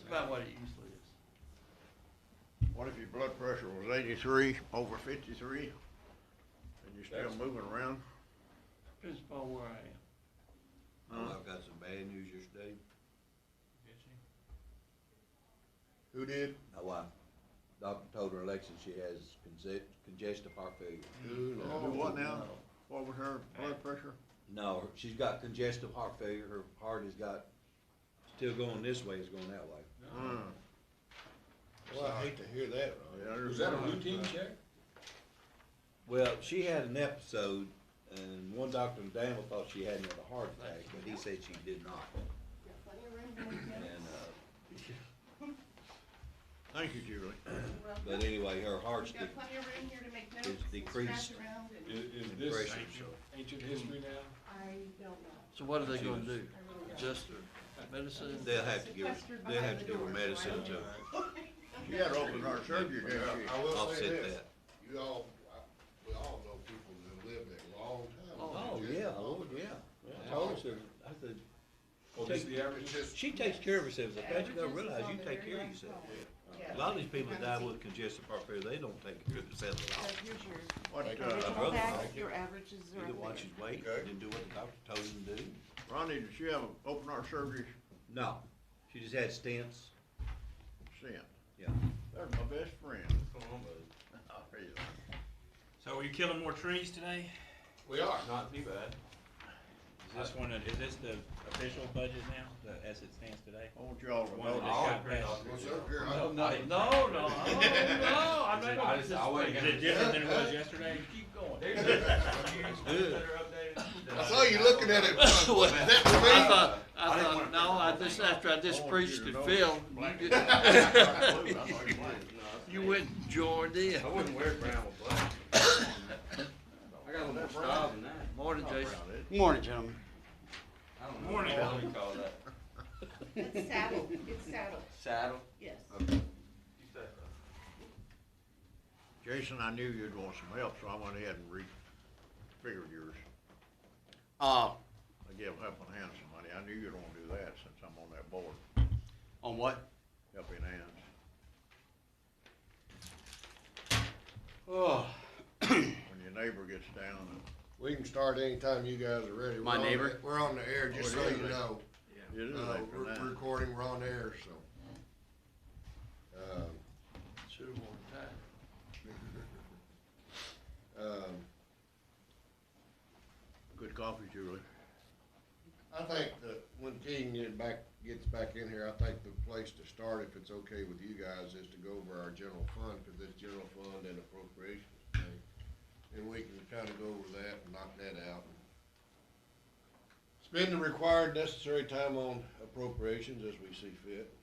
about what it usually is. What if your blood pressure was 83, over 53, and you're still moving around? Depends upon where I am. I've got some bad news yesterday. Who did? My wife, doctor told her Alexis she has congestive heart failure. Do what now? What was her blood pressure? No, she's got congestive heart failure. Her heart has got, still going this way, it's going that way. Well, I hate to hear that, Ron. Was that a routine check? Well, she had an episode, and one doctor in Danville thought she had another heart attack, but he said she did not. And, Thank you, Julie. but anyway, her heart's We've got plenty of room here to make notes. it's decreased. Scratch around and- Is this Pressure. ancient history now? I don't know. So what are they gonna do? I really don't. Just medicine? They'll have to give her, they'll have to give her medicine to, She had open heart surgery, didn't she? I will say offset this, that. we all know people that lived a long time. Oh, yeah, Lord, yeah. I told her, I said, Well, this is the average, just, she takes care of herself. I bet you don't realize you take care of yourself. Yeah. A lot of these people that die with congestive heart failure, they don't take care of themselves at all. Here's your What, original brother, tax, thank you. your averages He are didn't up watch there. his weight, Okay. didn't do what the doctor told him to do. Ronnie, did she have an open heart surgery No, she just had stents. since? Yeah. They're my best friend. Come on, buddy. Oh, really? So are you killing more trees today? we are. Not too bad. Is this the official budget now, as it stands today? I want y'all to One know that that. just got passed? What's up here? No, no, I- no, no, I'm not gonna Is it different than it was yesterday? Keep going. I saw you looking at it. Was that for me? I thought, no, after I just preached and Phil, you went and joined in. I wouldn't wear brown with black. I got a little more style than that. Morning, Jason. Morning, gentlemen. I don't know what you call that. It's saddle, it's saddle, Saddle? yes. Jason, I knew you'd want some help, so I went ahead and refigured yours. Uh, I give helping hand somebody. I knew you'd want to do that since I'm on that board. on what? Helping hands. Oh, When your neighbor gets down and We can start anytime you guys are ready. My We're on neighbor? the- We're on the air, just Oh, so it is. you know. it is late for We're that. recording, we're on air, so. Should've worn a tie. Good coffee, Julie. I think that when Keaton gets back in here, I think the place to start, if it's okay with you guys, is to go over our general fund, cause this general fund and appropriations thing. And we can kinda go over that and knock that out. Spend the required necessary time on appropriations as we see fit.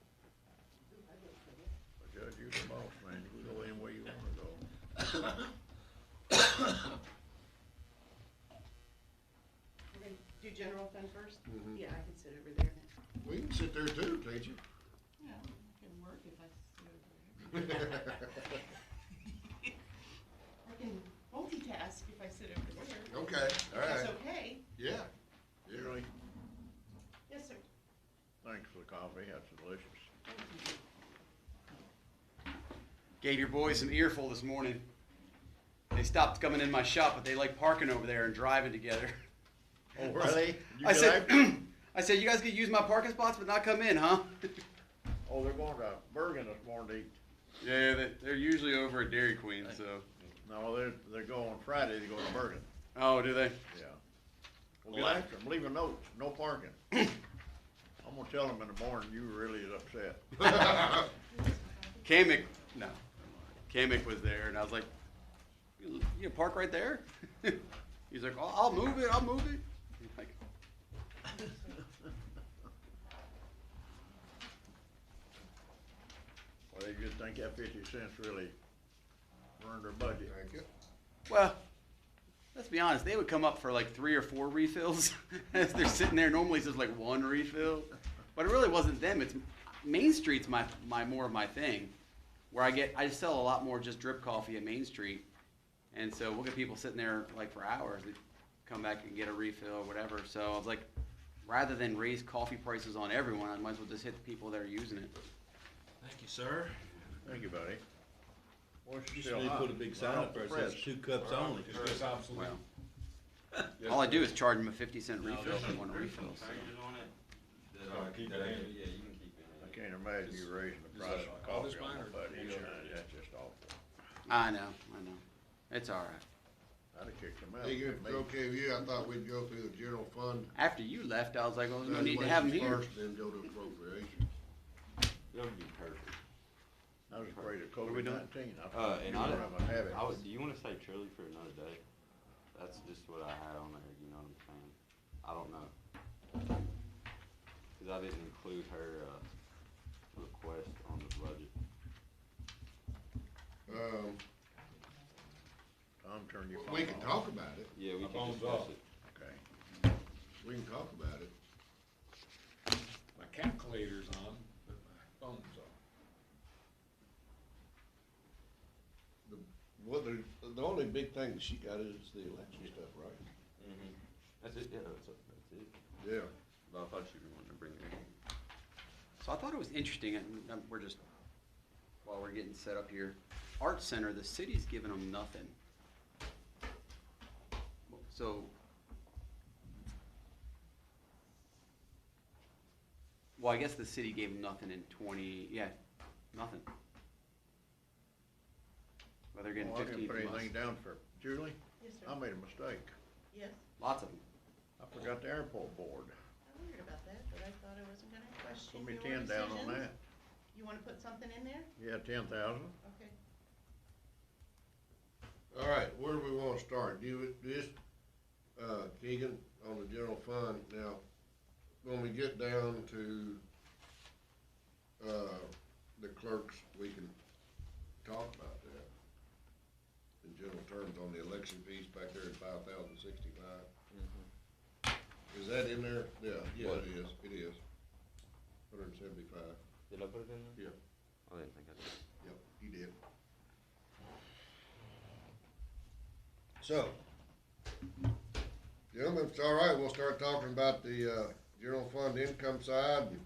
Judge, you're the boss, man. You can go any way you wanna go. We're gonna do general fund first? Mhm. Yeah, I can sit over there. We can sit there too, can't you? Yeah, it can work if I sit over there. I can multitask if I sit over there. Okay, If all That's right, okay. yeah. Julie, Yes, sir. thanks for the coffee. That's delicious. gave your boys some earful this morning. They stopped coming in my shop, but they like parking over there and driving together. Oh, really? You I get said, extra? I said, you guys could use my parking spots, but not come in, huh? Oh, they're going to Bergen this morning to eat. Yeah, they're usually over at Dairy Queen, so. No, they're going on Friday. They go to Bergen. Oh, do they? Yeah. Well, get after them. Leave a note. No parking. I'm gonna tell them in the morning you were really upset. Kamek was there, and I was like, you park right there? He's like, oh, I'll move it. I'm like, Well, they just think that 50 cents really ruined their budget. Thank you. well, let's be honest. They would come up for like 3 or 4 refills as they're sitting there. Normally it's just like 1 refill, but it really wasn't them. It's Main Street's my more of my thing, where I sell a lot more just drip coffee at Main Street, and so we'll get people sitting there like for hours. They come back and get a refill or whatever. So I was like, rather than raise coffee prices on everyone, I might as well just hit the people that are using it. Thank you, sir. Thank you, buddy. Well, it's You still should hot. put a big sign up there that says 2 cups only. It's obsolete. Well, all I do is charge them a 50-cent refill if they want a refill. So. Keep it in. Yeah, you can keep it I can't imagine you raising the price of all this coffee on mine my or- buddy. That's just awful. I know. It's all right. I'd have kicked him out. Hey, if it's okay with you, I thought we'd go through the general fund. After you left, I was like, well, there's no need to have them here. First, then go to appropriations. That would be perfect. I was afraid of are we doing? COVID-19. I thought And you were gonna have it. do you wanna say Trille for another day? That's just what I had on there, you know what I'm saying? I don't know. Cause I didn't include her, request on the budget. Tom, turn your phone off. We can talk about it. Yeah, we My can phone's discuss off. it. Okay. We can talk about it. My calculator's on, but my phone's off. The only big thing that she got is the election stuff, right? That's it, yeah, that's it. Yeah. But I thought you were wanting to bring it in. So I thought it was interesting, and we're just, while we're getting set up here, Art Center, the city's giving them nothing. So, well, I guess the city gave them nothing in nothing. Well, they're getting Well, I 15 didn't put from us. anything down for Julie. Yes, sir. I made a mistake. Yes, Lots of them. I forgot the airport board. I wondered about that, but I thought I wasn't gonna question Put me your 10 down on decisions. that. You wanna put something in there? Yeah, 10,000. Okay. All right, where do we wanna start? Keegan, on the general fund, now, when we get down to, the clerks, we can talk about that. In general terms, on the election fees back there at 5,065. Is that in there? Yeah, What? it is. 175. Did I put it in there? Yep. I didn't think I did. Yep, he did. So, gentlemen, if it's all right, we'll start talking about the, general fund income side and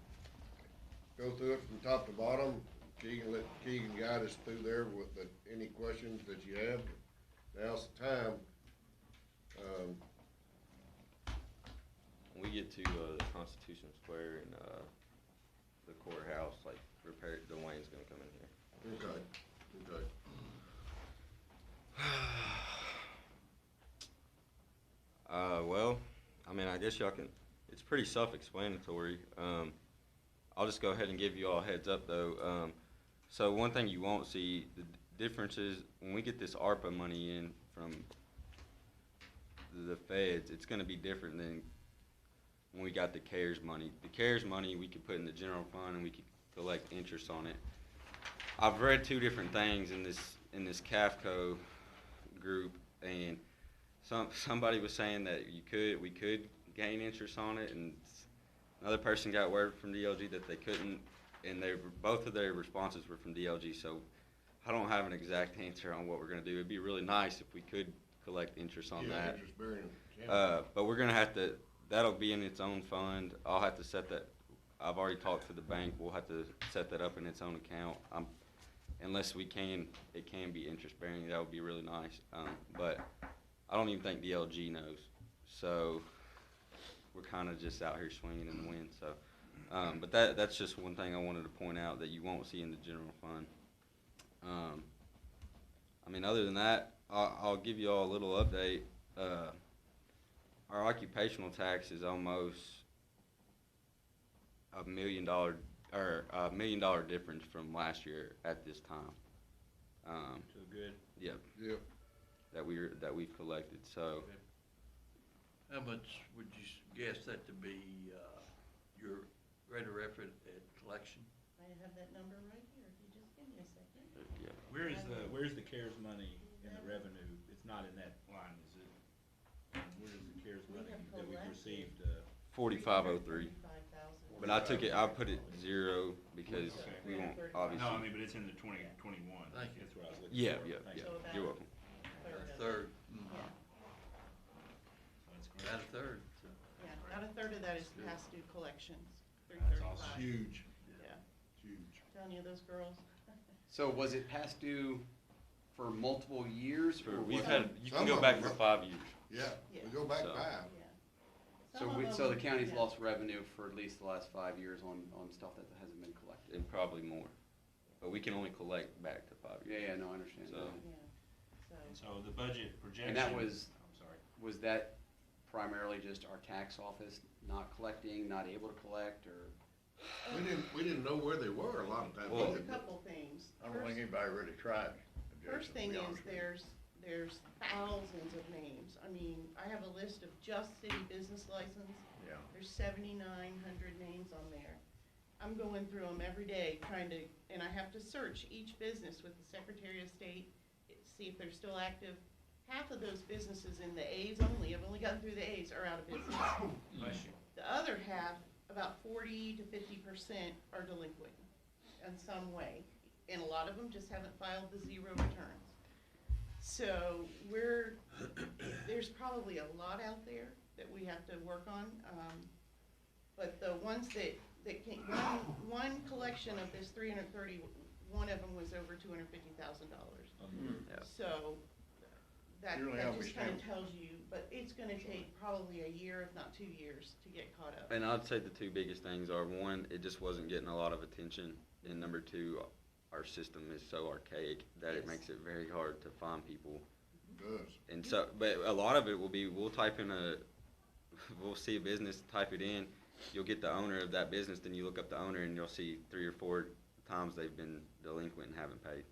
go through it from top to bottom. Let Keegan guide us through there with any questions that you have. Now's the time. When we get to, the Constitution Square and, the courthouse, like, Duane's gonna come in here. Okay. Well, I mean, I guess y'all can, it's pretty self-explanatory. I'll just go ahead and give you all a heads up though. So one thing you won't see, the difference is when we get this ARPA money in from the feds, it's gonna be different than when we got the CARES money. The CARES money we could put in the general fund and we could collect interest on it. I've read two different things in this CAFCO group, and somebody was saying that we could gain interest on it, and another person got word from DLG that they couldn't, and both of their responses were from DLG. So I don't have an exact answer on what we're gonna do. It'd be really nice if we could collect interest on that. Interest bearing. But we're gonna have to. That'll be in its own fund. I'll have to set that. I've already talked to the bank. We'll have to set that up in its own account. Unless it can be interest bearing. That would be really nice. But I don't even think DLG knows. So we're kind of just out here swinging in the wind. So, but that's just one thing I wanted to point out that you won't see in the general fund. I mean, other than that, I'll give you all a little update. Our occupational tax is almost $1 million or $1 million difference from last year at this time. So good. Yep. Yep. That we've collected. So How much would you guess that to be, your rate of effort at collection? I have that number right here, if you just give me a second. yeah. Where's the CARES money in the revenue? It's not in that line, is it? Where's the CARES We money have that we collected received? 4503. 35,000. But I put it 0 because we won't obviously. No, I mean, but it's in the 2021. Thank you. That's what I was looking Yeah, for. yeah, Thank yeah. you. So about You're welcome. A third, Yeah, That's great. about a third. yeah, about a third of that is past due collections, That's awesome. 335. Huge, Yeah, huge. so any of those girls. So was it past due for multiple years? Or We've was had, it- you Some can go of back them for are- 5 years. Yeah, Yeah. we go back So- 5. Yeah. So Some we, of so the them, county's yeah. lost revenue for at least the last 5 years on stuff that hasn't been collected. And probably more. But we can only collect back to 5 years. Yeah, no, I understand So- that. Yeah, so, So the budget projection. And that was- I'm sorry. Was that primarily just our tax office not collecting, not able to collect, or? We didn't know where they were a lot of times. Well- there's a couple things. I don't think anybody really tried. First Jason, to thing be is, honest with you. there's thousands of names. I mean, I have a list of just city business license. Yeah. There's 7,900 names on there. I'm going through them every day trying to, and I have to search each business with the Secretary of State, see if they're still active. Half of those businesses in the A's only, I've only gotten through the A's, are out of business. Bless you. The other half, about 40 to 50% are delinquent in some way. And a lot of them just haven't filed the 0 returns. So there's probably a lot out there that we have to work on. But the ones that came, one collection of this 330, one of them was over $250,000. Yeah. So that Surely how we just kind of stand. tells you, but it's gonna take probably a year, if not 2 years, to get caught up. And I'd say the two biggest things are, one, it just wasn't getting a lot of attention, and number two, our system is so archaic that it Yes. makes it very hard to find people. Does. And so, but a lot of it will be, we'll see a business, type it in, you'll get the owner of that business, then you look up the owner and you'll see 3 or 4 times they've been delinquent and haven't paid.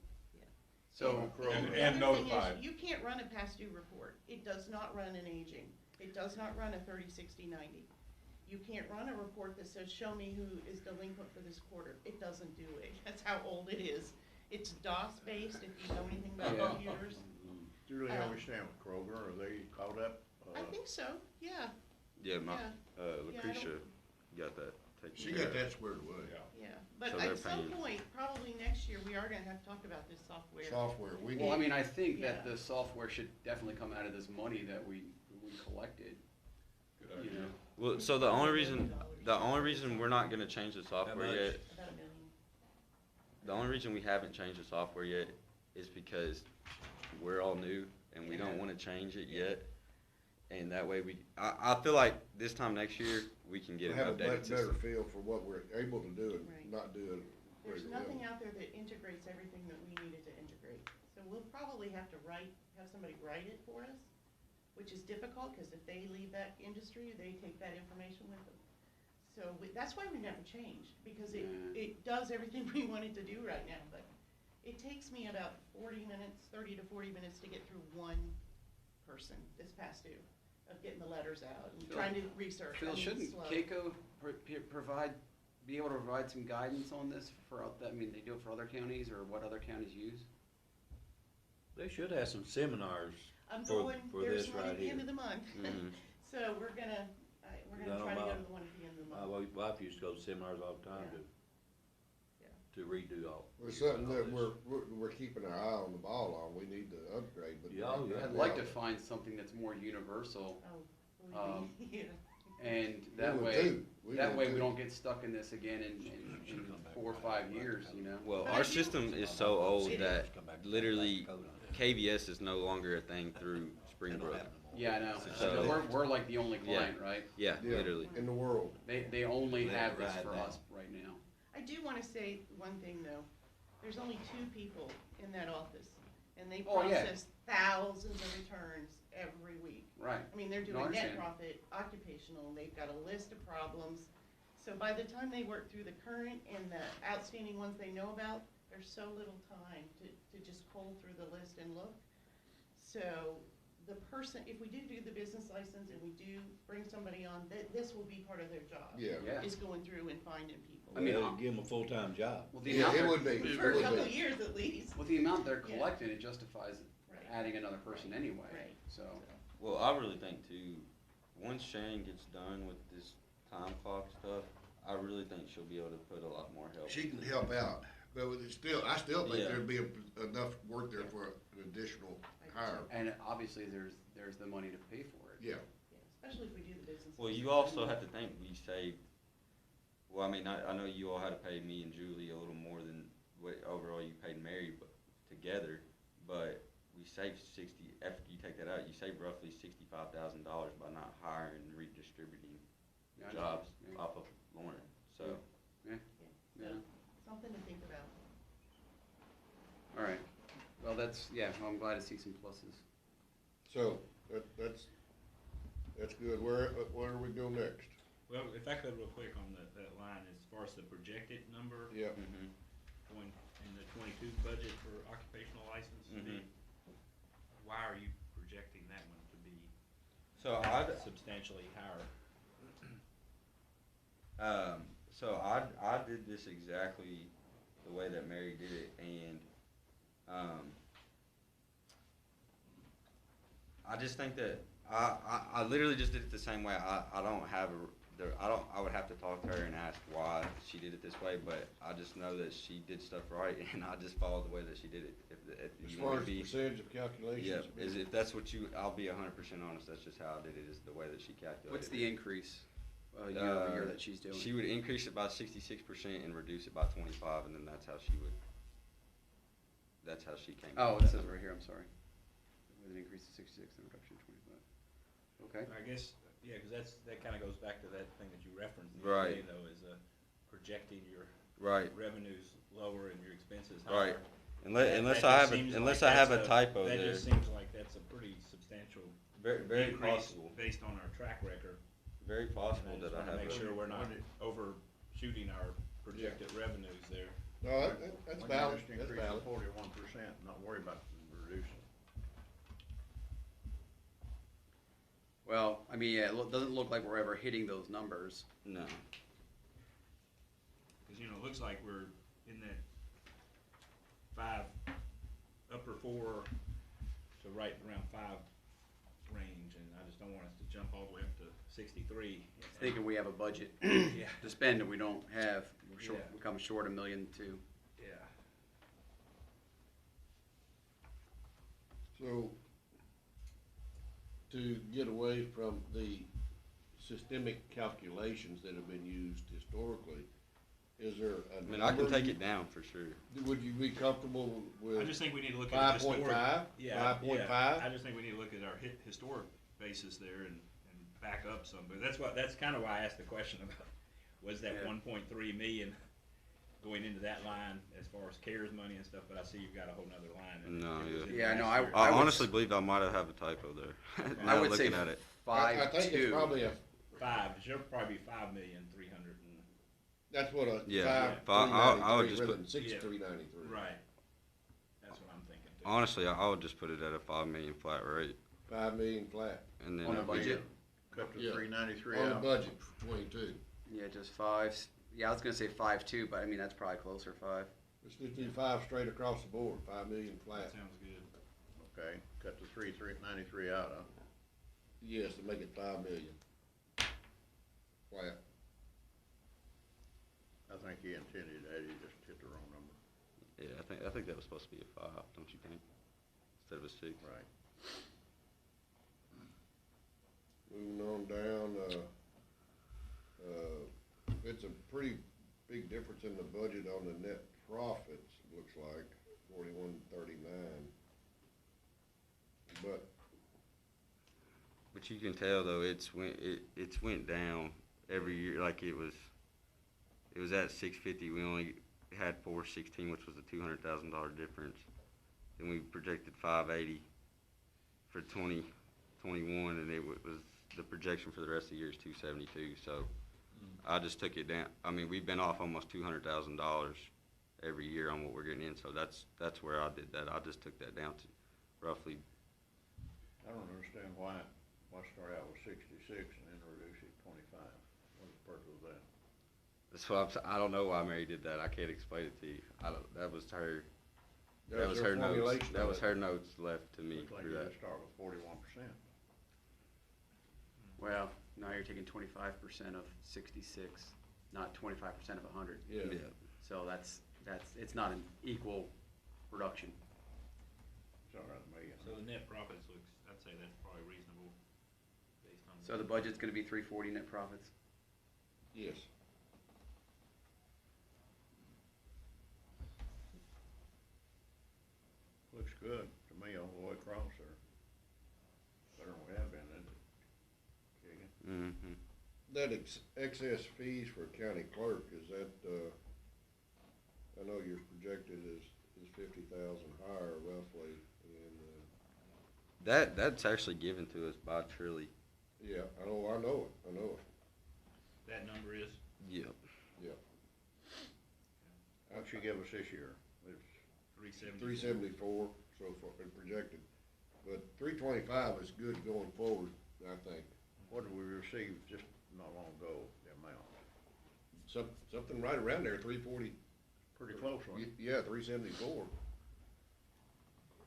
So, The And other thing is, notified. you can't run a past due report. It does not run an aging. It does not run a 30, 60, 90. You can't run a report that says, show me who is delinquent for this quarter. It doesn't do it. That's how old it is. It's DOS based, if you know anything about Yeah. computers. Julie, how we stand with Kroger? Are they caught up? I think so, yeah, Yeah, my, Yeah. Lucretia got that taken She care got of. that squared away. yeah. But So they're at some paying. point, probably next year, we are gonna have to talk about this software. Software, we well, I need, mean, I think that Yeah. the software should definitely come out of this money that we collected, you know? Well, so the only reason we're not gonna change the software yet, About $1 million. the only reason we haven't changed the software yet is because we're all new and we don't wanna change it yet. And that way I feel like this time next year, we can get we an have a updated much better system. feel for what we're able to do and Right. not do it. There's very well. nothing out there that integrates everything that we needed to integrate. So we'll probably have to have somebody write it for us, which is difficult, because if they leave that industry, they take that information with them. So that's why we never changed, because it does everything we want it to do right now, but it takes me about 30 to 40 minutes to get through one person this past due, of getting the letters out and trying to research. I Phil, mean, it's shouldn't slow. Keiko be able to provide some guidance on this I mean, they do it for other counties, or what other counties use? They should have some seminars. I'm for- going, for there's this one right at the end here. of the month. Mhm. So we're gonna Done try to them go all. to the one at the end of the My month. wife used to go to seminars all the time Yeah. to redo all. It's something that all we're keeping our eye on the ball on, we need to upgrade, but. Yeah, yeah. I'd like to find something that's more universal, Oh, believe me, yeah. and We that would way, too. We would we too. don't get stuck in this again in 4 or 5 years, you know? Well, But I our do- system is so old It that is. literally KVS is no longer a thing through Springbrook. Yeah, I know. So- We're like the only client, right? Yeah, Yeah, literally. in the world. They only Let have it this ride for now. us right now. I do wanna say one thing though, there's only 2 people in that office, and they Oh, yeah. process thousands of returns every week. Right. I mean, they're No, I doing net understand. profit, occupational, and they've got a list of problems. So by the time they work through the current and the outstanding ones they know about, there's so little time to just cull through the list and look. So the person, if we do the business license and we do bring somebody on, this will be part of their job. Yeah. Yeah. Is going through and finding people. I mean, Give them a full-time job. Well, the Yeah, amount it they're- would be. For It a would couple be. of years at least. With the amount they're Yeah. collecting, it justifies Right. adding another person anyway, Right. so. Well, I really think too, once Shane gets done with this time clock stuff, I really think she'll be able to put a lot more help. She can help out, but it's still, I still think Yeah. there'd be enough work there for an additional hire. And obviously, there's the money to pay for it. Yeah, Yeah, especially if we do the business. Well, you license. also have to think, we saved Well, I mean, I know you all had to pay me and Julie a little more than what overall you paid Mary, but together, but we saved 60, after you take that out, you save roughly $65,000 by not hiring and redistributing Yeah, I know. jobs Yeah. off of Lauren, so. Yeah, So, yeah. something to think about. All right. Well, well, I'm glad to see some pluses. So, that's good. Where are we go next? Well, if I could real quick on that line, as far as the projected number Yeah, going in the 22 budget for occupational license fee, why are you projecting that one to be So substantially higher? I did this exactly the way that Mary did it, and I just think that I literally just did it the same way. I don't have I would have to talk to her and ask why she did it this way, but I just know that she did stuff right, and I just followed the way that she did it. If as you far want as to be, percentage of calculations. yeah, if that's what I'll be 100% honest. That's just how I did it. Is the way that she calculated. What's the increase year over year that she's doing? She would increase it by 66% and reduce it by 25, and then that's how she would. That's how she came. Oh, up it with says that right here, I'm sorry. With an increase of 66 and a reduction of 25. Okay. I guess, yeah, because that kind of goes back to that thing that you referenced the Right. other day, though, is projecting your Right. revenues lower and your expenses Right. higher. Unless That I just have seems unless like I have that's a typo That there. just seems like that's a pretty substantial Very increase possible. based on our track record. Very possible And I that just I wanna have. make sure we're not When did- overshooting our projected revenues there. No, that's Why valid, not just that's increase valid. to 41%, not worry about reducing? Well, I mean, yeah, it doesn't look like we're ever hitting those numbers. No. Because, it looks like we're in that upper 4 to right around 5 range, and I just don't want us to jump all the way up to 63. Thinking we have a budget Yeah, to spend and we don't have, we're Yeah. come short $1.2 million. yeah. So, to get away from the systemic calculations that have been used historically, is there a I mean, I can number take you- it down for sure. Would you be comfortable I with just think we need to look at the historic. 5.5? Yeah, 5.5? I just think we need to look at our historic basis there and back up some, but that's kind of why I asked the question about, was that Yeah. 1.3 million going into that line as far as CARES money and stuff, but I see you've got a whole nother line. and No, it was in Yeah, no, last year. I would honestly believe I might have a typo there. I Now would say looking at it. I think it's 5.2. probably It should probably be 5,300,000. that's what a Yeah, five, but I would 393 just rather put- than 6,393. Right. That's what I'm thinking too. Honestly, I would just put it at a $5 million flat rate, 5 million flat and then On the budget? Cut to Yeah. 393 on the out. budget for 22. Yeah, just 5. Yeah, I was gonna say 5.2, but I mean, that's probably closer, 5. Let's just do 5 straight across the board, 5 million flat. That sounds good. Okay, cut the 393 out, huh? Yes, to make it 5 million flat. I think he intended that, he just hit the wrong number. yeah, I think that was supposed to be a 5, don't you think? Instead of a 6. Right. Moving on down, it's a pretty big difference in the budget on the net profits, looks like, 4139. But you can tell though, it's went down every year. Like it was at 650. We only had 416, which was a $200,000 difference. Then we projected 580 for 2021, and it was the projection for the rest of the year is 272. So I just took it down. I mean, we've been off almost $200,000 every year on what we're getting in. So that's where I did that. I just took that down to roughly. I don't understand why start out with 66 and then reduce it to 25. What's the purpose of that? That's what I don't know why Mary did that. I can't explain it to you. That was her. That That's was their her notes. formulation That of was it. her notes left to me Looks like through you that. just start with 41%. Well, now you're taking 25% of 66, not 25% of 100. Yeah. So that's it's not an equal reduction. It's all right with me. So the net profits I'd say that's probably reasonable based on. So the budget's gonna be 340 net profits. Yes. good to me all the way across there. Better than we have been, isn't it? Keegan? Mm-hmm. That excess fees for county clerk, is that, I know your projected is 50,000 higher roughly, and, That's actually given to us by Trille. yeah, I know it. That number is, Yep. What she give us this year? It's 370. 374 so far, and projected, but 325 is good going forward, I think. what did we receive just not long ago, the amount? Something right around there, 340, Pretty close, wasn't it? yeah, 374.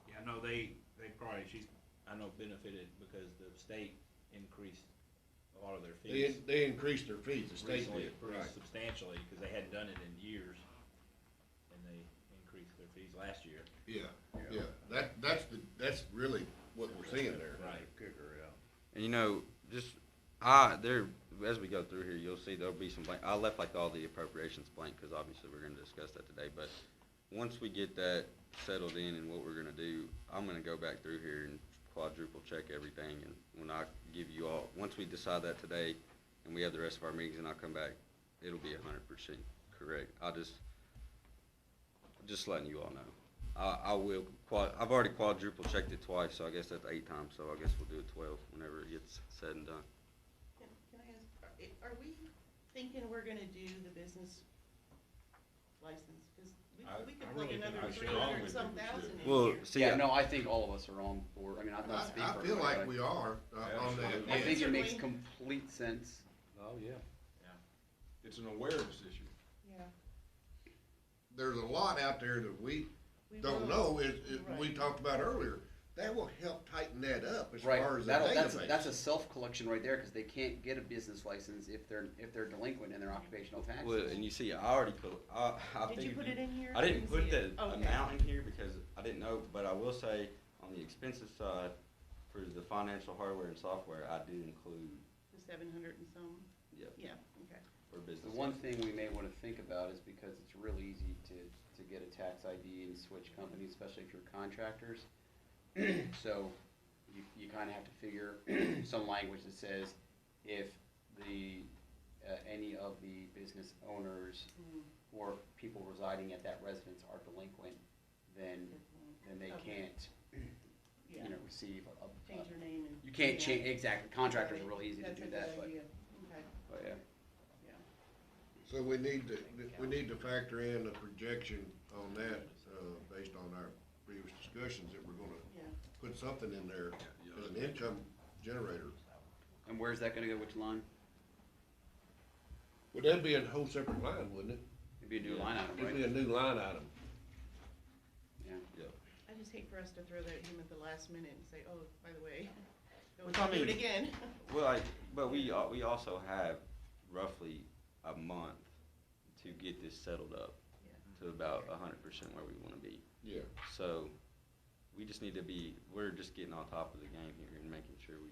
Yeah, I know they probably, I know benefited because the state increased a lot of their fees. They increased their fees, the state Recently, did, pretty right. substantially, because they hadn't done it in years, and they increased their fees last year. Yeah, that's really what we're seeing there. Right. Kicker, yeah. And you know, just as we go through here, you'll see there'll be some blank. I left like all the appropriations blank because obviously we're going to discuss that today. But once we get that settled in and what we're going to do, I'm going to go back through here and quadruple check everything. And when I give you all, once we decide that today, and we have the rest of our meetings, and I'll come back, it'll be 100% correct. Just letting you all know. I will. I've already quadruple checked it twice, so I guess that's 8 times. So I guess we'll do it 12 whenever it gets said and done. Can I ask, are we thinking we're gonna do the business license? Cause we could I plug really think another we should. 300-some thousand in Well, here. see, Yeah, no, I think all of us are on board. I mean, I'm not speaking I for feel everybody, like but we are on that. I think it makes Certainly. complete sense. Oh, yeah. It's an awareness issue. Yeah. There's a lot out there that we don't will. know, is we Right. talked about earlier. That will help tighten that up as Right, far as the that's database. a self-collection right there, cause they can't get a business license if they're delinquent in their occupational taxes. well, and you see, I already put. I Did you figured put it in here? I didn't put see the it. Okay. amount in here because I didn't know, but I will say on the expenses side, for the financial hardware and software, I do include, The 700 and some, yep, yeah, okay. for business. The one thing we may wanna think about is because it's really easy to get a tax ID and switch companies, especially if you're contractors. So you kinda have to figure some language that says if any of the business owners or people residing at that residence are delinquent, then they Okay. can't, Yeah. you know, receive Change your name and. you can't yeah. change, exactly, contractors are really easy to That's do a that, good but, idea. Okay, but yeah. yeah. So we need to factor in a projection on that, based on our previous discussions, that we're gonna Yeah. put something in there as an income generator. And where's that gonna go, which line? Would that be a whole separate line, wouldn't it? It'd be a new line item, It'd be a right? new line item. Yeah. Yep. I just hate for us to throw that at him at the last minute and say, oh, by the way, Which don't I do it mean- again. Well, but we also have roughly a month to get this settled up to about 100% where we want to be. Yeah. So we just need to we're just getting on top of the game here and making sure we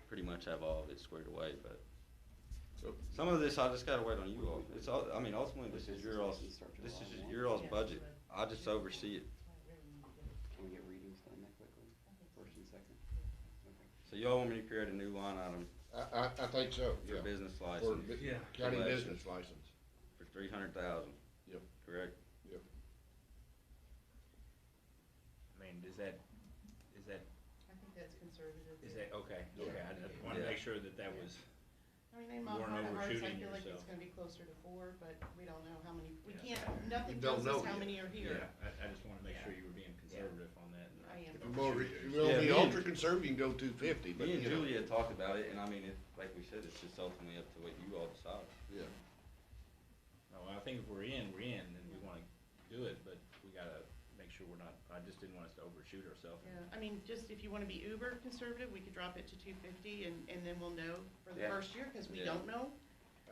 pretty much have all of it squared away. But some of this I just gotta wait on you all. Ultimately this is your all's budget. I just oversee it. Can we get readings done that quickly? First and second? Okay. So y'all want me to create a new line item I think so, for yeah. business For license Yeah. county Collection. business license. for 300,000? Yep. Correct? I mean, is that, I think that's conservative. okay, Yeah. I just wanted to Yeah. make sure that that was, I mean, in my You weren't heart of hearts, I overshooting feel like it's yourself. gonna be closer to 4, but we don't know how many, we Yeah. can't, nothing We don't tells us know how yet. many are here. yeah, I just wanna make sure you were being conservative on that. and I am. not If you want overshoot to yourself. be me and- ultra conservative, you can go 250, but Me and you know. Julia talked about it, and I mean, like we said, it's just ultimately up to what you all decide. Yeah. No, I think if we're in, and we wanna do it, but we gotta make sure we're not, I just didn't want us to overshoot ourselves. Yeah, I mean, just if you wanna be uber conservative, we could drop it to 250 and then we'll know for the Yeah. first year, cause we Yeah. don't know.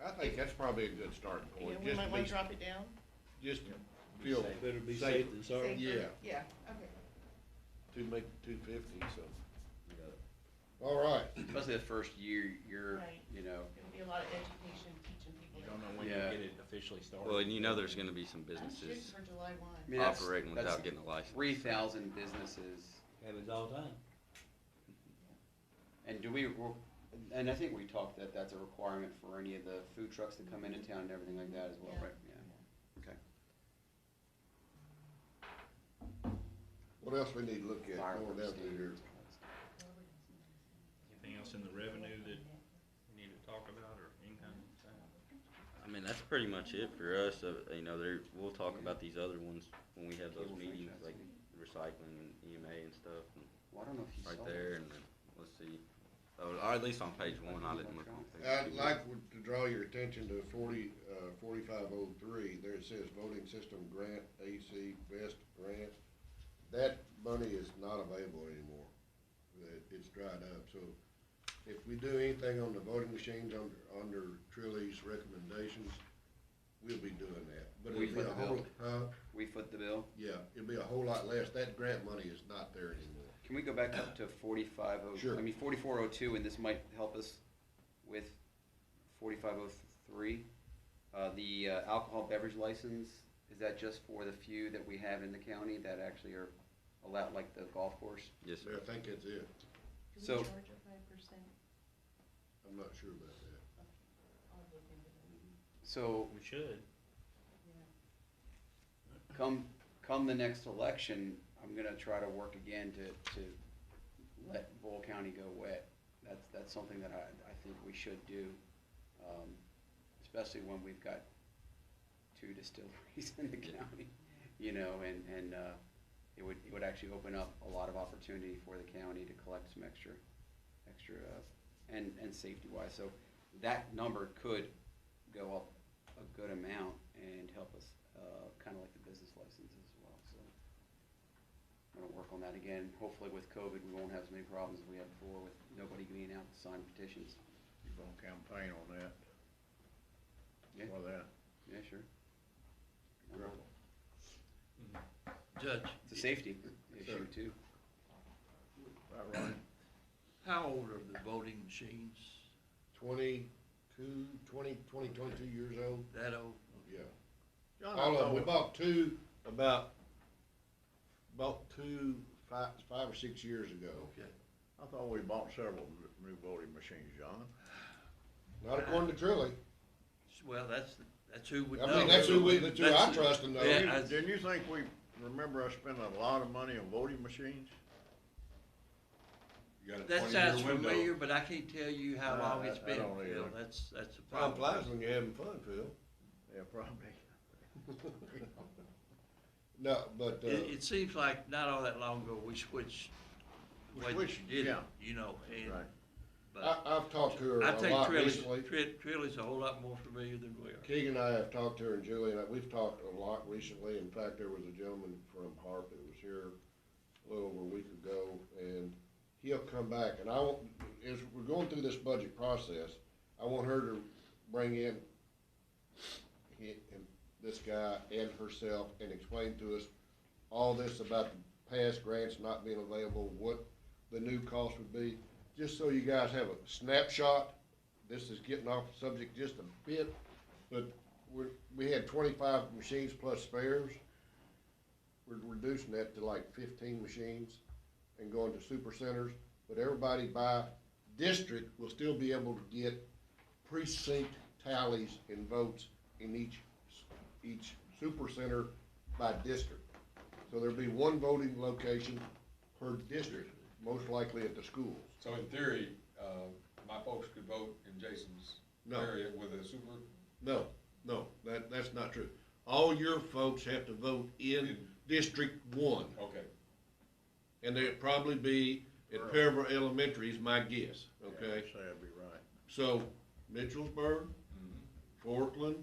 I think that's probably a good starting You know, point, we just might to wanna be, drop it down. just to feel Better be safe, safe than sorry. Safer. Yeah. Yeah, okay. to make 250, so. You got it. All right. Especially the first year, you're, Right. you know, There'll be a lot of education, teaching people. Don't know when you Yeah. get it officially started. Well, and you know there's gonna be some I'm shooting businesses for July 1. I mean, that's- operating that's without getting a license. 3,000 businesses. Happens all the time. And and I think we talked that that's a requirement for any of the food trucks that come into town and everything like that as well, Yeah. right? Yeah. Okay. What else we need to look at, going Fireworks down through here? stands. Anything else in the revenue that we need to talk about, or income? I mean, that's pretty much it for us. You know, we'll talk about these other ones when we have those Cable meetings, franchise like fee. recycling and EMA and stuff, and Well, I don't know if you right saw there, that. and then, let's see. Or at least on page one, I didn't look on page I'd two. like to draw your attention to 4503, there it says voting system grant, AC Best grant. That money is not available anymore. It's dried up, so if we do anything on the voting machines under Trille's recommendations, we'll be doing that. But We it'll be foot a the whole, bill. We foot the bill. yeah, it'll be a whole lot less. That grant money is not there anymore. Can we go back up to 4502? Sure. I mean 4402, and this might help us with 4503. The alcohol beverage license, is that just for the few that we have in the county that actually are allowed, like the golf course? Yes, I sir. think that's it. Do So- we charge a 5%? I'm not sure about that. I'll look into that. So We should. come the next election, I'm gonna try to work again to let Boyle County go wet. That's something that I think we should do, especially when we've got 2 distilleries in the county, you know, and it would actually open up a lot of opportunity for the county to collect some extra, and safety wise. So that number could go up a good amount and help us, kind of like the business license as well, so. I'm gonna work on that again. Hopefully with COVID, we won't have as many problems as we had before with nobody being out to sign petitions. You gonna campaign on that, Yeah, for that? yeah, sure. Careful. Judge, It's a safety issue too. That right? how old are the voting machines? 22 years old, That old? yeah. John, All of them, we I bought two about 5 or 6 years ago. Okay. thought we bought several new voting machines, John. Not according to Trille. Well, that's who would I know. mean, that's who I trust and know. Yeah, Didn't you think we, remember us spending a lot of money on voting machines? You got a That 20-year sounds window. familiar, but I can't tell you how long it's I been, don't Phil. either. That's a Time problem. flies when you're having fun, Phil. Yeah, probably. No, but, It seems like not all that long ago, we switched the way that switched, you did it, yeah. you know, and, Right. but I've talked to her I a think lot recently. Trille's a whole lot more familiar than we are. Keegan and I have talked to her, and Julie and I, we've talked a lot recently. In fact, there was a gentleman from Harp that was here a little over a week ago, and he'll come back. And as we're going through this budget process, I want her to bring in this guy and herself and explain to us all this about the past grants not being available, what the new cost would be, just so you guys have a snapshot. This is getting off the subject just a bit, but we had 25 machines plus spares. We're reducing that to like 15 machines and going to super centers, but everybody by district will still be able to get precinct tallies and votes in each super center by district. So there'll be one voting location per district, most likely at the schools. So in theory, my folks could vote in Jason's No. area with a super, No, that's not true. All your folks have to vote in District 1, okay. and they'll probably be at Perville Elementary is my guess, okay? Say I'd be right. So Mitchellsburg, Forkland,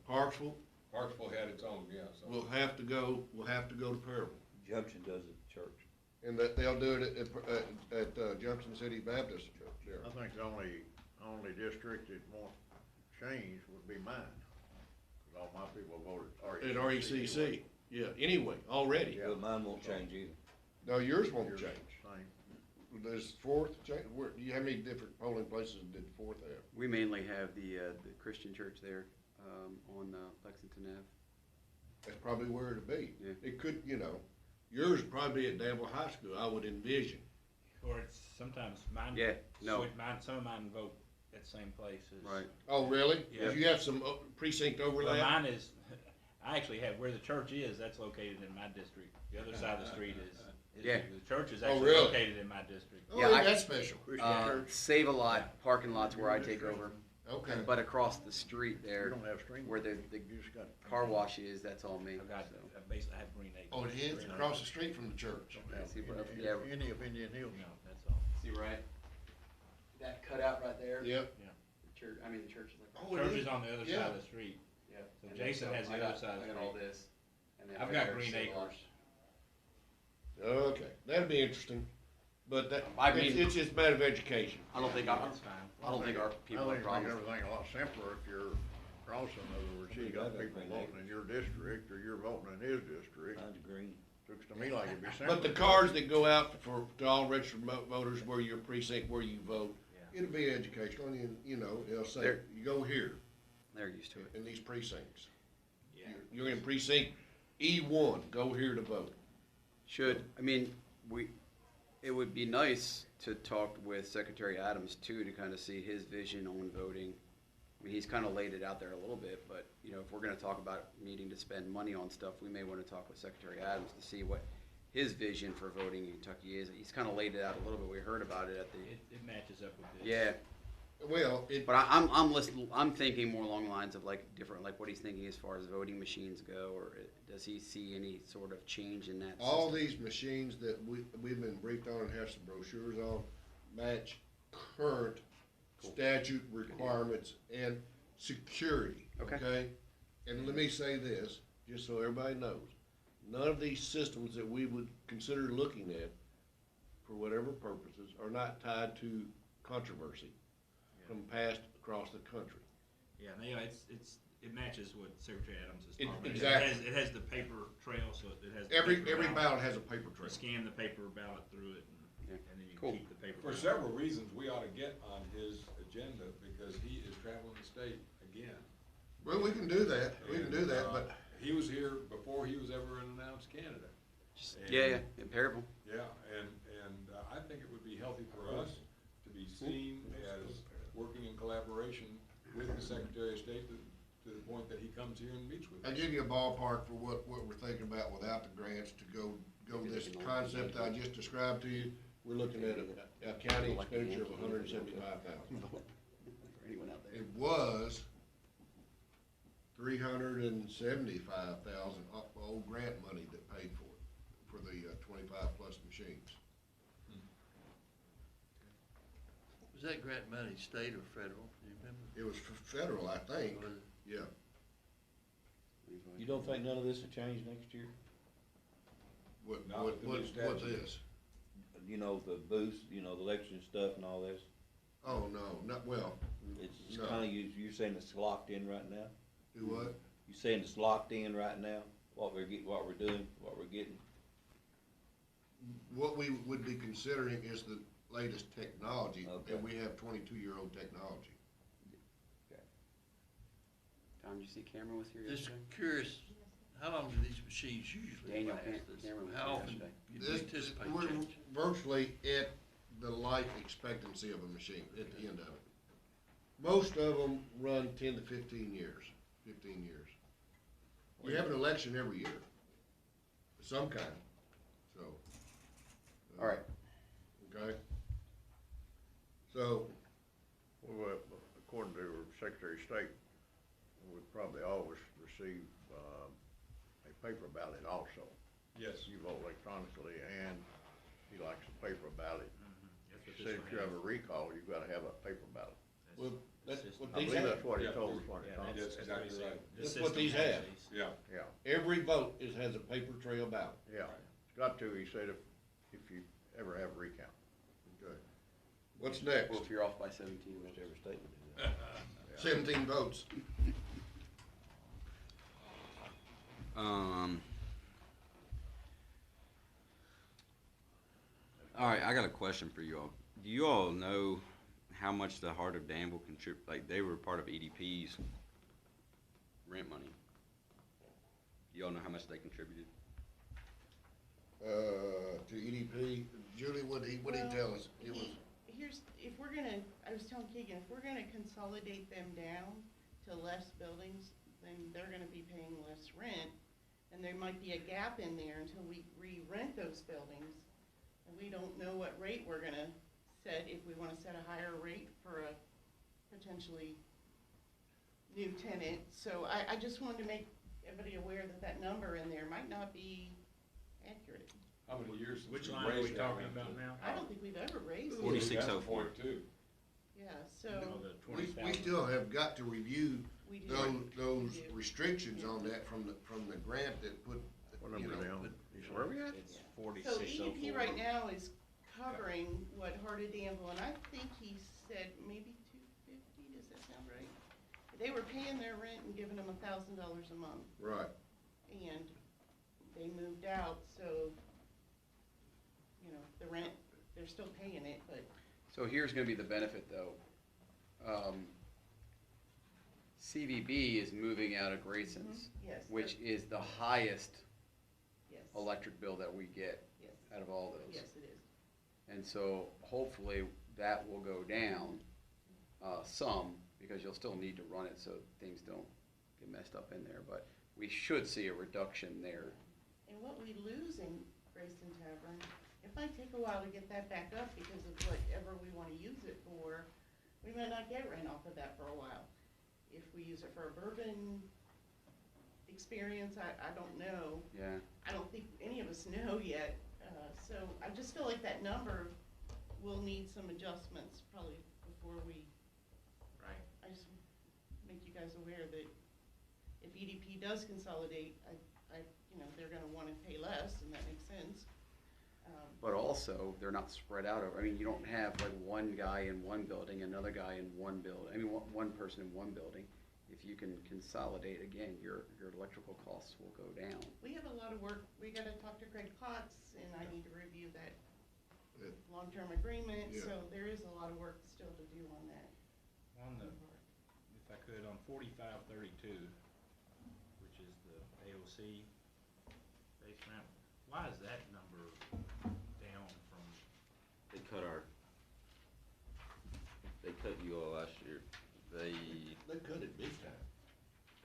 Parksville, Parksville had its own, yeah, so. will have to go to Perville. Junction does it at church. And that they'll do it at Junction City Baptist there. I think the only district that won't change would be mine. 'Cause all my people voted At RECC, yeah, anyway, already. But mine won't change either. No, yours won't Yours change. Same. There's fourth, where, do you have any different polling places did fourth have? We mainly have the Christian church there, on, Lexington Ave. That's probably where it'd be. Yeah. It could, you know, yours would probably be at Danville High School, I would envision. Or it's sometimes mine. Yeah, no. Some of mine vote at the same place as. Right. Oh, really? Yeah. Do you have some precinct Well, overlap? mine is, I actually have, where the church is, that's located in my district. The other side of the street is, Yeah. the church is Oh, actually really? located in my district. Oh, Yeah, ain't I- that special. Save a lot, parking lot's where I take over. Okay. But across the street You there, don't have string. where the You just got. car wash is, that's all me. I've got, so. basically, I have Green Acres. Oh, it is? Green Across the Acres. street from the church? Don't have See, but, any- yeah. Any of Indian Hills. No, that's all. See, right? That cutout right there? Yep. The church, the church is like. Oh, it Church is? is on the other Yeah. side of the street. Yeah. So And Jason then has the I other got- side of I the got all street. this. And then I've right got there is Green Save a Lot. Acres. Okay, that'd be interesting, but that, I mean- it's just a matter of education. I don't think our, That's fine. I don't think our people I have think it makes problems. everything a lot simpler if you're crossing, in other words, you got people voting in your district, or you're voting in his district. Mine's green. Looks to me like it'd be simpler. But the cards that go out to all registered voters, where your precinct, where you vote, Yeah. it'll be educational, and, you know, it'll say, There- you go here, They're used to it. in these precincts. Yeah. You're in precinct E1, go here to vote. It would be nice to talk with Secretary Adams too, to kind of see his vision on voting. I mean, he's kind of laid it out there a little bit, but, you know, if we're gonna talk about needing to spend money on stuff, we may wanna talk with Secretary Adams to see what his vision for voting in Kentucky is. He's kind of laid it out a little bit. We heard about it at the, It matches up with this. yeah. Well, But I'm listening, I'm thinking more along the lines of like different, like what he's thinking as far as voting machines go, or does he see any sort of change in that all system? these machines that we've been briefed on and have some brochures on match current statute requirements and security, Okay. okay? And let me say this, just so everybody knows, none of these systems that we would consider looking at, for whatever purposes, are not tied to controversy from past across the country. Yeah, and, you know, it matches what Secretary Adams is It- talking about. exactly. It has the paper trail, so it has. the Every paper ballot has a paper You trail. scan the paper ballot through it, Yeah. and then you Cool. keep the paper. For ballot. several reasons, we ought to get on his agenda, because he is traveling the state again. Well, we can do that, we can do that, but He was here before he was ever an announced candidate. Yeah, comparable. Yeah, and I think it would be healthy for us to be seen as working in collaboration with the Secretary of State to the point that he comes here and meets with I'll us. give you a ballpark for what we're thinking about without the grants to go this concept I just described to you. We're looking at a county expenditure of $175,000. For anyone out there. It was $375,000 old grant money that paid for it, for the 25 plus machines. Was that grant money state or federal, do you remember? It was federal, I think, Was it? yeah. You don't think none of this will change next year? Not with the new What's statute. this? You know, the boost, you know, the election stuff and all this? Oh, no, not, well, It's No. kinda, you're saying it's locked in right now? do what? You saying it's locked in right now? What we're doing, what we're getting? What we would be considering is the latest technology, Okay. and we have 22-year-old technology. Tom, did you see Cameron was here Just yesterday? curious, how long do these machines usually Daniel last? Cameron was How here often yesterday. do you This, anticipate we're changing? virtually at the life expectancy of a machine, at the end of it. Most of them run 10 to 15 years, 15 years. We have an election every year, of some kind, so. All right. Okay? So, Well, according to Secretary of State, we probably always receive, a paper ballot also. Yes. You vote electronically, and he likes a paper ballot. That's what He this said one if you have a has. recall, you've gotta have a paper ballot. well, that's system. what I these believe have. that's what he Yeah. told us when he Yeah, talked. That's exactly what he right. said. The That's what system these has have. these. Yeah. Yeah, Every vote has a paper trail ballot. yeah. It's got to, he said, if you ever have a recount. Okay. What's next? Well, if you're off by 17, Almost every state would do that. 17 votes. All All right, I got a question for you all. Do you all know how much the Heart of Danville contribute? Like, they were part of EDP's rent money. Do you all know how much they contributed? To EDP, Julie, what did he tell us? It was, If we're gonna, I was telling Keegan, if we're gonna consolidate them down to less buildings, then they're gonna be paying less rent, and there might be a gap in there until we re-rent those buildings. And we don't know what rate we're gonna set, if we wanna set a higher rate for a potentially new tenant. So I just wanted to make everybody aware that that number in there might not be accurate. How many years since Which we line are we raised that talking rent about to? now? I don't think we've ever raised it. 4604. That's point two. Yeah, so, No, the we 20,000. still have got to review we do. those We do. restrictions on that from the grant that put, What you number know. are they on? Where are we at? It's So 4604. EDP right now is covering what Heart of Danville, and I think he said maybe 250, does that sound right? They were paying their rent and giving them $1,000 a month, Right. and they moved out, so, you know, the rent, they're still paying it, but So here's gonna be the benefit, though. CVB is moving out of Grayson's, yes. which is the highest Yes. electric bill that we get Yes, out of all those. yes, it is. And so hopefully that will go down some, because you'll still need to run it so things don't get messed up in there. But we should see a reduction there. And what we lose in Grayson Tavern, it might take a while to get that back up because of whatever we want to use it for. We might not get rent off of that for a while. If we use it for a bourbon experience, I don't know. Yeah. I don't think any of us know yet. So I just feel like that number will need some adjustments probably before we, Right. I just make you guys aware that if EDP does consolidate, you know, they're gonna wanna pay less, and that makes sense. But also, they're not spread out over, I mean, you don't have like one guy in one building, another guy in one building, I mean, one person in one building. If you can consolidate, again, your electrical costs will go down. We have a lot of work, we gotta talk to Greg Potts, and I need to review that Yeah. long-term agreement, Yeah. so there is a lot of work still to do on that. On the, if I could, on 4532, which is the AOC base rent, why is that number down from? They cut you all last year. They cut it big time.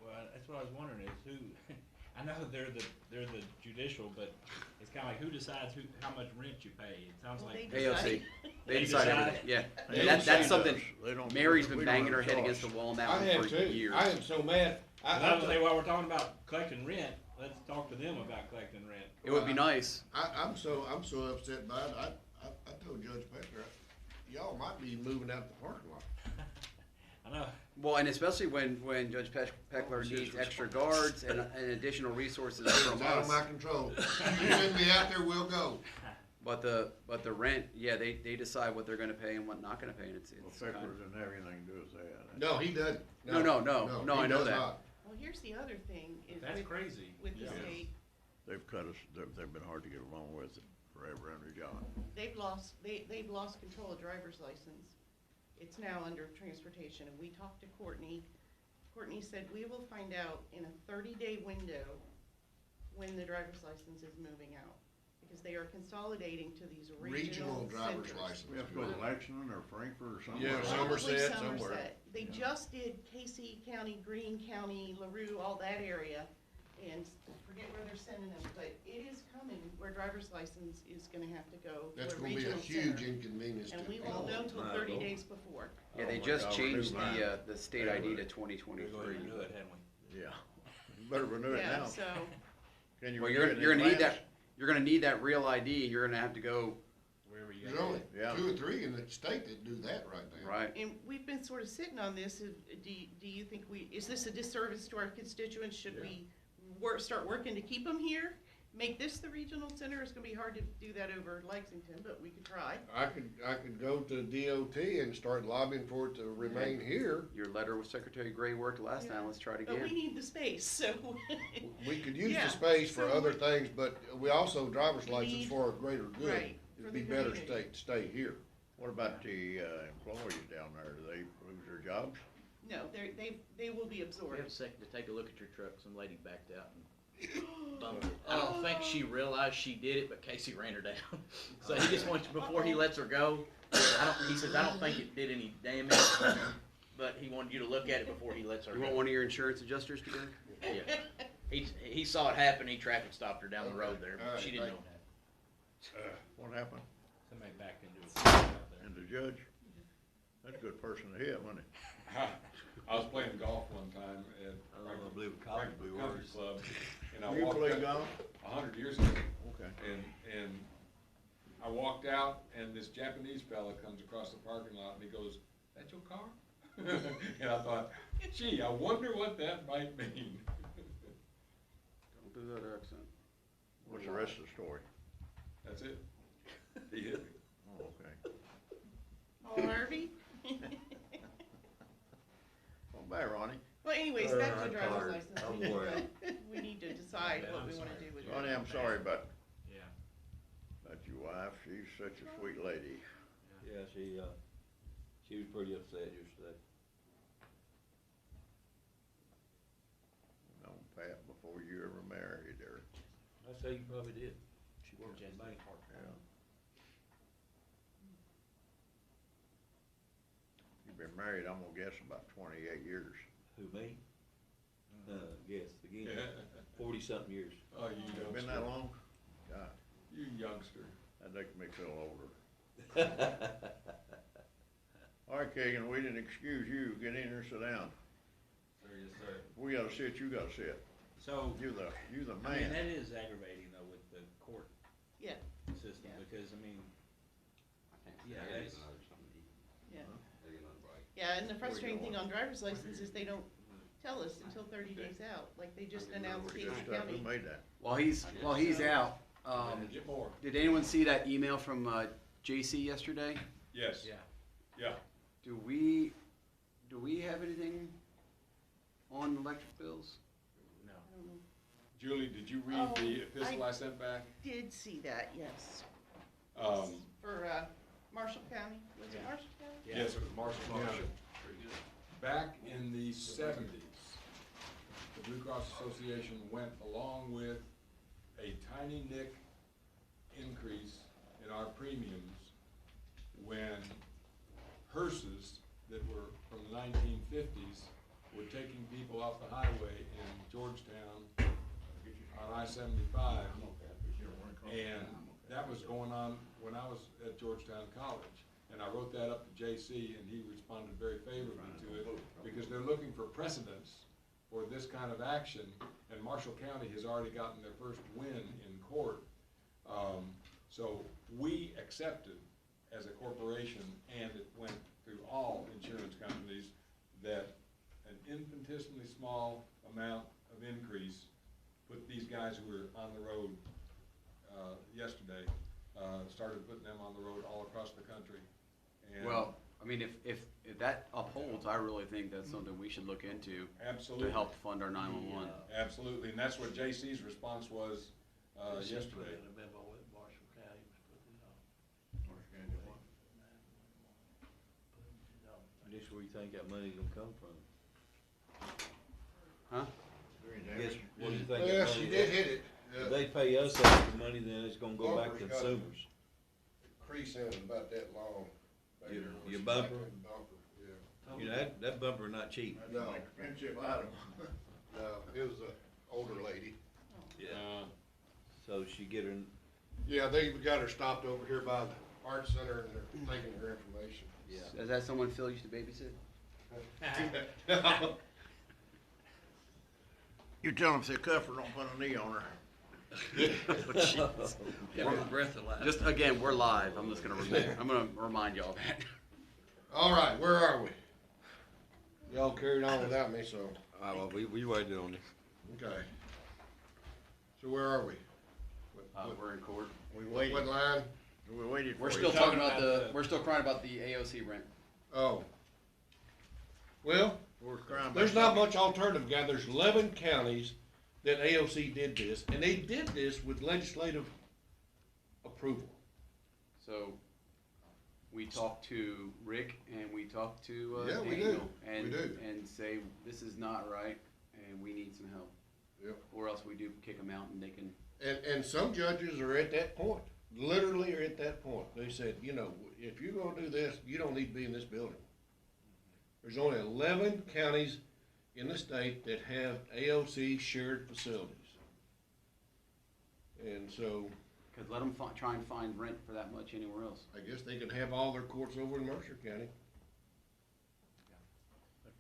Well, that's what I was wondering is who, I know they're the judicial, but it's kinda like who decides how much rent you pay? It sounds Well, like. they AOC, decide. they They decide decide? everything, yeah. They And don't that's see something, those. They don't- Mary's we been don't banging her have head choice. against the wall now I had for too. years. I am so mad. I would say while we're talking about collecting rent, let's talk to them about collecting rent. It would be nice. I'm so upset by it. I told Judge Pecker, y'all might be moving out the parking lot. I know. Well, and especially when Judge Peckler needs extra guards and additional resources from It's out of my us. control. You send me out there, we'll go. But the rent, yeah, they decide what they're gonna pay and what not gonna pay, and it's Well, kind Fickler of. doesn't have anything to do with that. No, he doesn't. No, he I know does that. not. Well, here's the other thing, is That's crazy. with the Yeah. state, They've cut us, they've been hard to get along with forever under John. they've lost control of driver's license. It's now under transportation, and we talked to Courtney. Courtney said, we will find out in a 30-day window when the driver's license is moving out, because they are consolidating to these regional driver's centers. license. We have to go to Lexington or Frankfurt or somewhere. Yeah, Probably Somerset, somewhere. They Yeah. just did Casey County, Greene County, LaRue, all that area, and forget where they're sending them, but it is coming where driver's license is gonna have to go That's to a gonna be a regional huge center. inconvenience to And we people. won't know till my 30 Lord. days before. Yeah, Oh they my just God, changed renew the state ID to 2023. We're going to do it, hadn't we? Yeah. You better renew it Yeah, now. so, Can you Well, renew it in you're gonna need advance? you're gonna need that real ID, and you're gonna have to go, Wherever you There's got only it. Yeah. 2 or 3 in the state that do that right now. right? and we've been sort of sitting on this, do you think is this a disservice to our constituents? Should we start working to keep them here? Make this the regional center? It's gonna be hard to do that over Lexington, but we could try. I could go to DOT and start lobbying for it to remain here. Your letter with Secretary Gray worked last time, let's try it But we again. need the space, so. We could use Yeah, the space for so other things, but we also driver's license need- for a greater good. Right, for It'd the be better community. stay here. What about the, employees down there? Do they lose their jobs? No, they will be We have absorbed. a second to take a look at your truck. Some lady backed out and bumped it. I don't think she realized she did it, but Casey ran her down. So he just wants, before he lets her go, he says, I don't think it did any damage, but he wanted you to look at it before he lets her You want go. one of your insurance adjusters to go? Yeah. He saw it happen, he traffic stopped her down the road there, but she didn't know that. What happened? Somebody backed into a fence out there. And the judge? That's a good person to hit, wasn't it? I was playing golf one time at I believe a cop would be Country worse. Club, and I You walked play up golf? 100 years ago, Okay. and I walked out, and this Japanese fella comes across the parking lot, and he goes, "That your car?" And I thought, gee, I wonder what that might mean. Don't do that accent. What's the rest of the story? That's it. He hit me. Oh, okay. Oh, Harvey? Well, bye, Ronnie. Well, anyways, back to I'm driver's tired. license. I'm We need wore to- out. We need to decide Ben, what I'm we wanna sorry. do with it. Ronnie, I'm sorry about Yeah. your wife. She's such a sweet lady. Yeah, she was pretty upset yesterday. Known Pat before you ever married her. I say you probably did. She works in the bank. Yeah. You've been married, I'm gonna guess, about 28 years. Who, me? Yes, again, Yeah. 40-something years. Oh, you It's youngster. been that long? God, You youngster. that makes me feel older. All right, Kagan, we didn't excuse you. Get in here, sit down. Sir, yes, sir. If we gotta sit, you gotta sit. So, You're the I mean, that man. is aggravating though with the court Yeah, system, Yeah. because, I mean, yeah, I gotta that's, get another something to eat. yeah. Gotta get another bite. Yeah, and the frustrating thing on driver's license is they don't tell us until 30 days out, like they just announced Good Casey stuff. Who County. made that? While he's out, Get more. did anyone see that email from JC yesterday? Yes. yeah. Yeah. Do we have anything on electric bills? No. I don't know. Julie, did you read Oh, the epistle I sent back? Did see that, yes. Um, For, Marshall County, was it Marshall County? Yeah. Yes, it was Marshall County. Back in the 70s, the Blue Cross Association went along with a tiny nick increase in our premiums when hearses that were from the 1950s were taking people off the highway in Georgetown on I-75. And that was going on when I was at Georgetown College. And I wrote that up to JC, and he responded very favorably to it, because they're looking for precedents for this kind of action, and Marshall County has already gotten their first win in court. So we accepted as a corporation, and it went through all insurance companies, that an infinitesimally small amount of increase put these guys who were on the road yesterday, started putting them on the road all across the country. And Well, I mean, if that upholds, I really think that's something we should look into absolutely, to help fund our 911. absolutely, and that's what JC's response was yesterday. In a memo with Marshall County was putting it on. Just where you think that money's gonna come from? Huh? Guess, what do you think? Yeah, that she money- did hit it. If they pay us extra money, then it's gonna go back to Bumper's got it. consumers. Crease in about that long. back Your- there where your she bumper? like that Bumper, yeah. You know, that bumper not cheap. That's No. an expensive item. No, it was an older lady. So she get her, Yeah, they got her stopped over here by the art center, and they're taking her information. yeah. Is that someone Phil used to babysit? You tell them if they cuff her, don't put a knee on her. Give her a breath of life. Just again, we're live. I'm just gonna remind y'all that. All right, where are we? Y'all carried on without me, so, Well, we waited on you. okay. So where are we? We're in court. We waited, What line? we waited for We're you. still talking about we're still crying about the AOC rent. Oh. Well, We're crying there's about not much alternative, guy. There's 11 counties that AOC did this, and they did this with legislative approval. So, we talk to Rick and we talk to, Yeah, we do. Daniel. We And, do. and say, this is not right and we need some help. Yep. Or else we do kick them out and they can, And some judges are at that point, literally are at that point. They said, you know, if you're gonna do this, you don't need to be in this building. There's only 11 counties in the state that have AOC shared facilities. And so, cause let them try and find rent for that much anywhere else. I guess they could have all their courts over in Mercer County.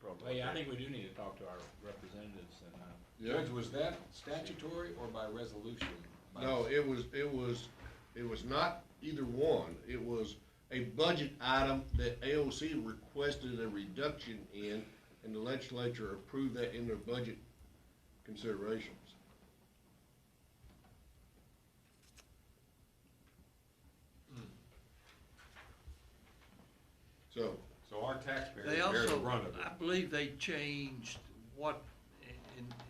Well, yeah, I think we do need to talk to our representatives and, Judge, was that statutory or by resolution? No, it was not either one. It was a budget item that AOC requested a reduction in, and the legislature approved that in their budget considerations. So, So our taxpayers They bear the also, brunt of it. I believe they changed what,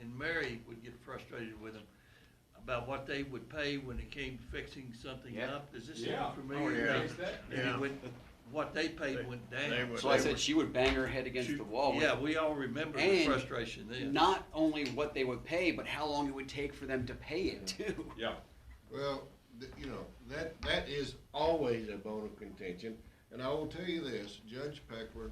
and Mary would get frustrated with them about what they would pay when it came to fixing something Yeah. up. Does this Yeah. sound familiar? Oh, yeah. Is that- And it went- what they paid went They down. would- So I said she would bang her head against the wall. with- Yeah, we all remember the And frustration then. Not only what they would pay, but how long it would take for them to pay it too. Yeah, well, you know, that is always a bone of contention. And I will tell you this, Judge Peckler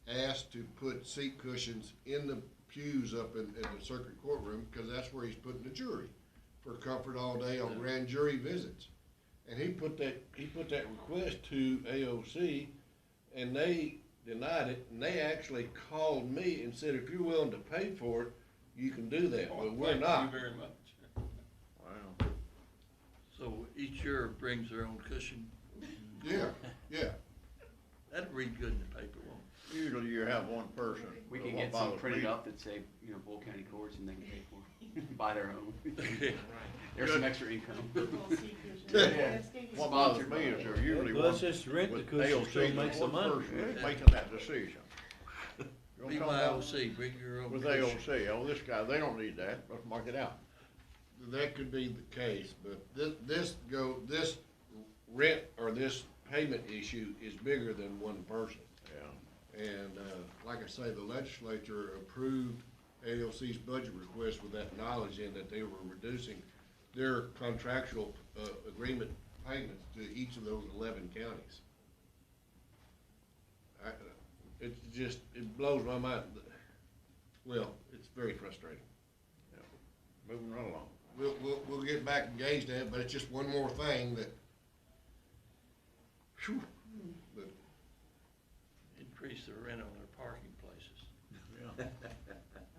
asked to put seat cushions in the pews up in the circuit courtroom, because that's where he's putting the jury for comfort all day on grand jury visits. And he put that request to AOC, and they denied it, and they actually called me and said, if you're willing to pay for it, you can do that, but we're thank not. you very much. Wow. So each juror brings their own cushion. Yeah, yeah. That'd read good in the paper, won't Usually you have one person. We but can what get some bothers printed me- up that say, Boyle County Courts and they can pay for it, buy their own. it? There's some extra income. What bothers me is there's usually one. Let's just rent the with cushion, AOC, so it makes one some money. person is Yeah. making that decision. You know Be what I'm my talking OC, bring your own about? With cushion. AOC, oh, this guy, they don't need that, let's mark it out. That could be the case, but this rent or this payment issue is bigger than one person. Yeah. And, like I say, the legislature approved AOC's budget request with that knowledge in that they were reducing their contractual, agreement payments to each of those 11 counties. It blows my mind. Well, it's very frustrating. Moving right along. We'll get back engaged in it, but it's just one more thing that, whew, but Increase the rent on their parking places. Yeah.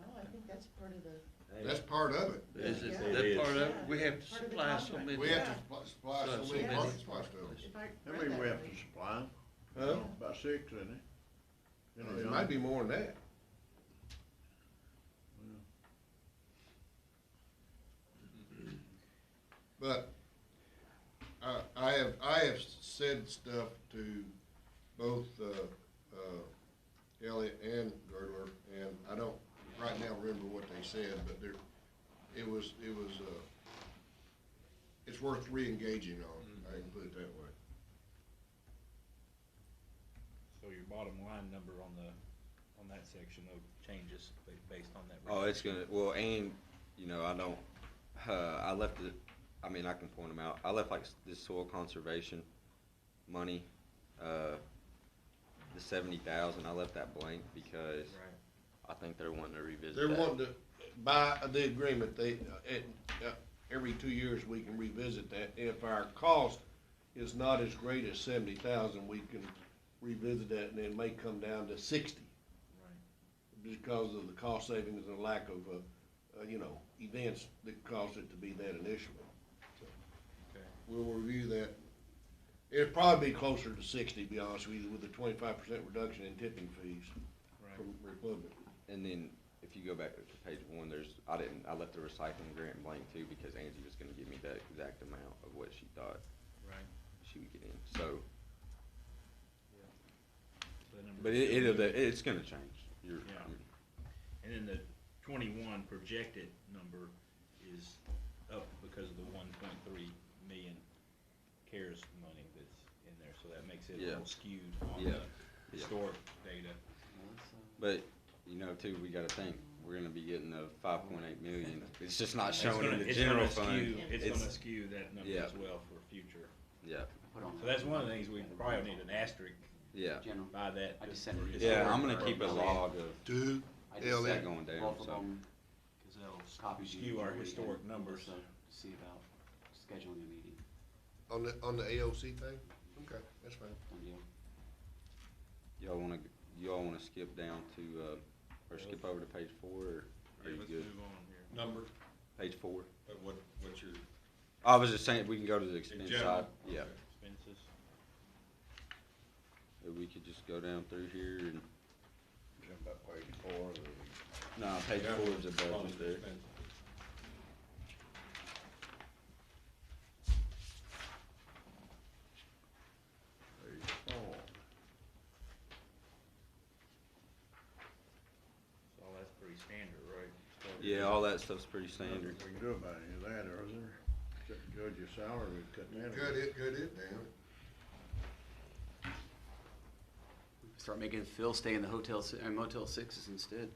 Oh, I think that's part of the, that's part of it. Is it Yeah. that It part of it? is. We have to Part of the supply so contract. many. We have to Yeah. supply so So many many parking parking spots to them. if I How read many that we have right. to supply? Huh? About 6, isn't it? It might be more than that. But I have said stuff to both Elliott and Girdler, and I don't right now remember what they said, but it's worth re-engaging on. I can put it that way. so your bottom line number on that section though changes based on that. Oh, it's gonna, well, and, I don't, I left it, I can point them out. I left like this soil conservation money, the 70,000, I left that blank because I think they're wanting to revisit They're that. wanting to, by the agreement, every 2 years, we can revisit that. If our cost is not as great as 70,000, we can revisit that, and it may come down to 60. Because of the cost savings and lack of, events that caused it to be that initially. So, Okay. we'll review that. It'll probably be closer to 60, to be honest with you, with the 25% reduction in tipping fees from Republic. And then if you go back to page 1, I left the recycling grant blank too because Angie was gonna give me that exact amount of what she thought Right. she would get in, so. So number But two- it's gonna change. Yeah. And then the 21 projected number is up because of the 1.3 million CARES money that's that makes it a Yeah. little skewed on Yeah. the historic data. But, you know, too, we gotta think, we're gonna be getting the 5.8 million. It's just not It's showing in gonna- the it's general gonna fund. skew- It's gonna skew that number Yeah. as well for future. Yeah, So that's one of the things we probably need an asterisk yeah. General. by that. I just just sent for it. historic Yeah, I'm gonna keep a purposes. log of Two, I Hell, just yeah. that going down, both of so. them Cause they'll copies. skew our historic numbers. To see about scheduling a meeting. on the AOC thing? Okay, that's fine. Done deal. Y'all wanna skip down to, or skip over to page 4, or are Yeah, you let's good? move on here. Number, Page 4. what's your? I was just saying, we can go to the expense general? side, yeah. Okay. Expenses. If we could just go down through here and, Jump about page 4, no, page 4 is a On budget the there. expense. page 4. So that's pretty standard, right? Yeah, all that stuff's pretty standard. Nothing we can do about any of that, are there? Except judge your salary, we've cut that. Cut it down. Start making Phil stay in the Motel 6s instead.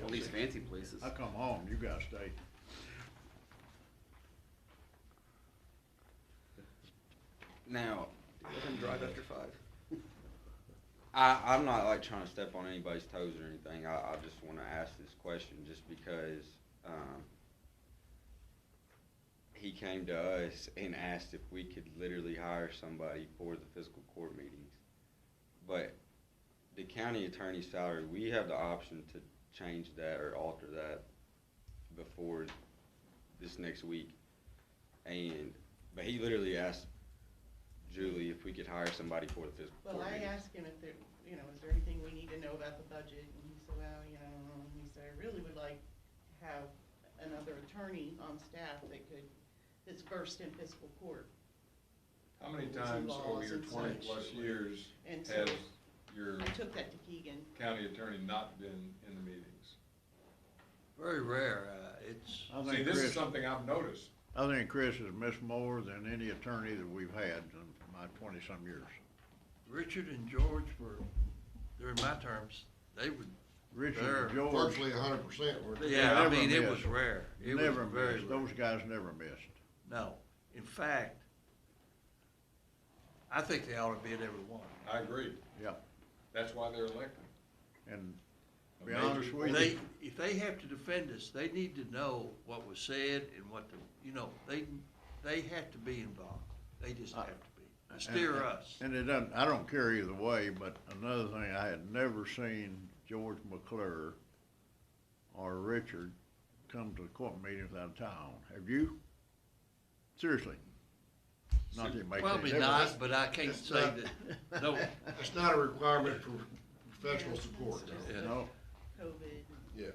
All these fancy places. I come home, you gotta stay. Now, let him drive after 5. I'm not like trying to step on anybody's toes or anything. I just want to ask this question just because he came to us and asked if we could literally hire somebody for the fiscal court meetings. But the county attorney's salary, we have the option to change that or alter that before this next week. But he literally asked Julie if we could hire somebody for the fiscal Well, court I meetings. asked him if there, is there anything we need to know about the budget? And he said, well, and he said, I really would like to have another attorney on staff that's versed in fiscal court. How many Rules and times over laws your and 20 such. plus years And so has your I took that to Keegan. county attorney not been in the meetings? Very rare, it's, I See, think this is Chris, something I've noticed. I think Chris has missed more than any attorney that we've had in my 20-some years. Richard and George were, during my terms, they would, Richard They're and George, Virtually 100% were. yeah, I never mean, it missed. was rare. It was never very missed, rare. those guys never missed. No, in fact, I think they ought to be at every one. I agree. Yeah, That's why they're elected. and A to be major honest with They, you, if they have to defend us, they need to know what was said and what the, they have to be involved. They just have to be. Steer us. and it doesn't, I don't care either way, but another thing, I had never seen George McClure or Richard come to the court meetings out of town. Have you? Seriously? Not that it makes any Probably difference. not, but I can't It's say not- that, no. It's not a requirement for professional support. Yeah. No, COVID. Yeah.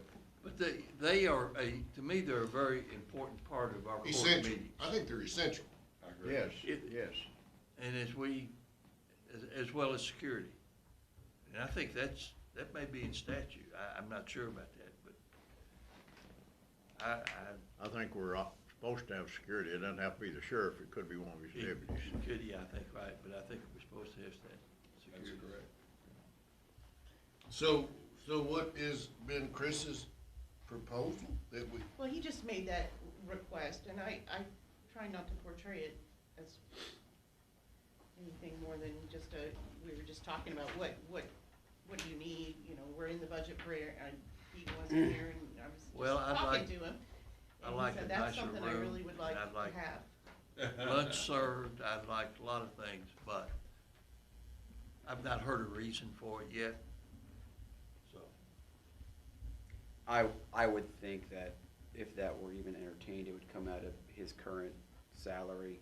But they are to me, they're a very important part of our court Essential. meetings. I think they're essential. I agree. yes, It- yes. And as well as security. And I think that may be in statute. I'm not sure about that, but I think we're supposed to have security. It doesn't have to be the sheriff, it could be one of his it deputies. could, yeah, I think, right, but I think we're supposed to have that That's security. correct. So what has been Chris's proposal that we, Well, he just made that request, and I try not to portray it as anything more than just we were just talking about what do you need, we're in the budget for it, he wasn't here, and I was Well, I'd just talking like- to him. I And like he a said, that's nicer something I room, really would like and I'd like- to have. Lunch served, I'd like a lot of things, but I've not heard a reason for it yet, so. I would think that if that were even entertained, it would come out of his current salary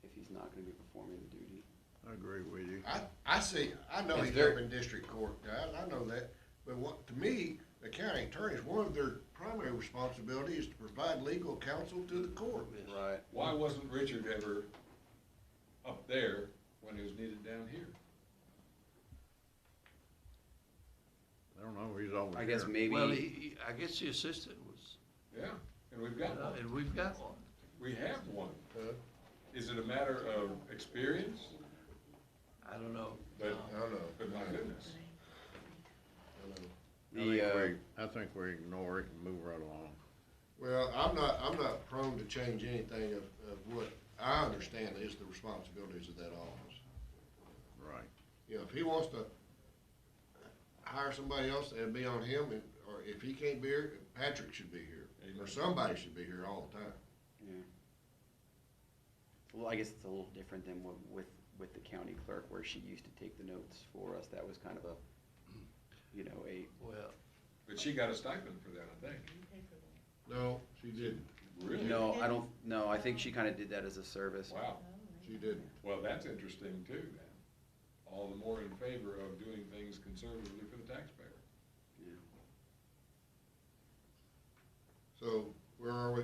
if he's not gonna be performing the duty. I agree with you. I see, I know Is he's there- up in district court, guys, I know that, but to me, the county attorneys, one of their primary responsibilities is to provide legal counsel to the court. Right. Why wasn't Richard ever up there when he was needed down here? I don't know, he's over I here. guess maybe. Well, I guess the assistant was, Yeah, and we've got one. and we've got one. We have one. Uh, Is it a matter of experience? I think we ignore it and move right along. Well, I'm not prone to change anything of what I understand is the responsibilities of that office. Right. You know, if he wants to hire somebody else, it'll be on him, or if he can't be here, Patrick should be here, or somebody should be here all the time. Yeah. Well, I guess it's a little different than with the county clerk, where she used to take the notes for us. That was kind of a, Well, But she got a stipend for that, I think. You pay for that. No, she didn't. Really? No, I don't, no, I think she kinda did that as a service. Wow. She didn't. Well, that's interesting too, then. All the more in favor of doing things conservatively for the taxpayer. Yeah. So, where are we?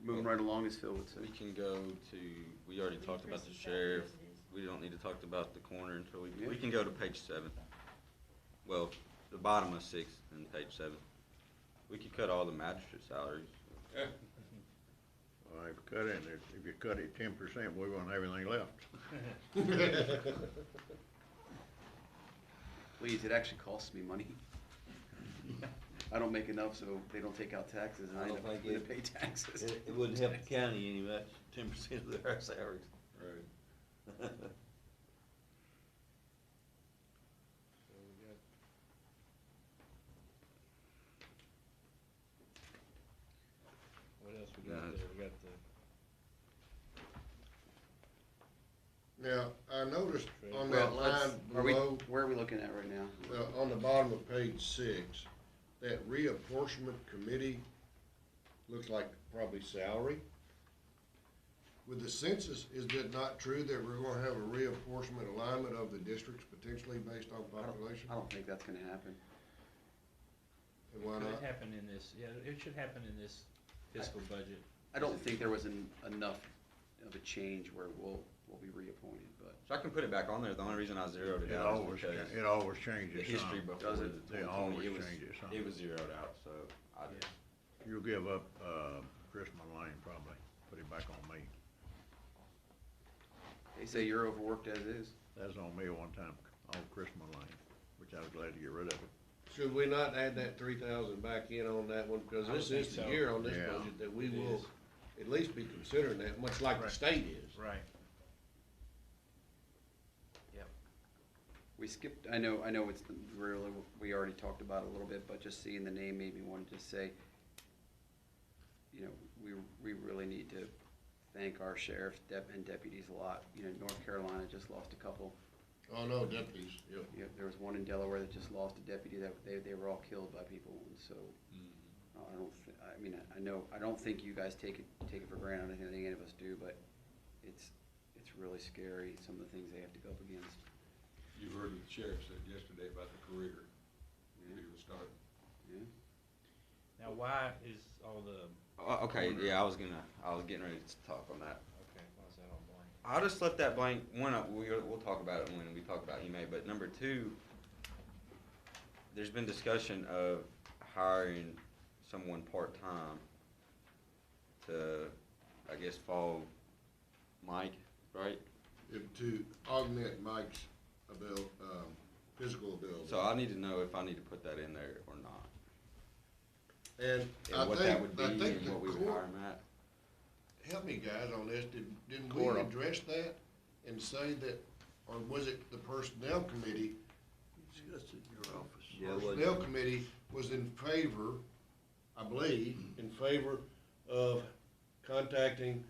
Moving right along, as Phil would say. We can go to, we already talked about the sheriff. We don't need to talk about the coroner until we can go to page 7. Well, the bottom of 6 and page 7. We could cut all the magistrate salaries. Yeah. Well, if you cut it, if you cut it 10%, we won't have anything left. Please, it actually costs me money. I don't make enough, so they don't take out taxes, and I I don't end up think having to it- pay taxes. It wouldn't help the county any much, 10% of their salaries. Right. What else we got Nice. there? We got the, Now, I noticed on Well, that line below, where are we looking at right now? on the bottom of page 6, that reapportionment committee looks like probably salary. With the census, is it not true that we're gonna have a reapportionment alignment of the districts potentially based on population? I don't think that's gonna happen. And why could not? it happen in this, yeah, it should happen in this fiscal budget. I don't think there was enough of a change where we'll be reappointed, but. So I can put it back on there. The only reason I zeroed it It out always, is because it always the changes history some. before Does the it? They 2020, always it was, change it some. it was zeroed out, so I Yeah. just, You'll give up, Christmas Lane probably, put it back on me. They say you're overworked as is. That was on me one time, on Christmas Lane, which I was glad to get rid of it. Should we not add that 3,000 back in on that one? Because I would this is think the so. year on this Yeah. budget that we It will is. at least be considering that, much like the Right. state is. Right. Yep. We skipped, I know it's really, we already talked about it a little bit, but just seeing the name made me want to just say, we really need to thank our sheriff and deputies a lot. North Carolina just lost a couple. Oh, no, deputies, yep. There was one in Delaware that just lost a deputy that they were all killed by people, and so I don't think you guys take it for granted. I don't think any of us do, but it's really scary, some of the things they have to go up against. You heard what the sheriff said yesterday about the career. He was starting. Yeah. Now, why is all the, okay, yeah, I was getting ready to talk on that. okay, why is that all blank? I'll just left that blank. One, we'll talk about it when we talk about EMA, but number 2, there's been discussion of hiring someone part-time to, I guess, follow Mike, right? To augment Mike's physical ability. So I need to know if I need to put that in there or not. And I And what that would think, be I think and the what we would court, hire him at. help me guys on this, didn't we Court. address that and say that, or was it the personnel committee? discussed it in your office. Yeah, it was. Personnel committee was in favor, I believe, in favor of contacting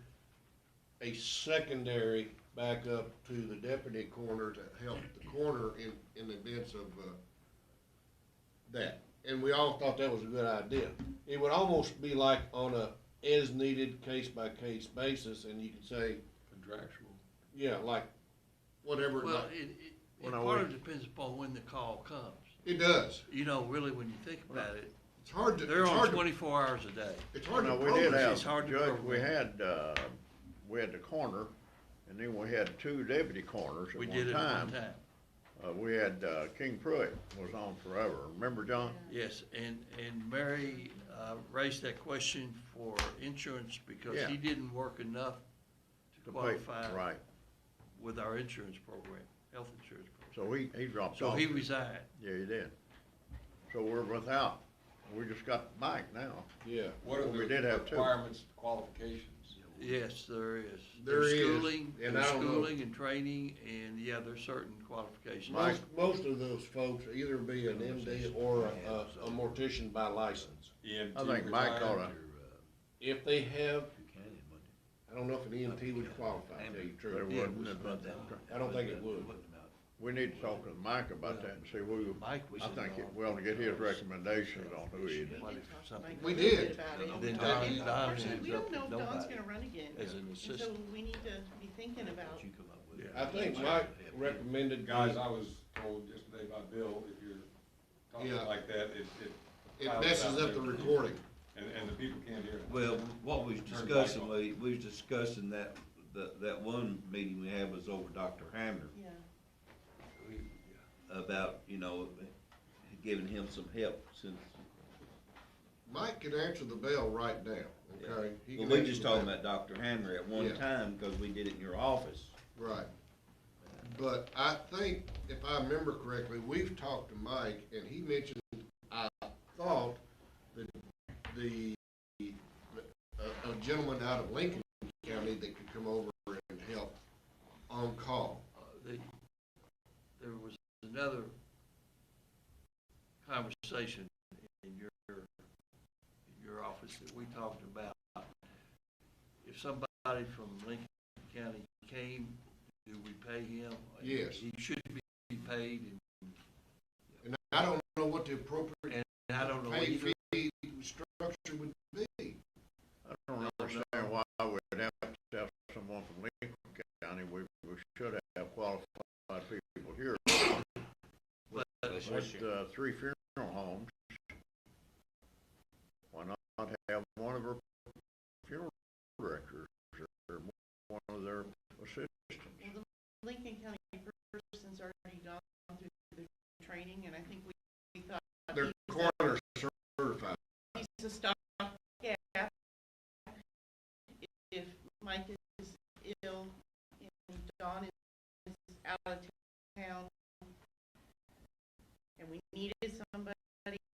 a secondary backup to the deputy coroner to help the coroner in events of, that. And we all thought that was a good idea. It would almost be like on a as-needed, case-by-case basis, and you could say, Contractual. yeah, like, whatever. Well, it Well, no, part we- of it depends upon when the call comes. It does. Really, when you think about it, It's hard to, they're it's on hard to, 24 hours a day. it's hard to No, we did program. have, It's hard to Judge, program. we had the coroner, and then we had 2 deputy coroners at We one did it at one time. time. We had, King Pruitt was on forever, remember, John? Yes, and Mary raised that question for insurance because Yeah. he didn't work enough to To pay- qualify Right, with our insurance program, health insurance program. so he dropped So off. he resigned. Yeah, he did. So we're without, we just got Mike now. Yeah. What are Well, we the did have two. requirements, qualifications? Yes, there is. There There's is, schooling, and there's I don't know. schooling and training, and yeah, there's certain qualifications. Most of those folks either be an MD or a mortician by license. EMT I think Mike retired? oughta, If they have, I don't know if an EMT would qualify, to tell you the there truth. wouldn't, I don't think it would. we need to talk to Mike about that and see who, Mike was I think we ought to get his recommendations on who he is. We did. Then Don, Don unfortunately, ends we up don't know with if Don's nobody gonna run again. as an And so assistant. we need to be thinking about, I think Mike recommended. Guys, I was told yesterday by Bill, if you're Yeah. talking like that, It messes up the recording. And the people can't hear it. Well, what we was Turn discussing, back on. we was discussing that, that one meeting we had was over Dr. Hamner yeah. about, you know, giving him some help since, Mike can answer the bell right now, okay? He well, can we answer just the talking bell. about Dr. Hamner at one Yeah. time, cause we did it in your office. Right. But I think, if I remember correctly, we've talked to Mike, and he mentioned, I thought, that a gentleman out of Lincoln County that could come over and help on call. There was another conversation in your office that we talked about. If somebody from Lincoln County came, do we pay him? Yes. He should be paid, And I don't know what the appropriate and I don't know pay either. fee structure would be. I don't understand why we'd have to have someone from Lincoln County, we should have qualified people here. But With, 3 funeral homes, why not have one of our funeral directors or one of their assistants? Well, the Lincoln County person's already gone through the training, and I think we thought They're he's coroner certified. a stopgap. If Mike is ill and Don is out of town, and we needed somebody,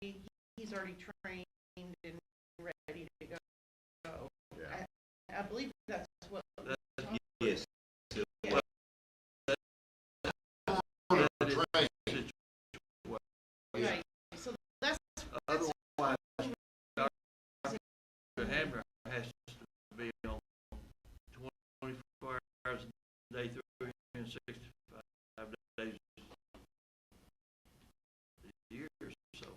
he's already trained and ready to go. Yeah. I believe that's what. Yes. that is the situation. Right, so that's Otherwise, Dr. Hamner has to be on 24 hours a day, 365 days a year, so.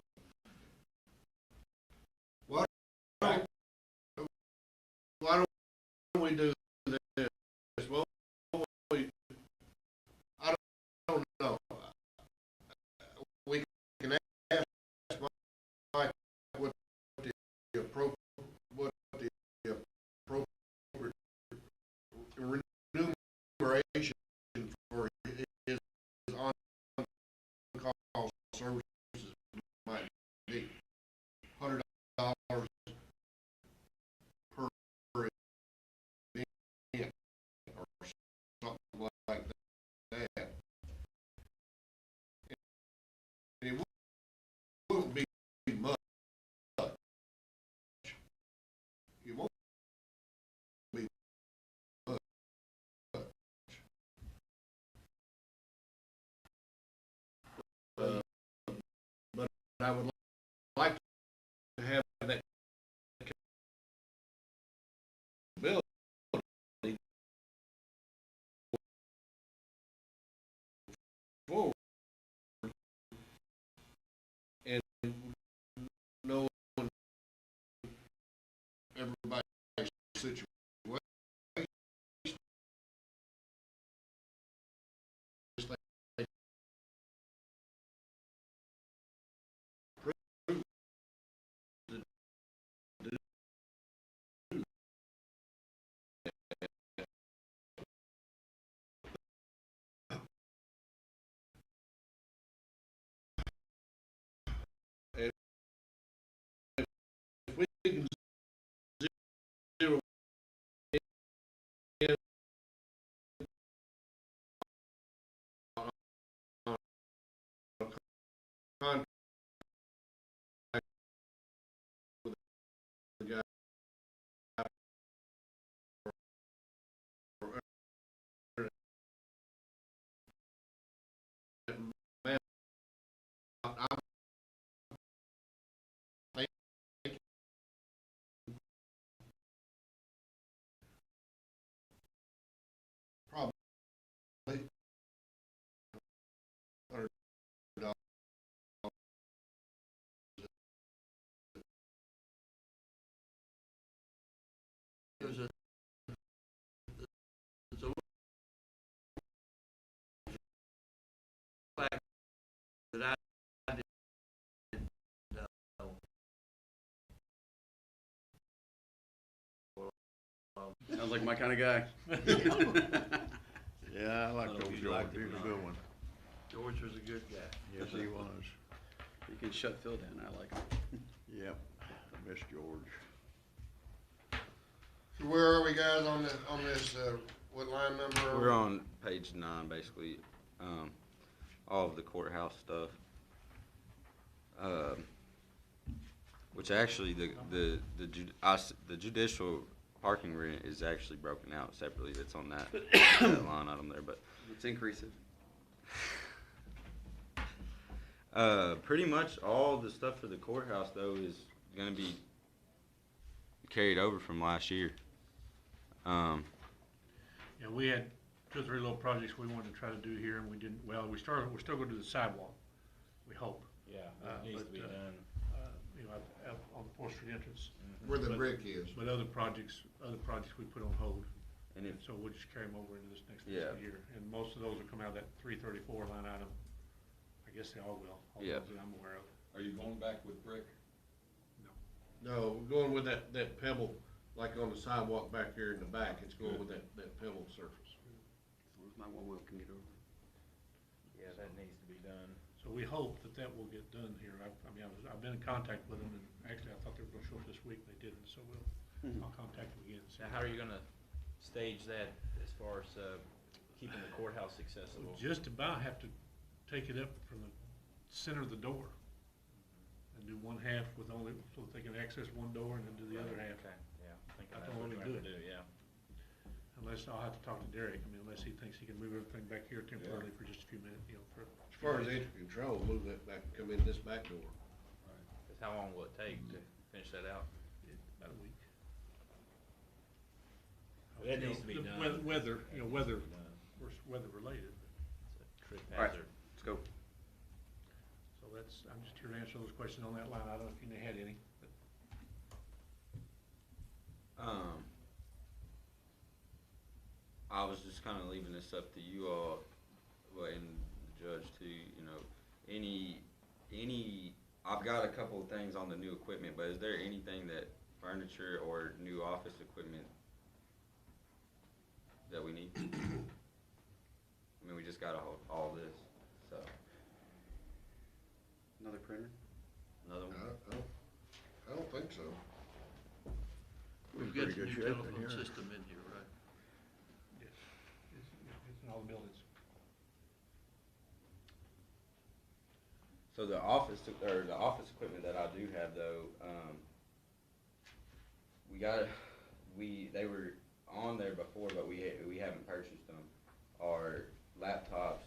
Why don't we do this? Well, I don't know. We can ask Mike what the appropriate remuneration for his on-call services might be. $100 per event or something like that. And it won't be much. It won't be much. But I would like to have that capability forward and knowing everybody's situation. Just like if we can zero in on a fact that I didn't know. Sounds like my kind of guy. Yeah, I like Oh, old you George, liked he it was a or good not? one. George was a good guy. Yes, he was. You can shut Phil down, I like him. Yep, I miss George. So where are we guys on this, what line number? are we? We're on page 9, basically, all of the courthouse stuff. Which actually, the judicial parking rent is actually broken out separately. It's on that, that line item there, but. Let's increase it. Pretty much all the stuff for the courthouse though is gonna be carried over from last year. Yeah, we had 2 or 3 little projects we wanted to try to do here, and we didn't, well, we're still gonna do the sidewalk, we hope. Yeah, it needs to be but, done. You know, out on the Fourth Street entrance. Where the brick is. But other projects we put on hold, And and if, so we'll just carry them over into this next Yeah. fiscal year. And most of those will come out of that 334 line item. I guess they all will, all Yeah. those that I'm aware of. Are you going back with brick? No, we're going with that pebble, like on the sidewalk back here in the back, it's going with that pebble surface. As long as my one wheel can get over. Yeah, that needs to be done. So we hope that will get done here. I've been in contact with them, and actually I thought they were gonna show up this week, they didn't, so I'll contact them again. and see Now, how are you gonna stage that as far as, keeping the courthouse accessible? We'll just about have to take it up from the center of the door and do one half with only, so that they can access one door and then do the other half. Okay, yeah, I think I that's don't what wanna we have do to do, yeah. Unless I'll have to talk to Derrick, unless he thinks he can move everything back here temporarily for just a few minutes, for. As far as entry control, move that back, come in this back door. Cause how long will it take to finish that out? About a week. That needs to be The done. Weather, weather, Done. of course, weather related, It's a trip All right. hazard. Let's go. so I'm just here to answer those questions on that line. I don't know if you had any, but I was just kind of leaving this up to you all, well, and the judge too, I've got a couple of things on the new equipment, but is there anything that furniture or new office equipment that we need? I mean, we just got all this, so. Another printer? Another one? I don't think so. We've Pretty got the good new shape in telephone here. system in here, right? yes, it's in all the buildings. So the office equipment that I do have though, they were on there before, but we haven't purchased them. Our laptops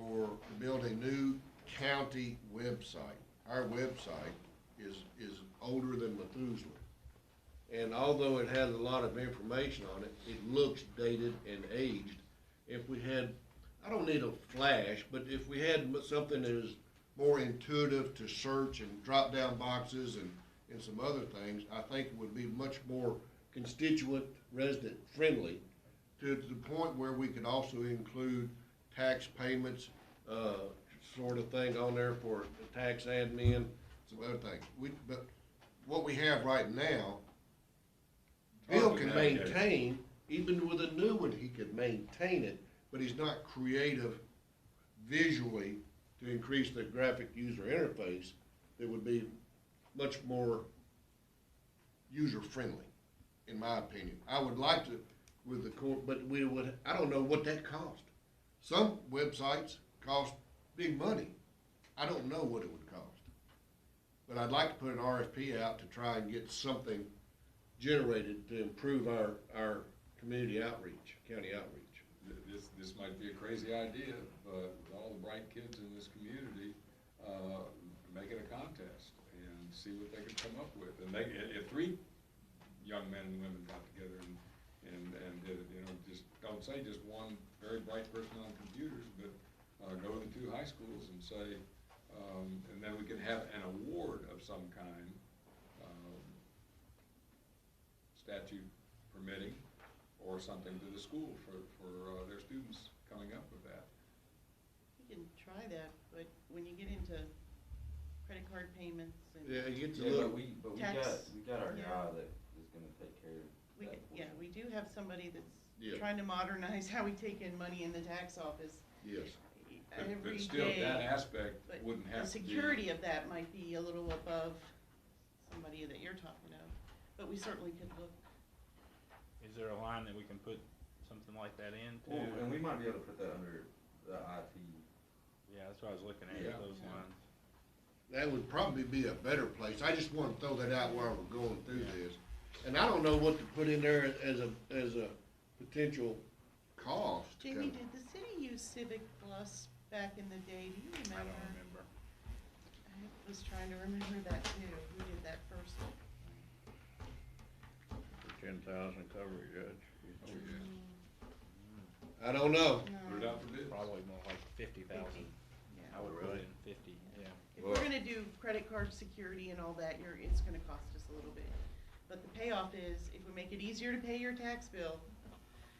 for, to build a new county website. Our website is older than Methuselah. And although it has a lot of information on it, it looks dated and aged. If we had, I don't need a flash, but if we had something that is more intuitive to search and drop down boxes and some other things, I think it would be much more constituent resident friendly to the point where we could also include tax payments, sort of thing on there for the tax admin, some other things. But what we have right now, Bill can maintain, even with a new one, he could maintain it, but he's not creative visually to increase the graphic user interface that would be much more user-friendly, in my opinion. I would like to, with the court, but I don't know what that cost. Some websites cost big money. I don't know what it would cost. But I'd like to put an RFP out to try and get something generated to improve our community outreach, county outreach. This might be a crazy idea, but with all the bright kids in this community, make it a contest and see what they could come up with. And if 3 young men and women got together and did it, just don't say just one very bright person on computers, but go to the 2 high schools and say, and then we can have an award of some kind, statute permitting, or something to the school for their students coming up with that. You can try that, but when you get into credit card payments and. Yeah, it gets a Yeah, little, but we tax, got our yeah. guy that is gonna take care of We, that. yeah, we do have somebody that's Yeah. trying to modernize how we take in money in the tax office yes. every But still, day. that aspect But wouldn't have the to be. security of that might be a little above somebody that you're talking of, but we certainly could look. Is there a line that we can put something like that in too? Well, and we might be able to put that under the IT. Yeah, that's what I was looking at, Yeah. those lines. That would probably be a better place. I just want to throw that out while we're going through Yeah. this. And I don't know what to put in there as a potential cost. Jamie, did the city use Civic Plus back in the day? Do you I remember? don't remember. I was trying to remember that too. Who did that first? For 10,000 coverage, Judge. Oh, yeah. I don't know. Put it No. out for bid. Probably more like 50,000. Yeah. I would put Really? in 50, yeah. If we're gonna do credit card security and all that, it's gonna cost us a little bit. But the payoff is, if we make it easier to pay your tax bill.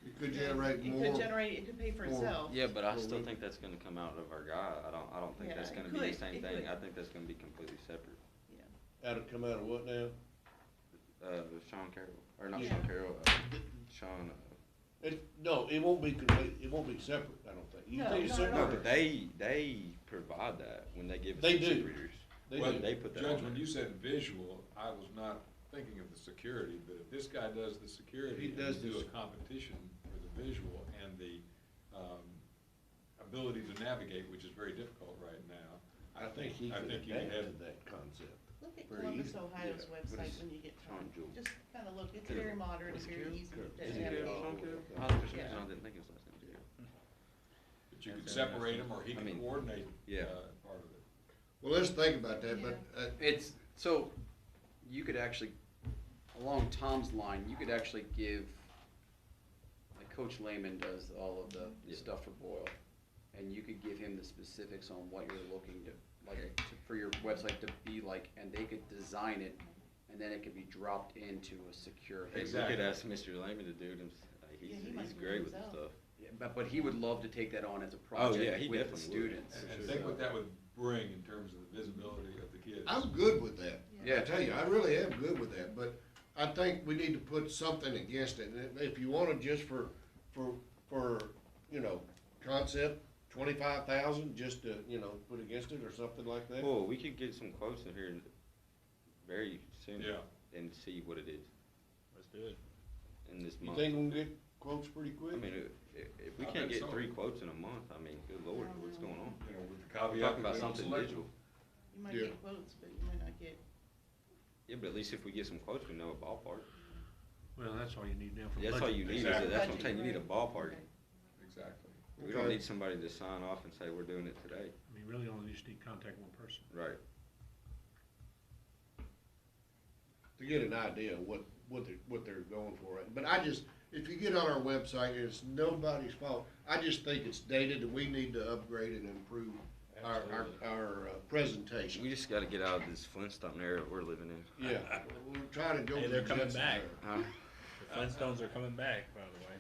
It could then generate more. it could pay for more. itself. Yeah, but I Well, still we- think that's gonna come out of our guy. I don't think Yeah, that's it gonna be the could, same it thing. could. I think that's gonna be completely separate. Yeah. That'll come out of what now? Sean Carroll, or not Yeah. Sean Carroll, Sean, No, it won't be complete, it won't be separate, I don't think. You No, think it's not at separate? no, all. but they provide that when they give us They the do. secretors. They Well, do. They put that Judge, on when there. you said visual, I was not thinking of the security, but if this guy does the security He and does we do a this. competition for the visual and the, ability to navigate, which is very difficult right now, I think he I could think you adapt could to have, that concept. Look at Very Columbus, easy. Ohio's Yeah. website It's when you get Sean time. Jewell. Just kinda look, it's Carroll. very modern, it's Is it very Carroll? easy Carroll. to Is it navigate. Carroll? Sean Carroll? Yeah. I was confused, Yeah. I didn't think it was last name. but you could That's separate them, or he I can mean, coordinate, yeah. part of it. Well, let's think about that, but, It's, so, you could actually, along Tom's line, you could actually give, like Coach Lehman does all of the Yeah. stuff for Boyle, and you could give him the specifics on what you're looking to, like, for your website to be like, and they could design it, and then it could be dropped into a secure. Hey, we Exactly. could ask Mr. Lehman to do it, Yeah, he he's might do it great with this himself. stuff. Yeah, but he would love to take that on as a Oh, yeah, project he with the definitely would. students. And think what that would bring in terms of the visibility of the kids. I'm good with that. Yeah. I tell you, I really am good with that, but I think we need to put something against it. And if you want it just for, concept, 25,000, just to, put against it or something like that. Well, we could get some quotes in here very soon. Yeah. And see what it is Let's do it. in this You month. think we can get quotes pretty quick? I mean, if we I can't bet get so. 3 quotes in a month, I mean, good lord, what's going on? With the We're caveat. talking about that we don't something select digital. them. You might Yeah. get quotes, but you might not get. Yeah, but at least if we get some quotes, we know a ballpark. Well, that's all you need now for That's all budget. you need, Exactly. that's what I'm saying, you need a ballpark. Okay. Exactly. We don't need somebody to sign off and say we're doing it today. I mean, really only just need to contact one person. Right. To get an idea of what they're going for. But I just, if you get on our website, it's nobody's fault. I just think it's dated and we need to upgrade and improve our presentation. We just gotta get out of this Flintstone area that we're living in. Yeah, we're trying to go. Hey, with they're the coming Jetsons back. there. The Flintstones are coming back, by the way.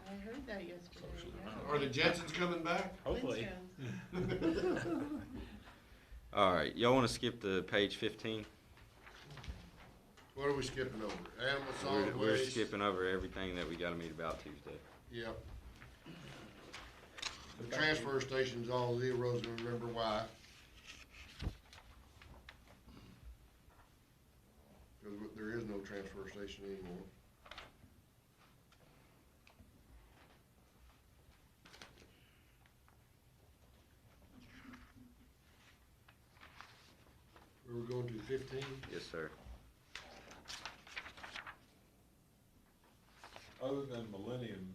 I heard that yesterday. yeah. Are the Jetsons coming back? Hopefully. Flintstones. All right, y'all wanna skip to page 15? What are we skipping over? Animal solid We're waste? skipping over everything that we gotta meet about Tuesday. Yep. The transfer station's all zeros, and remember why. Cause there is no transfer station anymore. Where we going to, 15? Yes, sir. Other than Millennium,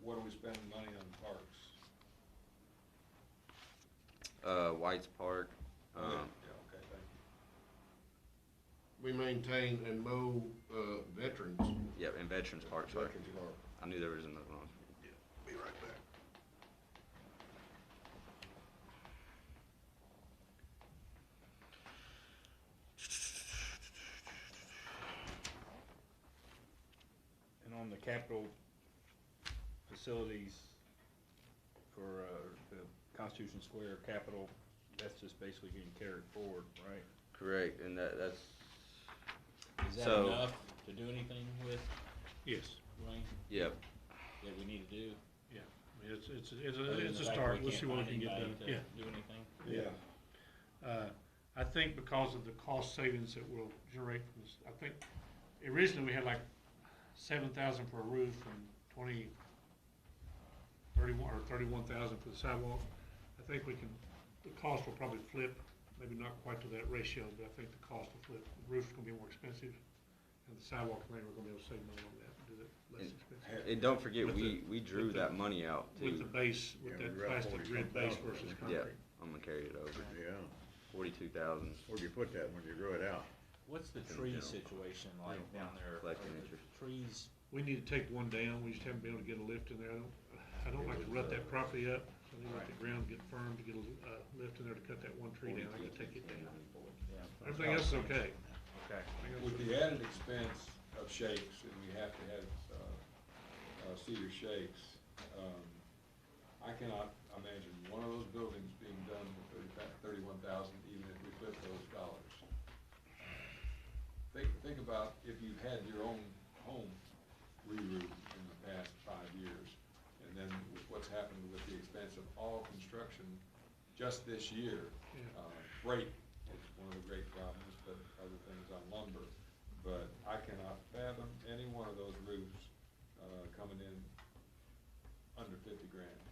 what are we spending money on parks? White's Park, Yeah, okay, thank you. We maintain and mow, veterans. yep, and Veterans Park, sorry. Veterans Park. I knew there was another one. Be right back. And on the capital facilities for, the Constitution Square Capitol, that's just basically getting carried forward, right? Correct, and that's, Is that So- enough to do anything with, Yes, Duane, yep, that we need to do? yeah. I mean, it's Other than a the fact start. we We'll can't see what we find can get anybody done. to Yeah. Do anything? Yeah. I think because of the cost savings that we'll generate from this, I think originally we had like 7,000 for a roof and 31,000 for the sidewalk. I think the cost will probably flip, maybe not quite to that ratio, but I think the cost will flip. The roof's gonna be more expensive, and the sidewalk, I think we're gonna be able to save money on that, do that less And- expensive. and don't forget, With we drew with the- that money out With the too. base, with Yeah, that we got plastic grid base 42,000, versus didn't Yeah, concrete. I'm gonna carry it over, Yeah, 42,000 where'd you put that when you drew it out? What's the In the tree general situation like Yeah. down there? Collecting Are the interest. trees, We need to take one down, we just haven't been able to get a lift in there. I don't like to rut that property up, so I need to let the ground get firm to get a lift in there to cut that one tree down, I gotta take it down. yeah. Everything else is okay. Okay. Everything else With is the okay. added expense of shakes, and we have to have, cedar shakes, I cannot imagine one of those buildings being done for 31,000, even if we flip those dollars. Think about if you had your own home re-roofed in the past 5 years, and then with what's happened with the expense of all construction just this year. Yeah. Freight is one of the great problems, but other things on lumber. But I cannot fathom any one of those roofs, coming in under 50 grand.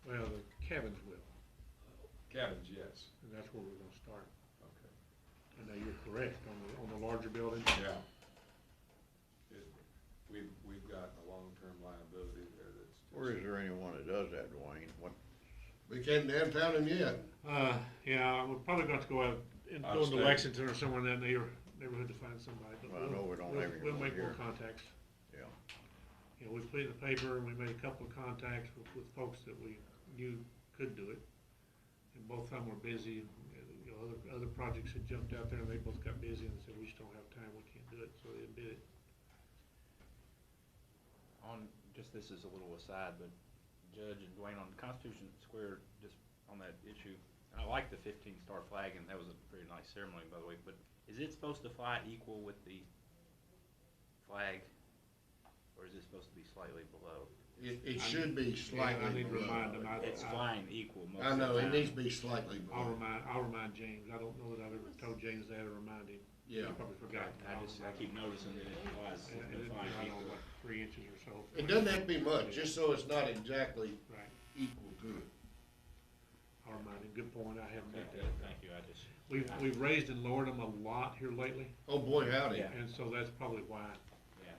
Well, the cabins will, Cabins, yes. and that's where we're gonna start. Okay. And now you're correct, on the larger building. Yeah. We've got a long-term liability there that's. Where is there anyone that does that, Duane? What, We can't damn town them yet. Yeah, we're probably going to go out and Out go of into state. Lexington or somewhere in that neighborhood to find somebody. But Well, I know we don't have We'll anyone make more here. contacts. yeah, You know, we put it in the paper, and we made a couple of contacts with folks that we knew could do it. And both of them were busy, you know, other projects had jumped out there, and they both got busy and said, we just don't have time, we can't do it, so they bid it. On, just this is a little aside, but Judge and Duane, on Constitution Square, just on that issue, I like the 15-star flag, and that was a very nice ceremony, by the way, but is it supposed to fly equal with the flag, or is it supposed to be slightly below? It should be slightly I need to below. remind them, It's flying equal most I of the know, it time. needs to be slightly I'll below. remind James, I don't know that I've ever told James that or reminded him. Yeah. He probably forgot. I keep noticing that it flies And the it's flying right equal. on like 3 inches or so. It doesn't have to be much, just so it's not exactly Right, equal to it. I'll remind him, good point, I haven't Okay, made that. thank you, I just. We've raised and lowered them a lot here lately, Oh, boy, howdy. Yeah. and so that's probably why, Yeah.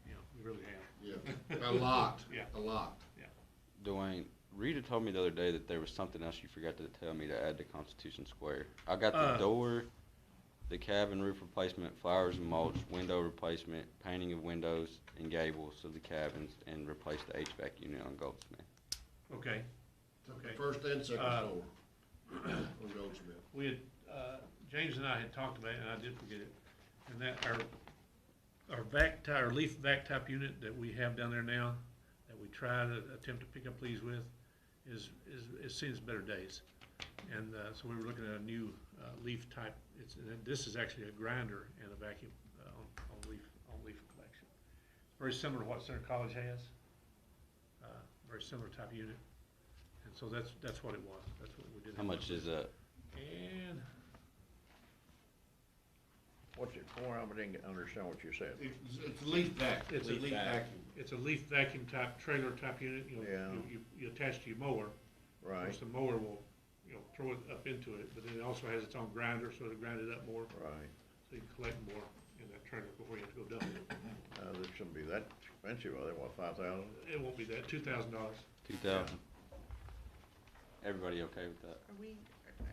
you know, we really have. Yeah, a lot, Yeah. a lot. Dwayne, Rita told me the other day that there was something else you forgot to tell me to add to Constitution Square. I got the door, the cabin roof replacement, flowers and mulch, window replacement, painting of windows and gables of the cabins, and replace the HVAC unit on Goldsmith. Okay. The first and second floor on Goldsmith. We had, James and I had talked about it, and I did forget it, and that our leaf vac type unit that we have down there now, that we try to attempt to pick up leaves with, is seen its better days. And, so we were looking at a new, leaf type. This is actually a grinder and a vacuum, on leaf collection. Very similar to what Center College has, very similar type unit. And so that's what it was. That's what we did. How much is that? And What's it for? I didn't understand what you said. It's a leaf vac. It's a leaf vacuum. it's a leaf vacuum type, trailer type unit, Yeah. you attach to your mower. Of Right, course, the mower will, throw it up into it, but then it also has its own grinder, so it'll grind it up more, right. so you can collect more in that trailer before you have to go dump it. This shouldn't be that expensive, are they, what, 5,000? It won't be that, $2,000. 2,000. Everybody okay with that?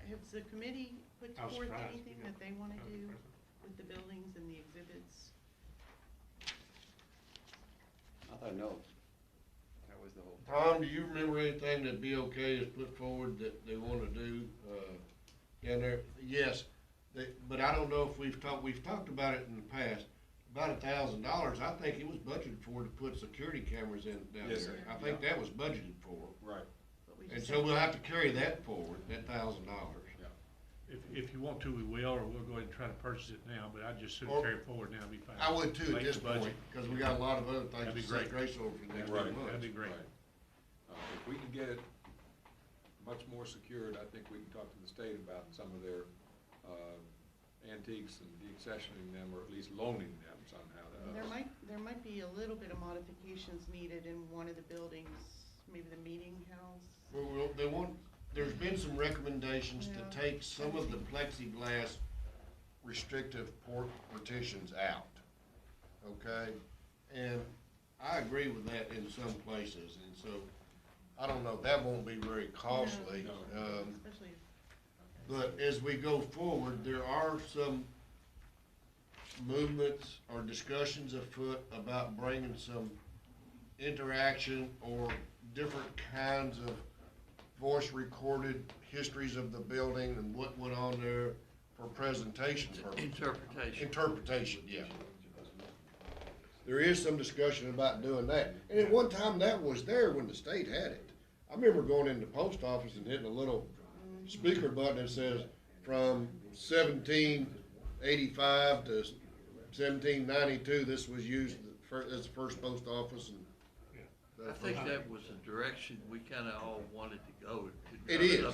Has the committee put I was forth surprised. anything that they wanna do with the buildings and the exhibits? I thought no. That was the whole. Tom, do you remember anything that BOK has put forward that they wanna do, down there? Yes, but I don't know if we've talked about it in the past, about $1,000, I think it was budgeted for to put security cameras in down Yes, there. sir. I think that was budgeted for, Right. But we and just so we'll have to carry that forward, that $1,000. If you want to, we will, or we'll go ahead and try to purchase it now, but I'd just soon Or- carry it forward now, it'd be fine. I would too at Late this in the budget. point, cause we got a lot of other things That'd be to set great. grace over for the next Right. few months. That'd be great. Right. If we can get it much more secured, I think we can talk to the state about some of their antiques and deaccessioning them, or at least loaning them somehow to us. There might be a little bit of modifications needed in one of the buildings, maybe the meeting house. There's been some recommendations Yeah. to take some of the plexiglass restrictive partitions out, okay? And I agree with that in some places, and so, I don't know, that won't be very costly. No. Especially if. But as we go forward, there are some movements or discussions afoot about bringing some interaction or different kinds of voice recorded histories of the building and what went on there for presentation purposes. Interpretation, yeah. There is some discussion about doing that. And at one time, that was there when the state had it. I remember going in the post office and hitting a little speaker button that says from 1785 to 1792, this was used as the first post office. And I think that was the direction we kinda all wanted to go. It is.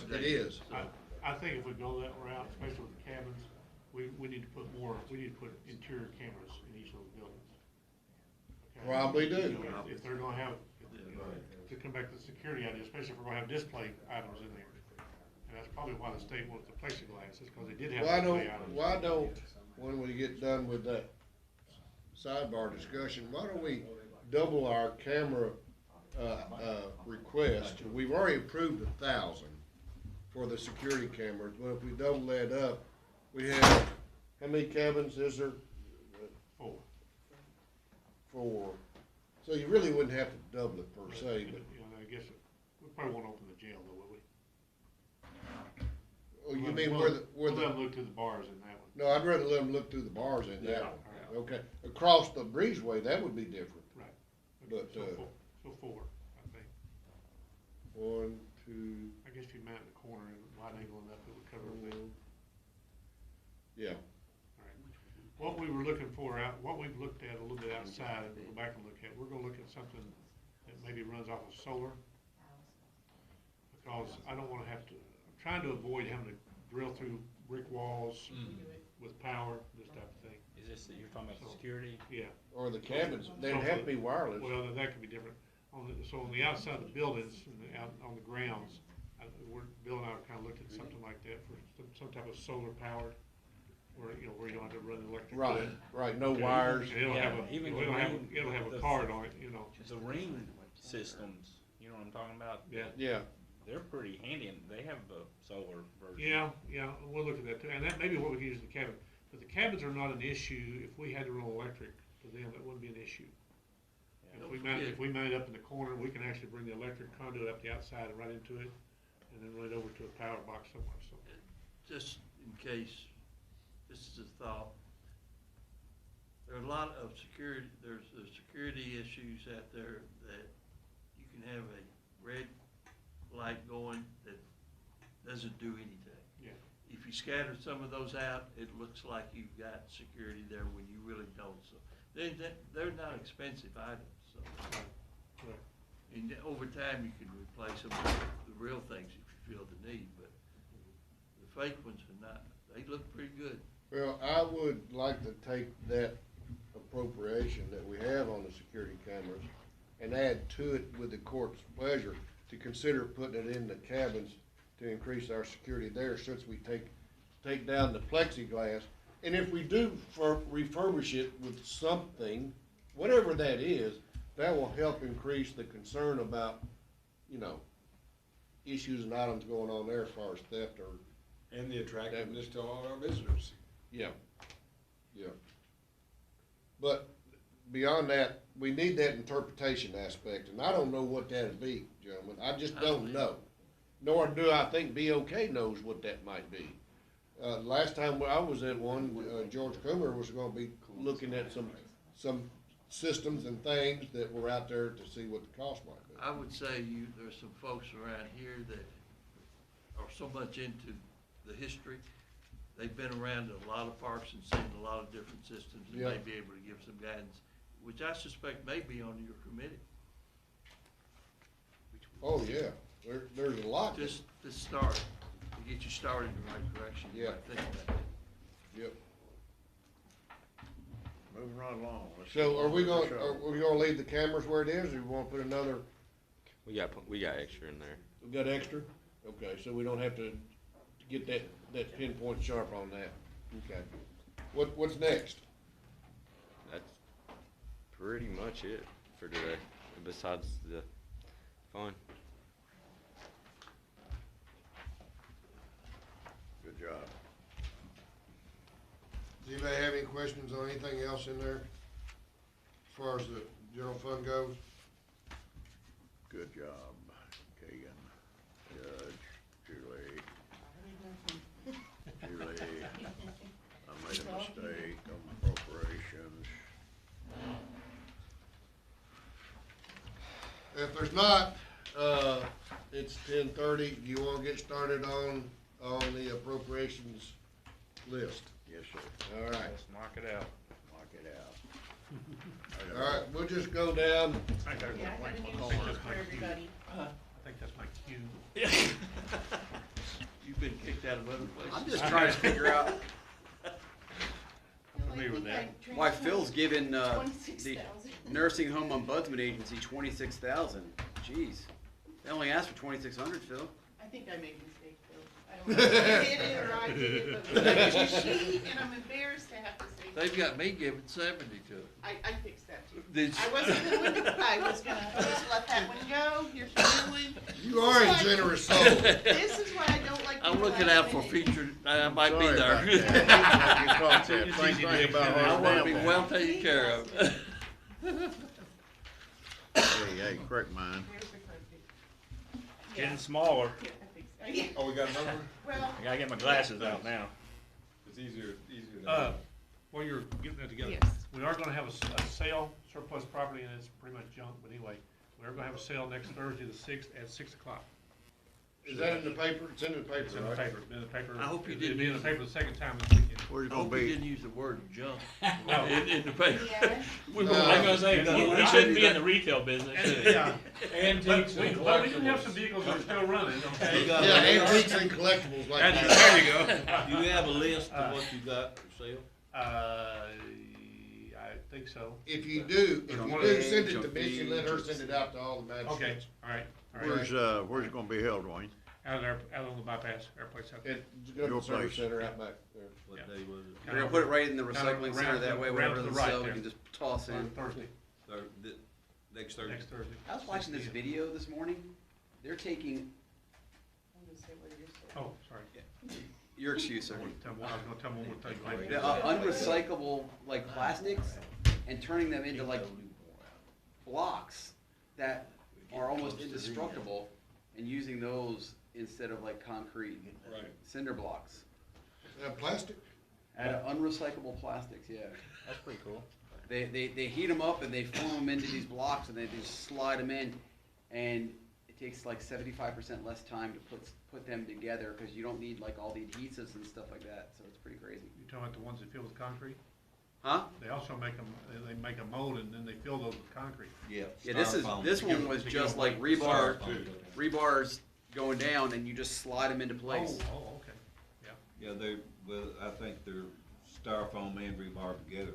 I think if we go that route, especially with the cabins, we need to put interior cameras in each of those buildings. Okay? Probably do. If they're gonna have, to come back to the security idea, especially if we're gonna have display items in there. And that's probably why the state wants the plexiglass, is because they did have display items. Why don't, when we get done with that sidebar discussion, why don't we double our camera, request? We've already approved 1,000 for the security cameras, but if we double that up, we have, how many cabins is there? 4. 4. So you really wouldn't have to double it per se, but, I guess, we probably won't open the jail though, will we? oh, you mean We'll let them look through the bars in that one. no, I'd rather let them look through the bars in that one. Alright. Okay, across the breezeway, that would be different. Right. But, So 4, I think. 1, 2, I guess if you mount in the corner and wide angle enough, it would cover everything. yeah. What we were looking for what we've looked at a little bit outside, and we'll go back and look at, we're gonna look at something that maybe runs off of solar. Because I don't wanna have to, I'm trying to avoid having to drill through brick walls with power, this type of thing. Is this, you're talking about security? Yeah, Or the cabins, they'd have to be wireless. well, that could be different. So on the outside of the buildings, and out on the grounds, Bill and I kinda looked at something like that for some type of solar powered, where you don't have to run the electric. Right, right, no Okay. wires. And it'll Yeah, have even it'll the have ring- it'll have a the- card on it, The ring systems you know what I'm talking about? Yeah. Yeah, They're pretty handy, and they have a solar version. Yeah, we'll look at that too, and that may be what we can use in the cabin. But the cabins are not an issue. If we had to run electric to them, that wouldn't be an issue. Yeah. If we mount it up in the corner, we can actually bring the electric conduit up the outside and right into it, and then run it over to a power box somewhere, so. Just in case, this is a thought. There are a lot of there's security issues out there that you can have a red light going that doesn't do anything. Yeah. If you scatter some of those out, it looks like you've got security there when you really don't. So they're not expensive items, so. Right. And over time, you can replace them with the real things if you feel the need, but the fake ones are not, they look pretty good. well, I would like to take that appropriation that we have on the security cameras and add to it with the court's pleasure to consider putting it in the cabins to increase our security there since we take down the plexiglass. And if we do refurbish it with something, whatever that is, that will help increase the concern about, issues and items going on there as far as theft or, And the attractiveness to all our visitors. yeah. But beyond that, we need that interpretation aspect, and I don't know what that'd be, gentlemen. I just don't know. Nor do I think BOK knows what that might be. Last time I was at one, George Coomer was gonna be looking at some systems and things that were out there to see what the cost might be. I would say there's some folks around here that are so much into the history. They've been around a lot of parks and seen a lot of different systems and may Yeah. be able to give some guidance, which I suspect may be on your committee. Oh, yeah, there's a lot. Just to start, to get you started in the right direction. You Yeah. might think about that. Yep. Moving right along. Let's So get are on we with the gonna, show. are we gonna leave the cameras where it is, or we wanna put another, We got extra in there. we got extra? Okay, so we don't have to get that pinpoint sharp on that. Okay. What's next? That's pretty much it for today, besides the fun. Good job. Does anybody have any questions on anything else in there? As far as the general fund goes? Good job, Kagan, Judge, Julie, I made a mistake on appropriations. If there's not, it's 10:30. Do you wanna get started on the appropriations list? Yes, sir. All right. Let's knock it out. Knock it out. All right, we'll just go down. I got Yeah, I had a new one sheet more. for everybody. I think that's my cue. You've been kicked out of other places. I'm just trying to figure out Familiar with that. why Phil's giving, the 26,000. nursing home ombudsman agency 26,000. Jeez. They only asked for 2,600, Phil. I think I made a mistake, Phil. I don't know if I did it or I did it, but we got your sheet, and I'm embarrassed to have to say. They've got me giving 70 to it. I fixed that too. Did you? I wasn't gonna just let that one go. Here's your new one. You are a generous soul. This is why I don't like. I'm people looking last out for minute. future, I might be Sorry there. about that. You caught that. It's Same easy to thing about extend I our want to be down well there. taken care of. Hey, correct mine. There's the corrected. Getting smaller. Yeah, I think so. Yeah. Oh, we got another one? Well, I gotta get my glasses out now. It's easier now. While you're getting that together, yes. we are gonna have a sale, surplus property, and it's pretty much junk, but anyway, we are gonna have a sale next Thursday, the 6th, at 6 o'clock. Is that in the paper? It's in the paper, It's in the right? paper, it's been in the paper. I hope you It'll didn't be in the use paper the second time this weekend. Where's it I gonna hope you be? didn't use the word junk No. in the paper. Yeah. We No. were- I was gonna say, Yeah. we shouldn't be in the retail business. Yeah. Antiques But and we do have some collectibles. vehicles that are still running, okay? got Yeah, a- antiques and collectibles like that. There you go. Do you have a list of what you got for sale? I think so. If you do, Junk send it to feed, Missy, let her junk send it out to all the Okay, magistrates. all right, all right. Where's it gonna be held, Wayne? Out on the bypass, our place out there. At the Your service place. center out back there. What Yeah. day was it? We're gonna put it right in the Kind of recycling around center, that way around whatever to the they right sell, we there. can just toss On in. Thursday. Thir- th- Next Thursday. next Thursday. I was watching this 6 p.m. video this morning. They're taking, I'm gonna say what you're saying. Oh, sorry. your excuse, sir. I was gonna tell one more thing. Like, The unrecyclable like plastics and turning them into like blocks that are almost indestructible and using those instead of like concrete Right. cinder blocks. Plastic? Out of unrecyclable plastics, yeah. That's pretty cool. They heat them up and they form them into these blocks and they just slide them in, and it takes like 75% less time to put them together because you don't need like all the adhesives and stuff like that. So it's pretty crazy. You talking about the ones that fill with concrete? Huh? They also make them, they make a mold and then they fill those with concrete. Yeah. Yeah, this one was just like rebars going down and you just slide them into place. Oh, okay, yeah. Yeah, I think they're styrofoam and rebar together.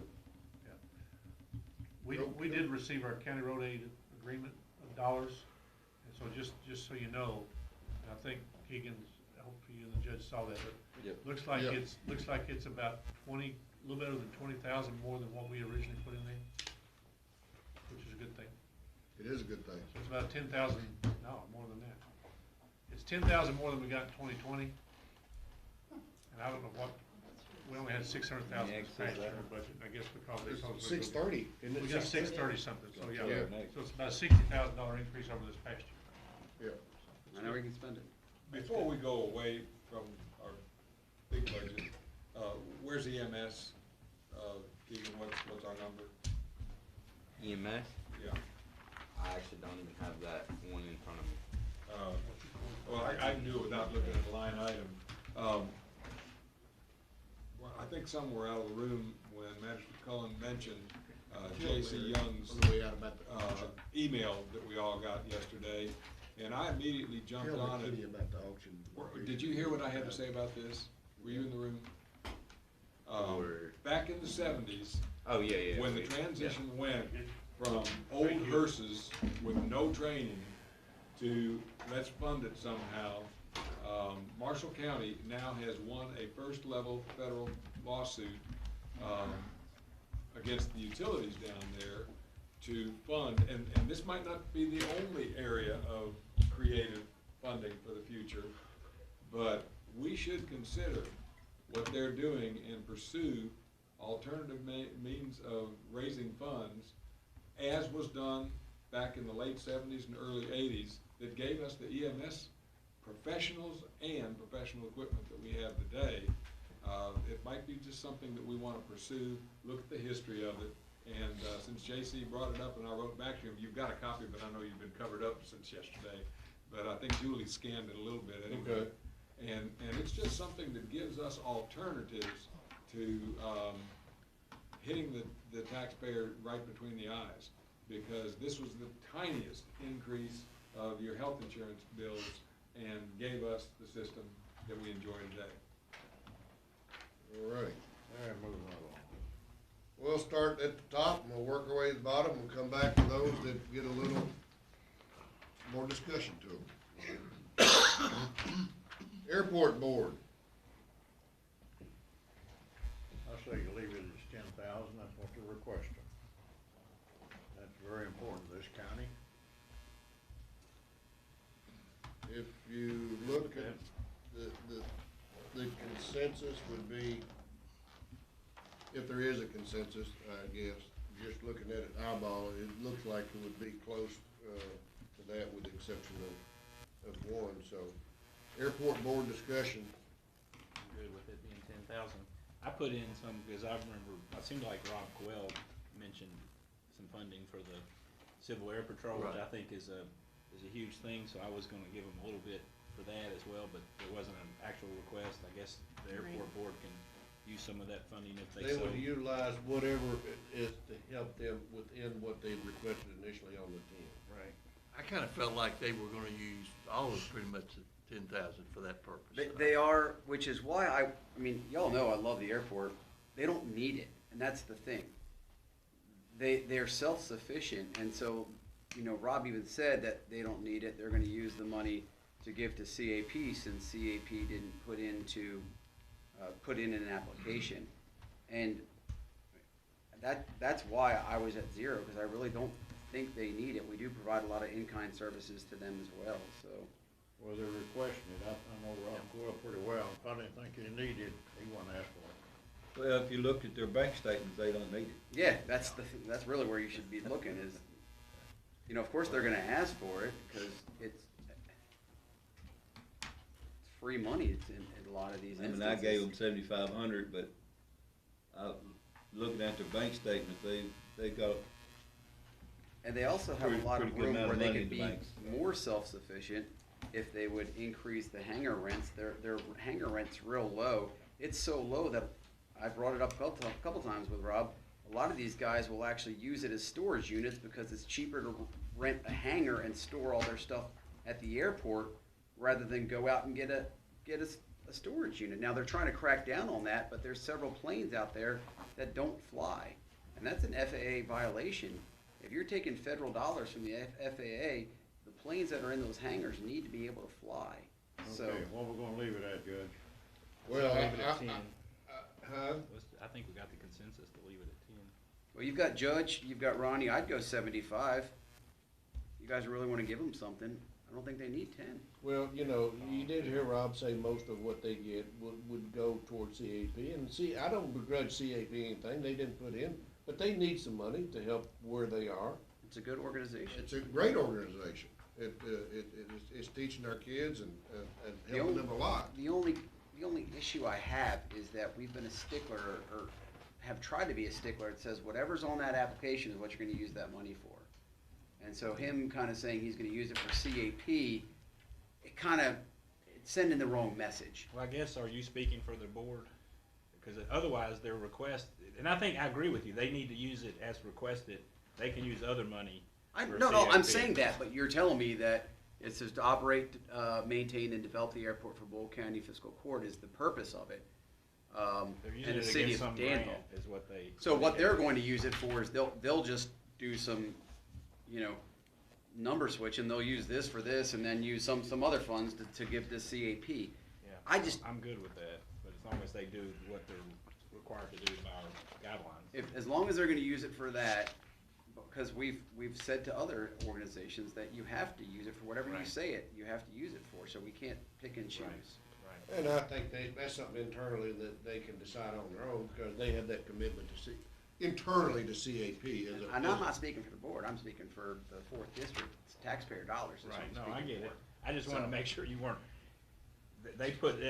We did receive our county road aid agreement of dollars, and so just so you know, and I think Keegan's, hopefully you and the judge saw that, but Yep. looks like Yep. it's about a little better than 20,000 more than what we originally put in there, which is a good thing. It is a good thing. So it's about 10,000, no, more than that. It's 10,000 more than we got in 2020, and I don't know what, we only had 600,000 this past year in the budget, I guess because they told us. 630, isn't it? We got 630 something, so yeah, Yeah. so it's about a $60,000 increase over this past year. Yeah. I know we can spend it. Before we go away from our big budget, where's EMS? Keegan, what's our number? EMS, Yeah. I actually don't even have that one in front of me. Well, I can do it without looking at the line item. Well, I think some were out of the room when Magistrate Cullen mentioned J.C. Young's On the way out about the auction. email that we all got yesterday, and I immediately jumped Tell on the it. kitty about the auction. Did you hear what I had to say about this? Were you in the room? Back in the 70s, Oh, yeah. when the transition went from old hearses with no training to let's fund it somehow, Marshall County now has won a first-level federal lawsuit against the utilities down there to fund, and this might not be the only area of creative funding for the future, but we should consider what they're doing and pursue alternative means of raising funds, as was done back in the late 70s and early 80s, that gave us the EMS professionals and professional equipment that we have today. It might be just something that we want to pursue, look at the history of it, and since JC brought it up and I wrote back to him, you've got a copy, but I know you've been covered up since yesterday, but I think Julie scanned it a little bit anyway. Okay. And it's just something that gives us alternatives to hitting the taxpayer right between the eyes, because this was the tiniest increase of your health insurance bills and gave us the system that we enjoy today. All right. All right, moving right along. We'll start at the top and we'll work our way to the bottom. We'll come back to those that get a little more discussion to them. Airport Board. I say you leave it as 10,000, that's what they're requesting. That's very important to this county. If you look at the consensus would be, if there is a consensus, I guess, just looking at it eyeball, it looks like it would be close to that with the exception of one, so. Airport Board discussion. I'm good with it being 10,000. I put in some, because I remember, it seemed like Rob Quell mentioned some funding for the Civil Air Patrol, which I think is a huge thing, so I was gonna give them a little bit for that as well, but there wasn't an actual request. I guess the airport board can use some of that funding if they They so. would utilize whatever it is to help them within what they requested initially on the 10. Right. I kinda felt like they were gonna use all of pretty much the 10,000 for that purpose. They are, which is why I mean, y'all know I love the airport. They don't need it, and that's the thing. They're self-sufficient, and so, you know, Rob even said that they don't need it. They're gonna use the money to give to CAP since CAP didn't put in an application. And that's why I was at zero, because I really don't think they need it. We do provide a lot of in-kind services to them as well, so. Well, they're requesting it, I know Rob Coyle pretty well, if I didn't think he needed it, he wouldn't ask for it. Well, if you look at their bank statements, they don't need it. Yeah, that's that's really where you should be looking is, you know, of course they're gonna ask for it, because it's free money, it's in a lot of these I instances. mean, I gave them 7,500, but looking at their bank statements, they got, And they also have a lot of Pretty good room amount where of they money could in the be banks. more self-sufficient if they would increase the hangar rents. Their hangar rent's real low. It's so low that I brought it up a couple times with Rob. A lot of these guys will actually use it as storage units because it's cheaper to rent a hangar and store all their stuff at the airport rather than go out and get a storage unit. Now, they're trying to crack down on that, but there's several planes out there that don't fly. And that's an FAA violation. If you're taking federal dollars from the FAA, the planes that are in those hangars need to be able to fly. So, Okay, what we're gonna leave it at, Judge? Well, Leave it at 10. huh? I think we got the consensus to leave it at 10. well, you've got Judge, you've got Ronnie, I'd go 75. You guys really wanna give them something, I don't think they need 10. Well, you know, you did hear Rob say most of what they get would go towards CAP, and see, I don't begrudge CAP anything they didn't put in, but they need some money to help where they are. It's a good organization. It's a great organization. It's teaching our kids and helping them a lot. The only issue I have is that we've been a stickler, or have tried to be a stickler. It says whatever's on that application is what you're gonna use that money for. And so him kinda saying he's gonna use it for CAP, it's sending the wrong message. Well, I guess, are you speaking for the board? Because otherwise, their request, and I think, I agree with you, they need to use it as requested. They can use other money. for No, I'm CAP. saying that, but you're telling me that it says to operate, maintain, and develop the airport for Boyle County Fiscal Court is the purpose of it. They're And using the it city against of some grant, Danville. is what they. So what they're going to use it for is they'll just do some, you know, number switch, and they'll use this for this, and then use some other funds to give this CAP. Yeah, I'm good with that, but as long as they do what they're required to do by our guidelines. As long as they're gonna use it for that, because we've said to other organizations that you have to use it for whatever you Right. say it, you have to use it for, so we can't pick and choose. Right. And I think that's something internally that they can decide on their own, because they have that commitment to internally to CAP as a. And I'm not speaking for the board, I'm speaking for the fourth district, it's taxpayer dollars, that's what Right, I'm no, I speaking get it. for. I just wanted to So- make sure you weren't, they put,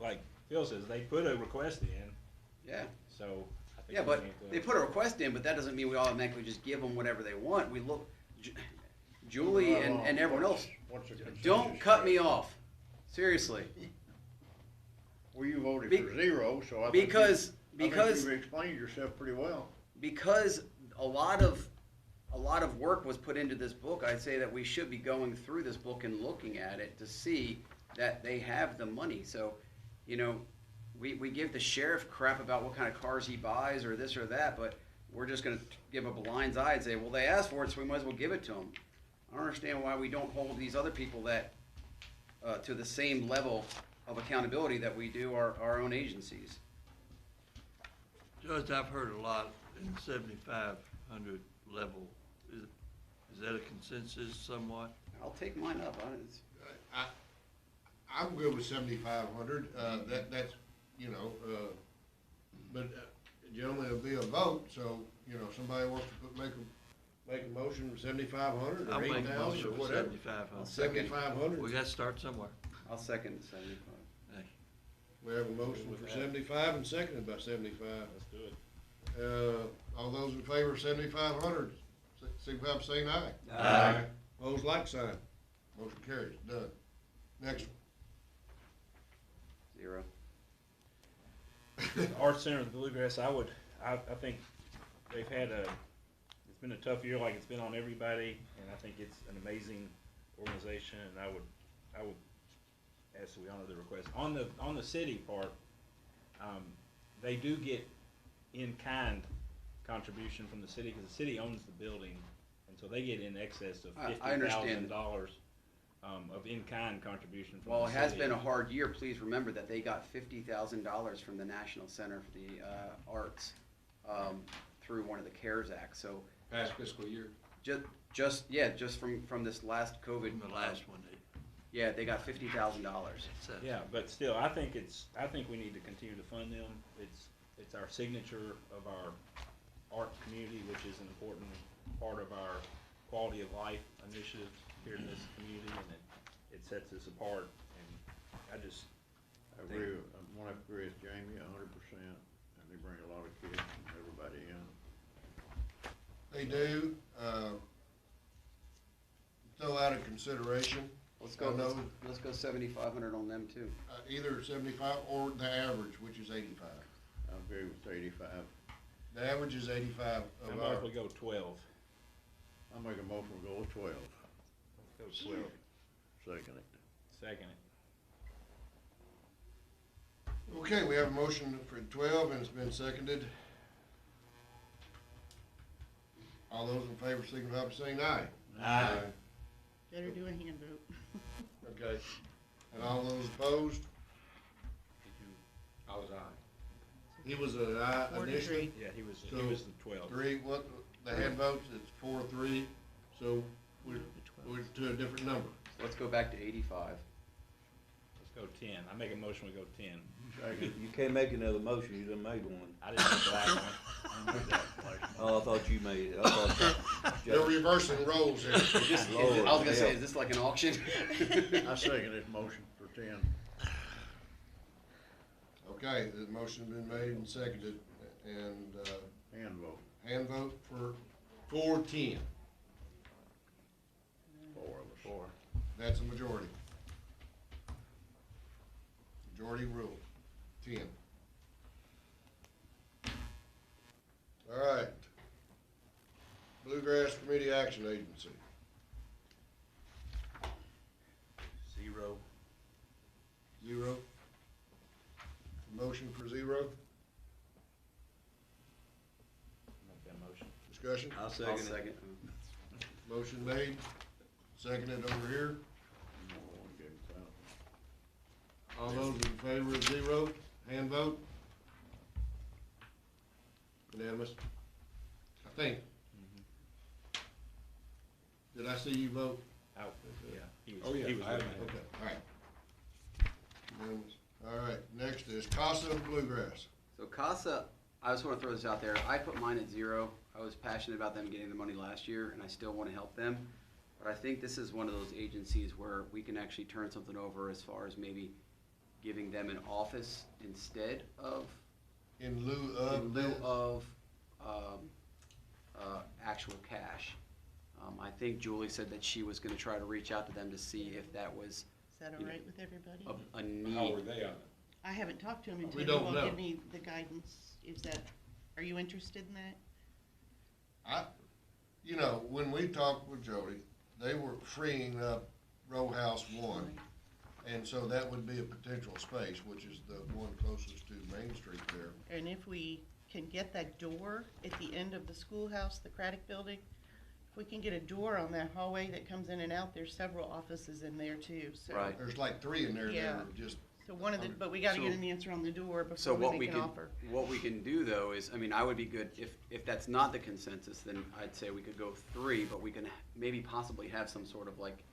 like Phil says, they put a request in, Yeah, so I think. yeah, we but need to- they put a request in, but that doesn't mean we automatically just give them whatever they want, we look, Julie and everyone else, What's the consensus? don't cut me off, seriously. Well, you voted Be- for 0, so I think Because you've explained yourself pretty well. because a lot of work was put into this book, I'd say that we should be going through this book and looking at it to see that they have the money. So, you know, we give the sheriff crap about what kind of cars he buys or this or that, but we're just gonna give a blind eye and say, well, they asked for it, so we might as well give it to them. I don't understand why we don't hold these other people that, to the same level of accountability that we do our own agencies. Judge, I've heard a lot in the 7,500 level. Is that a consensus somewhat? I'll take mine up. I'm good with 7,500, that's, you know, but generally it'll be a vote, so, you know, somebody wants to make a motion for 7,500 I'll or make a 8,000 motion or for whatever. 7,500. 7,500. We gotta start somewhere. I'll second the 75. Hey, We have a motion for 75 and seconded by 75. Let's do it. All those in favor of 7,500, signify by saying aye. Aye. Opposed, like sign. Motion carries, done. Next one. 0. Arts Center of the Bluegrass, I think they've had it's been a tough year like it's been on everybody, and I think it's an amazing organization, and I would ask that we honor the request. On the city part, they do get in-kind contribution from the city, because the city owns the building, and so they get in excess of I understand. $50,000 of in-kind contribution from the Well, it has city. been a hard year. Please remember that they got $50,000 from the National Center for the Arts through one of the CARES Acts. So Past fiscal year. just just from this last COVID. From the last one, Yeah, they got $50,000. so. Yeah, but still, I think we need to continue to fund them. It's our signature of our art community, which is an important part of our quality of life initiative here in this community, and it sets us apart. And I agree with Jamie 100%, and they bring a lot of kids and everybody in. They do, throw out of consideration. Let's I know, go 7,500 on them too. either 75 or the average, which is 85. I agree with 85. The average is 85 How of about our, if we go 12? I make a motion to go with 12. Let's go 12. Second it. Second it. okay, we have a motion for 12 and it's been seconded. All those in favor signify by saying aye. Aye. Better do a hand vote. Okay. And all those opposed? I was aye. He was an aye 4 to initially. 3. Yeah, he was So, the 12. 3, what, the hand votes, it's 4-3, so we're to a different number. Let's go back to 85. Let's go 10. I make a motion, we go 10. You can't make another motion, you done made one. I didn't make the last one. I didn't make that last one. Oh, I thought you made it. I thought They're reversing roles here. I was gonna say, is this like an auction? I second this motion for 10. Okay, the motion's been made and seconded, and, Hand vote. hand vote for 4-10. 4 of us. 4. That's a majority. Majority rule, 10. All right. Bluegrass Committee Action Agency. 0. 0. Motion for 0. Make that motion. Discussion. I'll I'll second it. second. Motion made, seconded over here. No one gave it out. All those in favor of 0, hand vote. Unanimous, I think. Did I see you vote? Out. Yeah. He was, Oh, yeah, he was I looking have at it. Okay, all right. Unanimous. All right, next is Casa Bluegrass. So CASA, I just want to throw this out there. I put mine at 0. I was passionate about them getting the money last year, and I still want to help them. But I think this is one of those agencies where we can actually turn something over as far as maybe giving them an office instead of, In lieu of this. actual cash. I think Julie said that she was going to try to reach out to them to see if that was Is that all right with everybody? a need. How were they on it? I haven't talked to him We until you don't all know. give me the guidance. Are you interested in that? When we talked with Jody, they were freeing up row house 1. And so that would be a potential space, which is the one closest to Main Street there. And if we can get that door at the end of the schoolhouse, the Craddock building, if we can get a door on that hallway that comes in and out, there's several offices in there too, so. Right. There's like 3 in there that Yeah. are just, So but we gotta get So- an answer on the door So before what we we make an can, offer. what we can do though is, I would be good, if that's not the consensus, then I'd say we could go 3, but we can maybe possibly have some sort of like,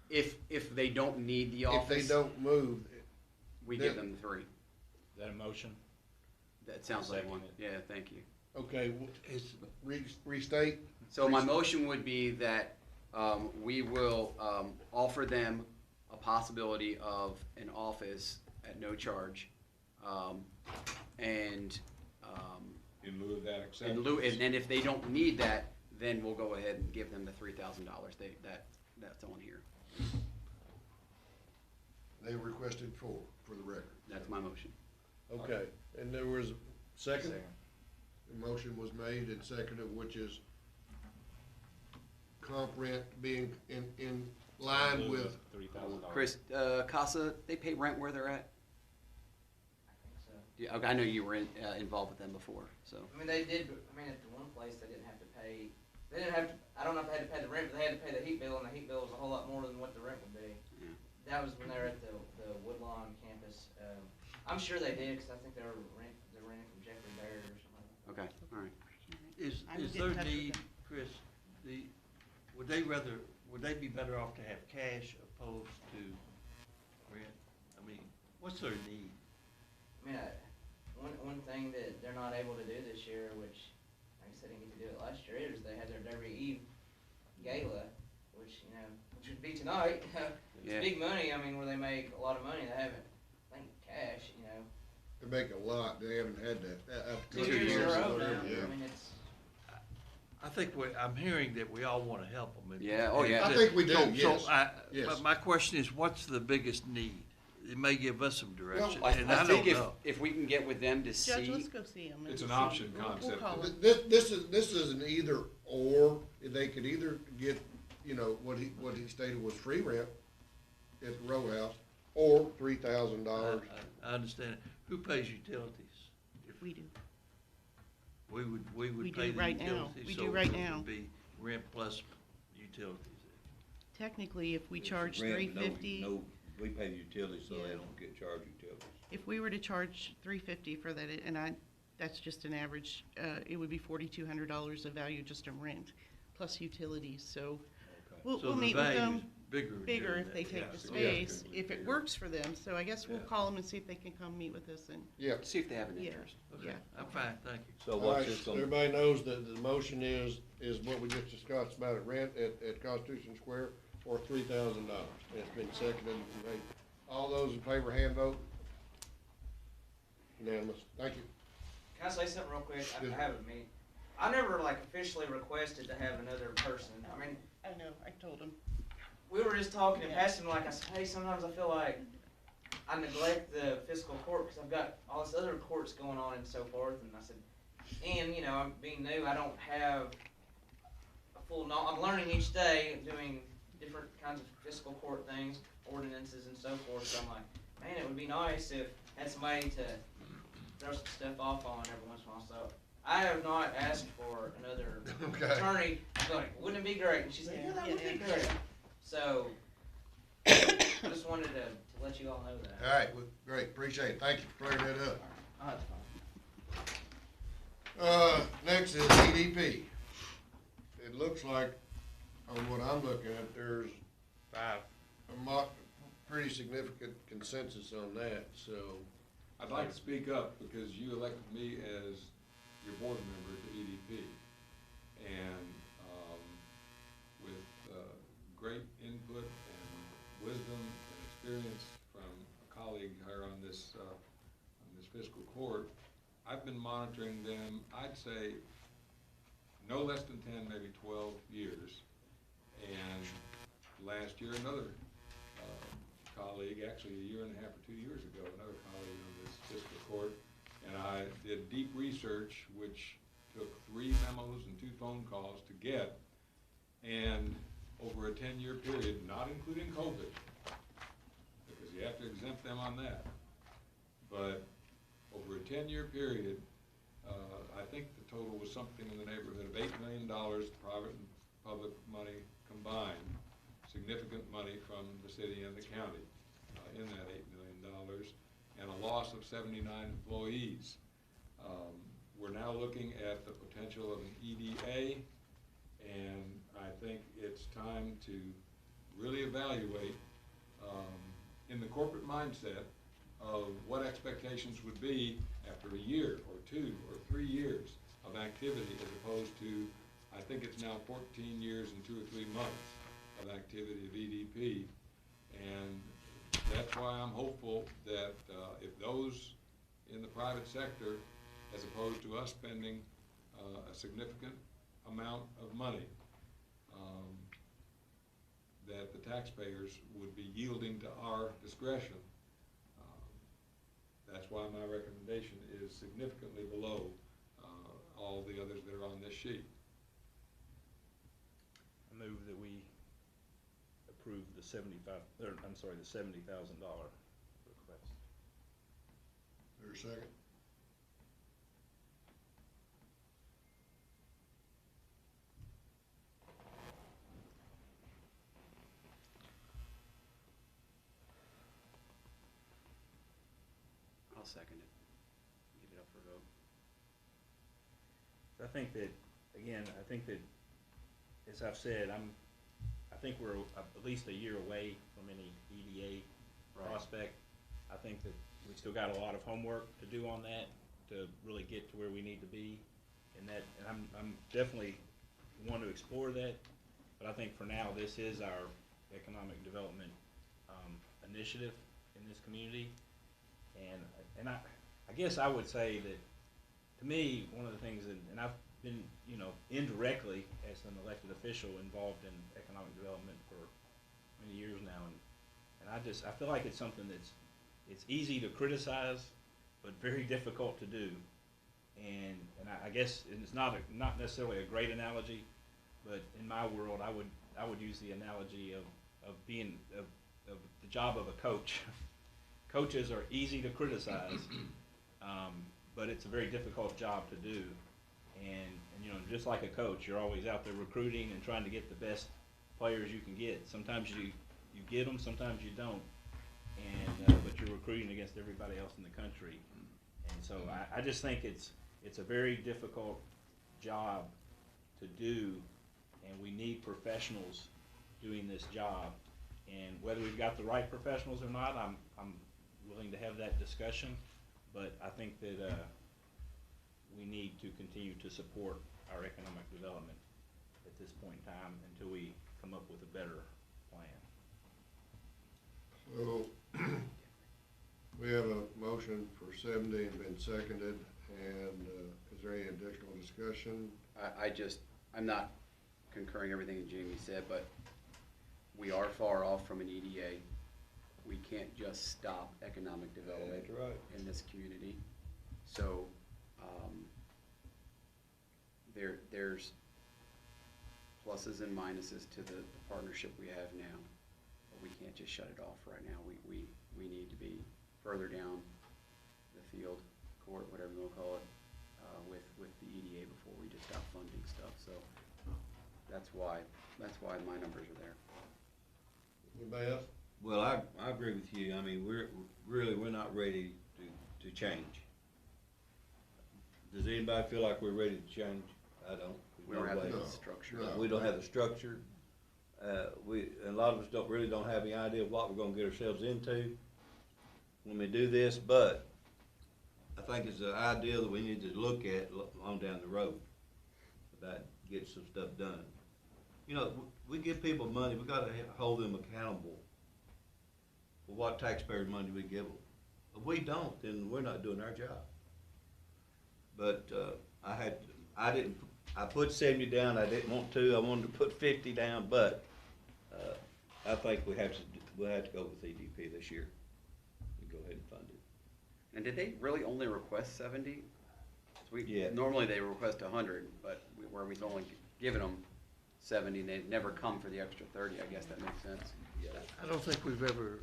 if they don't need the if office. they don't move, We give them 3. Is that a motion? That sounds like Second one. it. Yeah, thank you. okay, restate. So my motion would be that we will offer them a possibility of an office at no charge. And In lieu of that acceptance? in lieu, and then if they don't need that, then we'll go ahead and give them the $3,000 that's on here. They requested 4, for the record. That's my motion. Okay, and there was a second? Second. The motion was made and seconded, which is comp rent being in line with, $3,000. Chris, Casa, they pay rent where they're at? So, Yeah, okay, I know you were involved with them before, so. I mean, they did, at the one place, they didn't have to pay, I don't know if they had to pay the rent, but they had to pay the heat bill, and the heat bill was a whole lot more than what the rent would be. Yeah. That was when they were at the Woodlawn campus. I'm sure they did, because I think they're renting from Jeffrey Baird or something. Okay, all right. Is I will get in there touch with need them. Chris, would they be better off to have cash opposed to rent? I mean, what's their need? I mean, one thing that they're not able to do this year, which, like I said, didn't get to do it last year, is they had their Derby Eve gala, which would be tonight. It's Yeah. big money, I mean, where they make a lot of money, they haven't, I think, cash, They make a lot, they haven't had that. 2 years in a row now, Yeah. I mean, it's, I think I'm hearing that we all wanna help them. Yeah, oh, yeah. I think we do, yes. Yes. But my question is, what's the biggest need? It may give us some direction, I, and I I think don't know. if we can get with them to Judge, see, let's go see them. It's an option concept. We'll call 'em. This is an either or. They could either get, what he stated was free rent at the row house, or $3,000. I understand it. Who pays utilities? If We do. We We would do pay the right now. utilities. We so do right it now. would be rent plus utilities. Technically, if we charge Rent, no- $350, No, we pay the utilities, so Yeah. they don't get charged utilities. if we were to charge $350 for that, that's just an average, it would be $4,200 of value just in rent, plus utilities, so we'll So the meet with value them. is bigger. Bigger doing if they that. take Yeah. the So, space, yeah. if it works for them, so I guess we'll Yeah. call them and see if they can come meet with us and, Yeah. see if they have an Yeah. interest. Okay, yeah. I'm fine, thank you. So All what's right, this gonna, everybody knows that the motion is what we just discussed about it, rent at Constitution Square for $3,000. It's been seconded and made. All those in favor, hand vote. Unanimous. Thank you. can I say something real quick? I Yes. haven't I never officially requested to have another person, I mean, I know, I told them. we were just talking and Yeah. passing, I said, hey, sometimes I feel like I neglect the fiscal court because I've got all this other courts going on and so forth, and I said, and, I'm being new, I don't have a full I'm learning each day, doing different kinds of fiscal court things, ordinances and so forth, so I'm like, man, it would be nice if I had somebody to throw some stuff off on every once in a while, so I have not asked for another Okay. attorney. I'm like, wouldn't it be great? And she said, yeah, that would be great. So, I just wanted to let you all know that. All right, well, great, appreciate it. Thank you for clearing that up. That's fine. Next is EDP. It looks like, on what I'm looking at, there's 5. pretty significant consensus on that, so. I'd like to speak up because you elected me as your board member to EDP. And with great input and wisdom and experience from a colleague here on this fiscal court, I've been monitoring them, I'd say, no less than 10, maybe 12 years. And last year, another colleague, actually a year and a half or 2 years ago, another colleague on this fiscal court, and I did deep research, which took 3 memos and 2 phone calls to get, and over a 10-year period, not including COVID, because you have to exempt them on that, but over a 10-year period, I think the total was something in the neighborhood of $8 million, private and public money combined, significant money from the city and the county in that $8 million, and a loss of 79 employees. We're now looking at the potential of an EDA, and I think it's time to really evaluate in the corporate mindset of what expectations would be after a year or 2 or 3 years of activity, as opposed to, I think it's now 14 years and 2 or 3 months of activity of EDP. And that's why I'm hopeful that if those in the private sector, as opposed to us spending a significant amount of money, that the taxpayers would be yielding to our discretion. That's why my recommendation is significantly below all the others that are on this sheet. I move that we approve the $70,000 request. Is there a second? I'll second it. Get it up for vote. I think that, again, as I've said, I think we're at least a year away from any EDA prospect. I think that we still got a lot of homework to do on that to really get to where we need to be. And I'm definitely want to explore that, but I think for now, this is our economic development initiative in this community. And I guess I would say that, to me, one of the things and I've been, indirectly as an elected official involved in economic development for many years now, and I feel like it's something it's easy to criticize, but very difficult to do. And I guess it's not necessarily a great analogy, but in my world, I would use the analogy of being of the job of a coach. Coaches are easy to criticize, but it's a very difficult job to do. And just like a coach, you're always out there recruiting and trying to get the best players you can get. Sometimes you get them, sometimes you don't. But you're recruiting against everybody else in the country. And so I just think it's a very difficult job to do, and we need professionals doing this job. And whether we've got the right professionals or not, I'm willing to have that discussion. But I think that we need to continue to support our economic development at this point in time until we come up with a better plan. So, we have a motion for 70 and been seconded, and is there any additional discussion? I'm not concurring everything that Jamie said, but we are far off from an EDA. We can't just stop economic development That's right. in this community. So, there's pluses and minuses to the partnership we have now, but we can't just shut it off right now. We need to be further down the field, court, whatever you want to call it, with the EDA before we just stop funding stuff. So that's why my numbers are there. Anybody else? Well, I agree with you. I mean, we're not ready to change. Does anybody feel like we're ready to change? I don't. We don't have way. the structure. We don't have the structure. And a lot of us don't have any idea of what we're gonna get ourselves into when we do this, but I think it's an idea that we need to look at on down the road about getting some stuff done. We give people money, we gotta hold them accountable for what taxpayers' money we give them. If we don't, then we're not doing our job. But I put 70 down. I didn't want to. I wanted to put 50 down, but I think we'll have to go with EDP this year and go ahead and fund it. And did they really only request 70? Yeah. Normally they request 100, but where we've only given them 70, and they've never come for the extra 30. I guess that makes sense. Yeah. I don't think we've ever,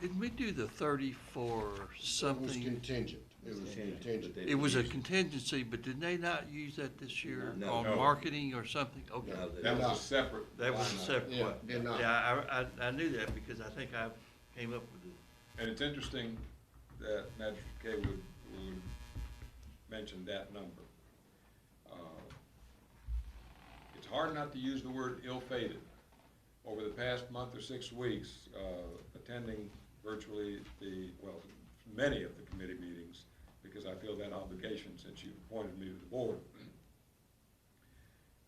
didn't we do the 30 for It was something? contingent. It was contingent. It was a contingency, but did they not use that this year No. on No. marketing or something? Okay. No, That was a separate. That was a line item. separate Yeah, one. did not. Yeah, I knew that because I think I came up with it. And it's interesting that Magistrate K would mention that number. It's hard not to use the word ill-fated. Over the past month or 6 weeks, attending virtually many of the committee meetings, because I feel that obligation since you appointed me to the board.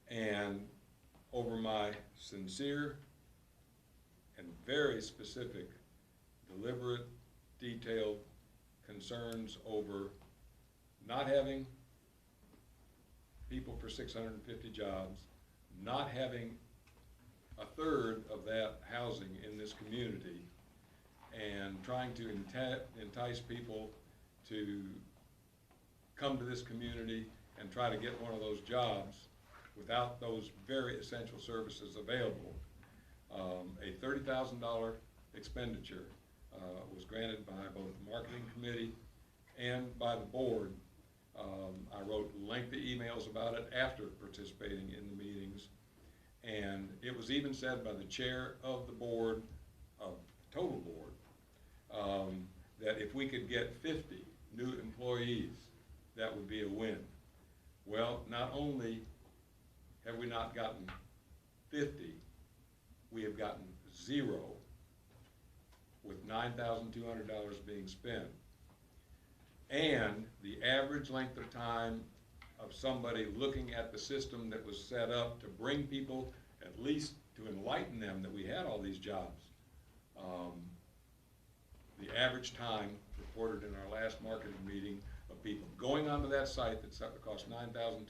And over my sincere and very specific, deliberate, detailed concerns over not having people for 650 jobs, not having a third of that housing in this community, and trying to entice people to come to this community and try to get one of those jobs without those very essential services available. A $30,000 expenditure was granted by both the marketing committee and by the board. I wrote lengthy emails about it after participating in the meetings, and it was even said by the chair of the board, of total board, that if we could get 50 new employees, that would be a win. Well, not only have we not gotten 50, we have gotten 0, with $9,200 being spent. And the average length of time of somebody looking at the system that was set up to bring people, at least to enlighten them that we had all these jobs. The average time reported in our last marketing meeting of people going onto that site that cost $9,200,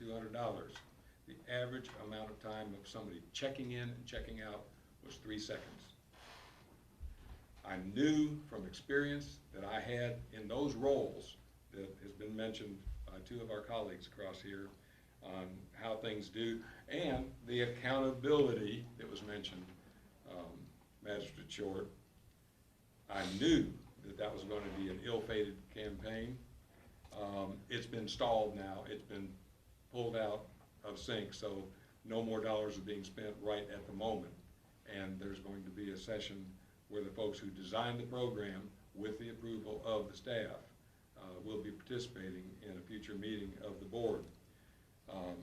the average amount of time of somebody checking in and checking out was 3 seconds. I knew from experience that I had in those roles that has been mentioned by 2 of our colleagues across here on how things do, and the accountability that was mentioned, Magistrate Short. I knew that that was going to be an ill-fated campaign. It's been stalled now. It's been pulled out of sync, so no more dollars are being spent right at the moment. And there's going to be a session where the folks who designed the program, with the approval of the staff, will be participating in a future meeting of the board.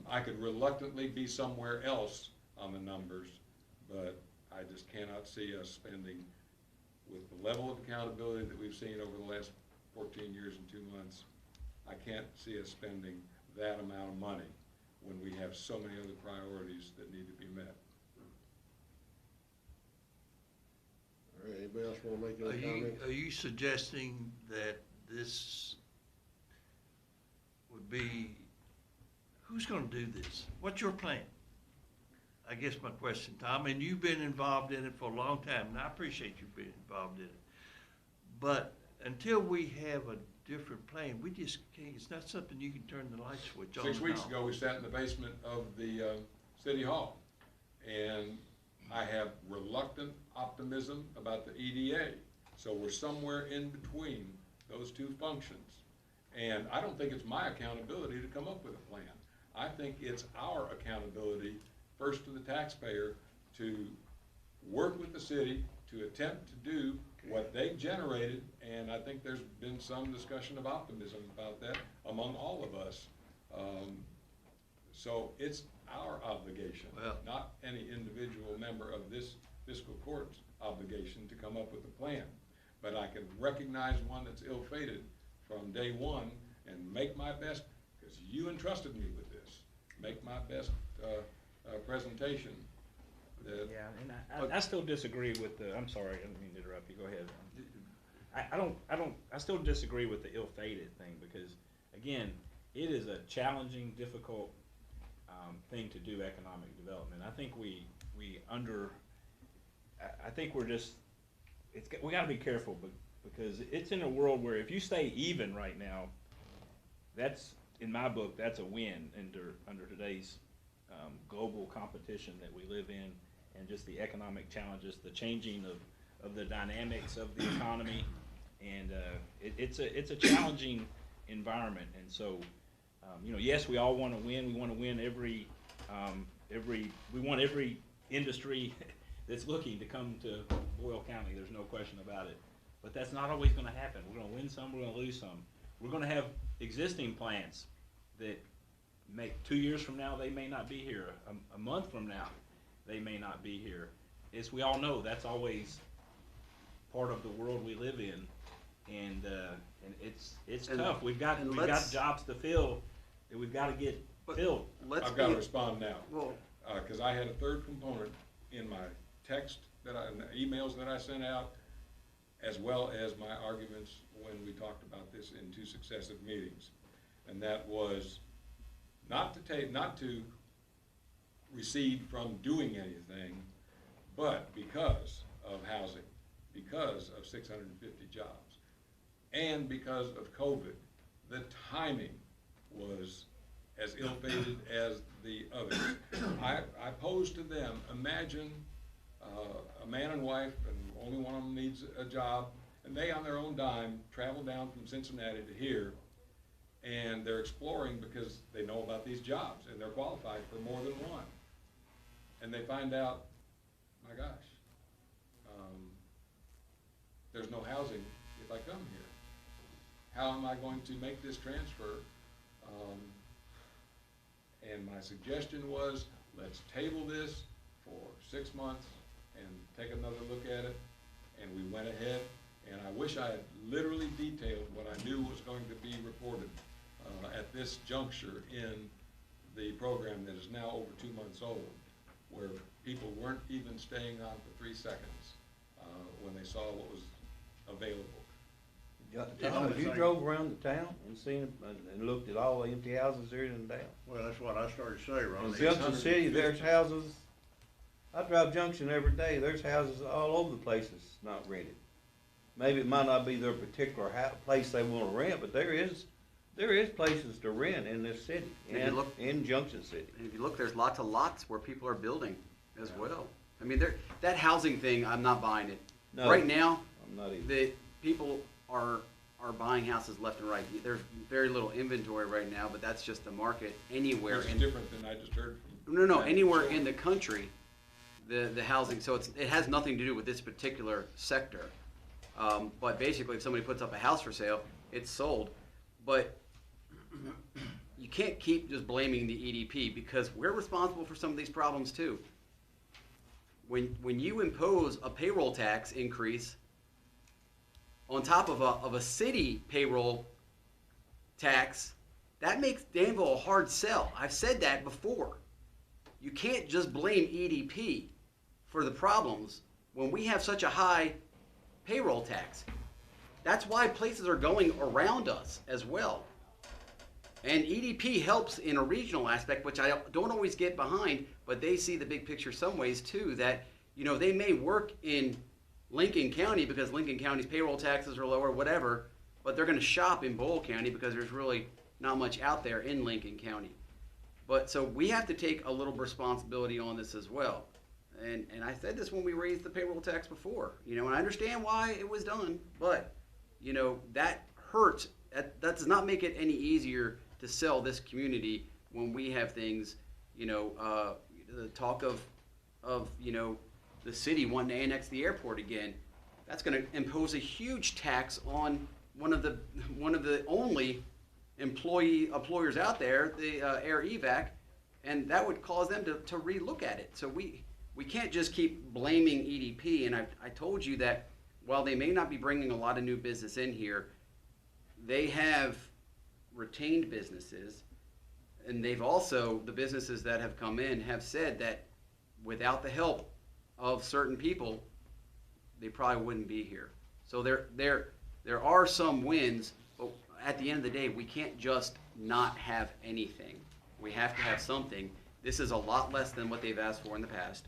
I could reluctantly be somewhere else on the numbers, but I just cannot see us spending, with the level of accountability that we've seen over the last 14 years and 2 months, I can't see us spending that amount of money when we have so many other priorities that need to be met. All right, anybody else wanna make any comments? Are you suggesting that this would be, who's gonna do this? What's your plan? I guess my question, Tom, and you've been involved in it for a long time, and I appreciate you being involved in it. But until we have a different plan, we just can't, it's not something you can turn the light switch on. 6 weeks ago, we sat in the basement of the City Hall, and I have reluctant optimism about the EDA. So we're somewhere in between those 2 functions. And I don't think it's my accountability to come up with a plan. I think it's our accountability, first to the taxpayer, to work with the city to attempt to do what they generated, and I think there's been some discussion of optimism about that among all of us. So it's our obligation, Well, not any individual member of this fiscal court's obligation to come up with a plan. But I can recognize one that's ill-fated from day one and make my best, because you entrusted me with this, make my best presentation. Yeah, and I still disagree with the, I'm sorry, I didn't mean to interrupt you, go ahead. I still disagree with the ill-fated thing, because, again, it is a challenging, difficult thing to do economic development. I think we gotta be careful, because it's in a world where if you stay even right now, that's, in my book, that's a win under today's global competition that we live in, and just the economic challenges, the changing of the dynamics of the economy, and it's a challenging environment. And so, yes, we all want to win. We want to win every industry that's looking to come to Boyle County. There's no question about it. But that's not always going to happen. We're going to win some. We're going to lose some. We're going to have existing plants that 2 years from now, they may not be here. A month from now, they may not be here. As we all know, that's always part of the world we live in, and it's tough. We've got jobs to fill that we've got to get filled. I've got to respond now, because I had a third component in my text and the emails that I sent out, as well as my arguments when we talked about this in 2 successive meetings, and that was not to recede from doing anything, but because of housing, because of 650 jobs, and because of COVID, the timing was as ill-fated as the others. I posed to them, imagine a man and wife, and only one of them needs a job, and they on their own dime travel down from Cincinnati to here, and they're exploring because they know about these jobs and they're qualified for more than one. And they find out, my gosh, there's no housing if I come here. How am I going to make this transfer? And my suggestion was, let's table this for 6 months and take another look at it, and we went ahead, and I wish I had literally detailed what I knew was going to be reported at this juncture in the program that is now over 2 months old, where people weren't even staying on for 3 seconds when they saw what was available. Tom, have you drove around the town and seen, and looked at all the empty houses there in the town? Well, that's what I started to say, Ron. In Junction City, there's houses, I drive Junction every day, there's houses all over the place that's not rented. Maybe it might not be their particular place they wanna rent, but there is places to rent in this city, If you look- in Junction City. And if you look, there's lots of lots where people are building as well. I mean, that housing thing, I'm not buying it. No, Right now, I'm not even. the people are buying houses left and right. There's very little inventory right now, but that's just the market anywhere. Which is different than I just heard from. No, anywhere in the country, the housing, so it has nothing to do with this particular sector. But basically, if somebody puts up a house for sale, it's sold. But you can't keep just blaming the EDP, because we're responsible for some of these problems too. When you impose a payroll tax increase on top of a city payroll tax, that makes Danville a hard sell. I've said that before. You can't just blame EDP for the problems when we have such a high payroll tax. That's why places are going around us as well. And EDP helps in a regional aspect, which I don't always get behind, but they see the big picture some ways too, that, you know, they may work in Lincoln County because Lincoln County's payroll taxes are lower, whatever, but they're going to shop in Boyle County because there's really not much out there in Lincoln County. But so we have to take a little responsibility on this as well. And I said this when we raised the payroll tax before, you know, and I understand why it was done, but, you know, that hurts. That does not make it any easier to sell this community when we have things, you know, the talk of, you know, the city wanting to annex the airport again. That's going to impose a huge tax on one of the only employers out there, the Air EVAC, and that would cause them to relook at it. So we can't just keep blaming EDP. And I told you that while they may not be bringing a lot of new business in here, they have retained businesses, and they've also, the businesses that have come in have said that without the help of certain people, they probably wouldn't be here. So there are some wins, but at the end of the day, we can't just not have anything. We have to have something. This is a lot less than what they've asked for in the past,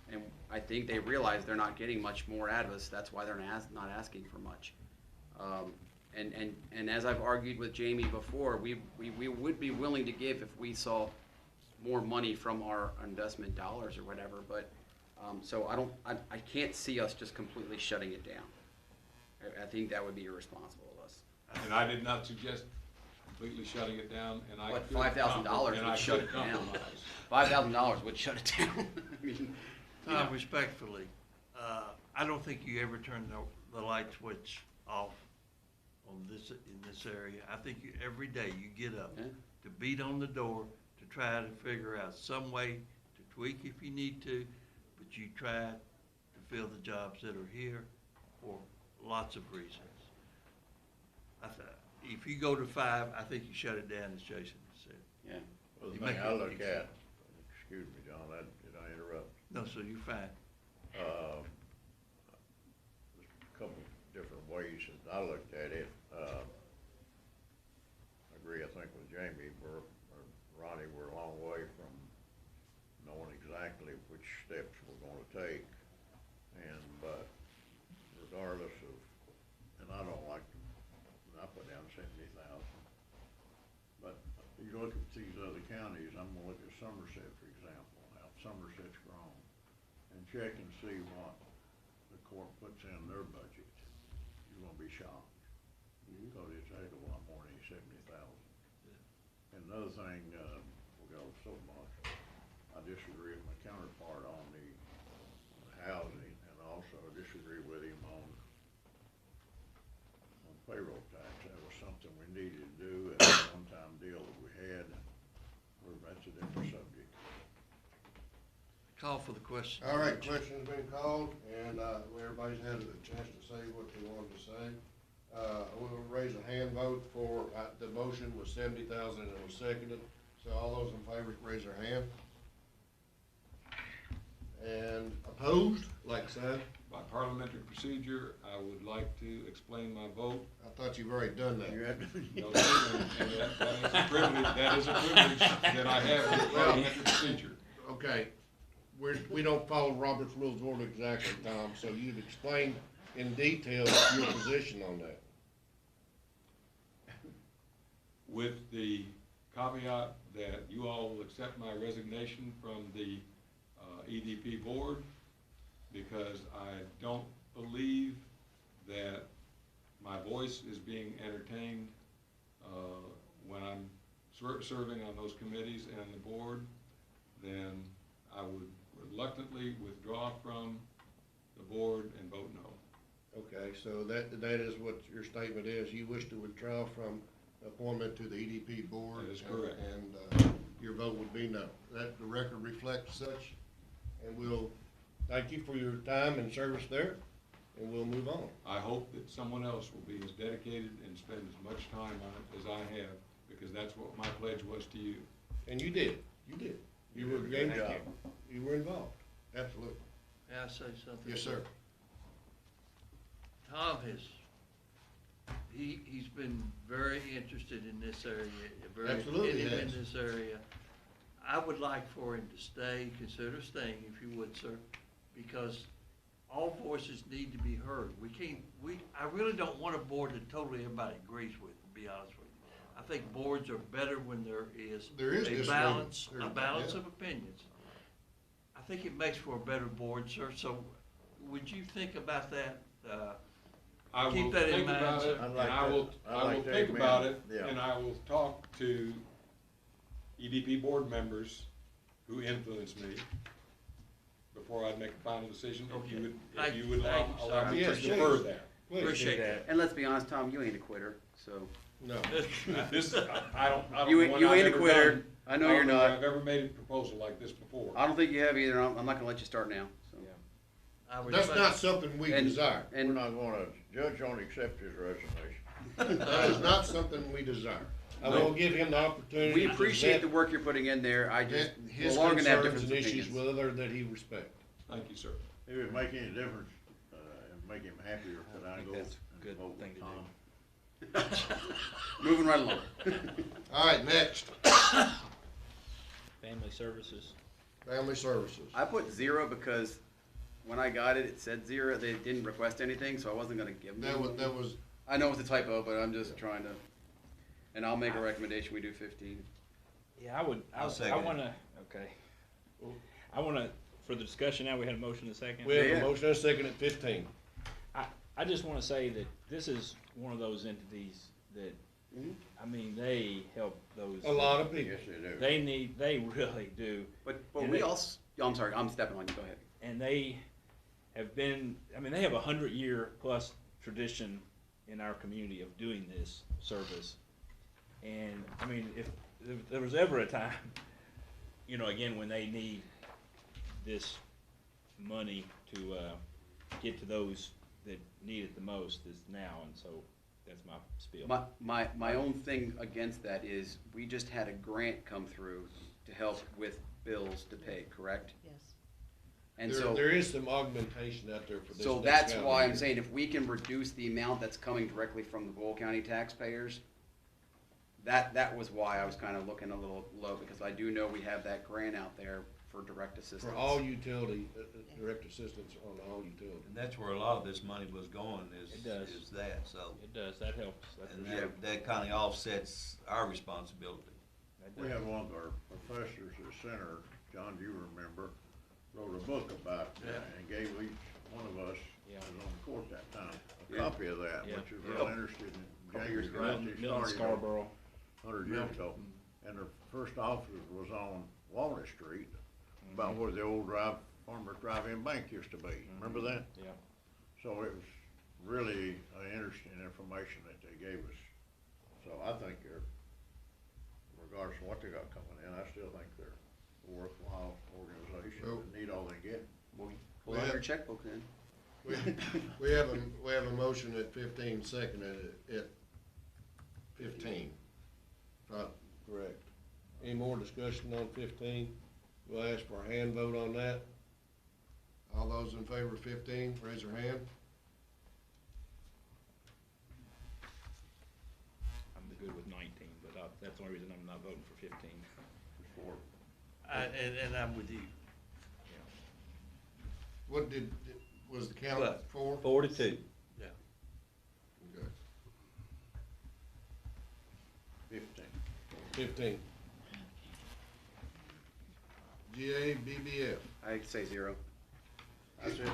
and I think they realize they're not getting much more out of us. That's why they're not asking for much. And as I've argued with Jamie before, we would be willing to give if we saw more money from our investment dollars or whatever, but so I can't see us just completely shutting it down. I think that would be irresponsible of us. And I did not suggest completely shutting it down, and I But could $5,000 would shut it down. $5,000 would shut it down. I mean, you know. Respectfully, I don't think you ever turn the light switch off in this area. I think every day you get up to beat on the door to try to figure out some way to tweak if you need to, but you try to fill the jobs that are here for lots of reasons. If you go to 5, I think you shut it down, as Jason said. Yeah. Well, the You thing make I it look easy. at, excuse me, John, did I interrupt? No, so you're fine. There's a couple different ways that I looked at it. I agree, I think with Jamie, Ronnie, we're a long way from knowing exactly which steps we're gonna take. But regardless of, and I don't like, I put down 70,000. But you look at these other counties, I'm gonna look at Somerset, for example, how Somerset's grown, and check and see what the court puts in their budget. You're gonna be shocked, because it's a heck of a lot more than 70,000. And another thing, we'll go so much, I disagree with my counterpart on the housing, and also disagree with him on payroll tax. That was something we needed to do, and a one-time deal that we had, that's a different subject. Call for the question. All right, question's been called, and, everybody's had a chance to say what they wanted to say. We'll raise a hand vote for, the motion was 70,000 and it was seconded, so all those in favor, raise their hand. And opposed, like so. By parliamentary procedure, I would like to explain my vote. I thought you've already done that. No, that is a privilege that I have in parliamentary procedure. Okay, we don't follow Robert's Rules of Order exactly, Tom, so you've explained in detail your position on that. With the caveat that you all will accept my resignation from the EDP board, because I don't believe that my voice is being entertained when I'm serving on those committees and the board, then I would reluctantly withdraw from the board and vote no. Okay, so that is what your statement is. You wish to withdraw from appointment to the EDP board? That is correct. And your vote would be no. That, the record reflects such, and we'll thank you for your time and service there, and we'll move on. I hope that someone else will be as dedicated and spend as much time on it as I have, because that's what my pledge was to you. And you did. You were a game job. You were involved. Absolutely. May I say something? Yes, sir. Tom he's been very interested in this area, very Absolutely, active in yes. this area. I would like for him to stay, consider staying, if you would, sir, because all voices need to be heard. I really don't want a board that totally everybody agrees with, to be honest with you. I think boards are better when there is a balance of opinions. I think it makes for a better board, sir, so would you think about that? I will Keep that in think mind, about sir. it, I and like I will that think about it, yeah. and I will talk to EDP board members who influence me before I make a final decision, if Okay. you would Thank you, allow sir. me to Yes, defer please. that. Please. Appreciate that. And let's be honest, Tom, you ain't a quitter, so. No. This, I don't You know ain't when I've a ever quitter. done- I know don't you're think not. I've ever made a proposal like this before. I don't think you have either. I'm not gonna let you start now, so. That's not something we And- desire. We're And not gonna, judge won't accept his resignation. That is not something we desire. I will give him the opportunity. we to appreciate the present work you're putting in there. I just, his we're all gonna have concerns different and issues opinions. with other that he respects. Thank you, sir. It would make any difference, and make him happier could I think go that's a and good vote thing with to Tom. Moving right along. All right, next, Family services. family services. I put 0 because when I got it, it said 0. They didn't request anything, so I wasn't gonna give them. That was, I know it's a typo, but I'm just trying to, and I'll make a recommendation, we do 15. Yeah, I second it. wanna, okay. I wanna, for the discussion now, we had a motion and a second. we have Yeah. a motion and a second at 15. I just wanna say that this is one of those entities that, Mhm. I mean, they help those. A lot of people. Yes, they do. They really do. But And we they- also, oh, I'm sorry, I'm stepping on you, go ahead. And they have been, I mean, they have 100-year plus tradition in our community of doing this service. And, I mean, if there was ever a time, you know, again, when they need this money to get to those that need it the most, is now, and so that's my spiel. My own thing against that is, we just had a grant come through to help with bills to pay, correct? Yes. And so, There is some augmentation out there for this. so next that's calendar why I'm year. saying if we can reduce the amount that's coming directly from the Boyle County taxpayers, that was why I was kind of looking a little low, because I do know we have that grant out there for direct assistance. For all utility, direct assistance on all utilities. And that's where a lot of this money was going, It does. is that, so. It does, that helps. That's And for sure. that kinda offsets our responsibility. That We does. had one of our professors at Center, John, you remember, wrote a book about that and gave each one of us, Yeah. who was on the court that time, a Yeah. copy of that, Yeah. which is Yeah. real interesting. Couple years James ago. Grant, Milton he started Scarborough. 100 years ago, and the first office was on Walnut Street, about where the old Farmers Drive-In Bank used to be. Remember that? Yeah. So it was really interesting information that they gave us. So I think they're, regardless of what they got coming in, I still think they're a worthwhile organization Well- that need all they get. Pull out your checkbook then. We have a motion at 15, seconded at 15. Correct. Any more discussion on 15? We'll ask for a hand vote on that. All those in favor of 15, raise your hand. I'm good with 19, but that's the only reason I'm not voting for 15. And I'm with you. What was the count, What? 4? 42. Yeah. Okay. 15. 15. GABBF. I'd say 0. I said,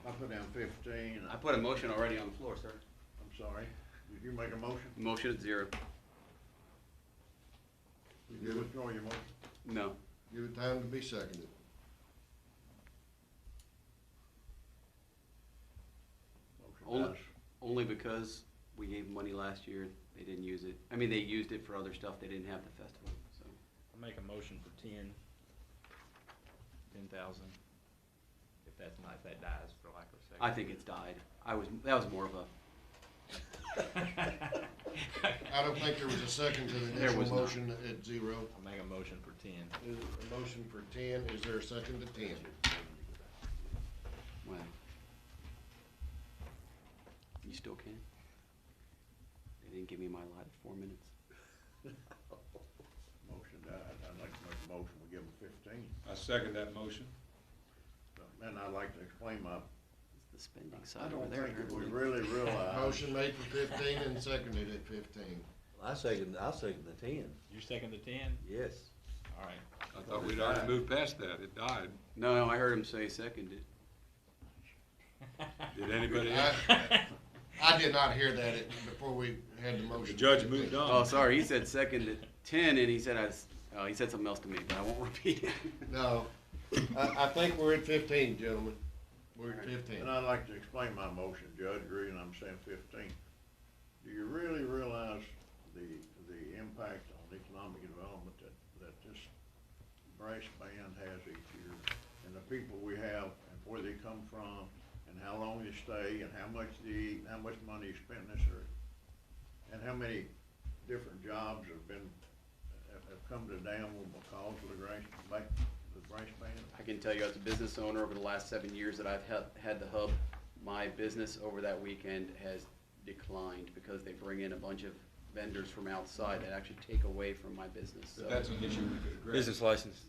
I put down 15. I put a motion already on the floor, sir. I'm sorry. Did you make a motion? Motion at 0. Did you withdraw your motion? No. Give it time to be seconded. Motion Only, dies. only because we gave money last year, they didn't use it. I mean, they used it for other stuff, they didn't have the festival, so. I'll make a motion for 10,000. If that dies for lack of a second. I think it's died. That was more of a, I don't think there was a second to the There initial was not. motion at 0. I'll make a motion for 10. Is a motion for 10, is there a second to 10? well. You still can. They didn't give me my allotted 4 minutes. Motion died. I'd like to make a motion, we give them 15. I second that motion. And I'd like to explain my, It's the spending I side over don't there. think that we apparently. really realize. Motion made for 15 and seconded at 15. I'll second the 10. You second the 10? Yes. All right. I thought we'd already moved past that. It died. No, I heard him say seconded. Did anybody? I did not hear that before we had the The motion. judge moved on. Oh, sorry, he said second at 10, and he said he said something else to me, but I won't repeat it. No, I think we're at 15, gentlemen. We're at 15. And I'd like to explain my motion, Judge, the reason I'm saying 15. Do you really realize the impact on economic development that this brass band has each year? And the people we have, and where they come from, and how long they stay, and how much they eat, and how much money is spent in this area? And how many different jobs have come to Danville because of the brass band? I can tell you as a business owner, over the last 7 years that I've had the hub, my business over that weekend has declined because they bring in a bunch of vendors from outside that actually take away from my business. So But that's an issue we could address. Business license.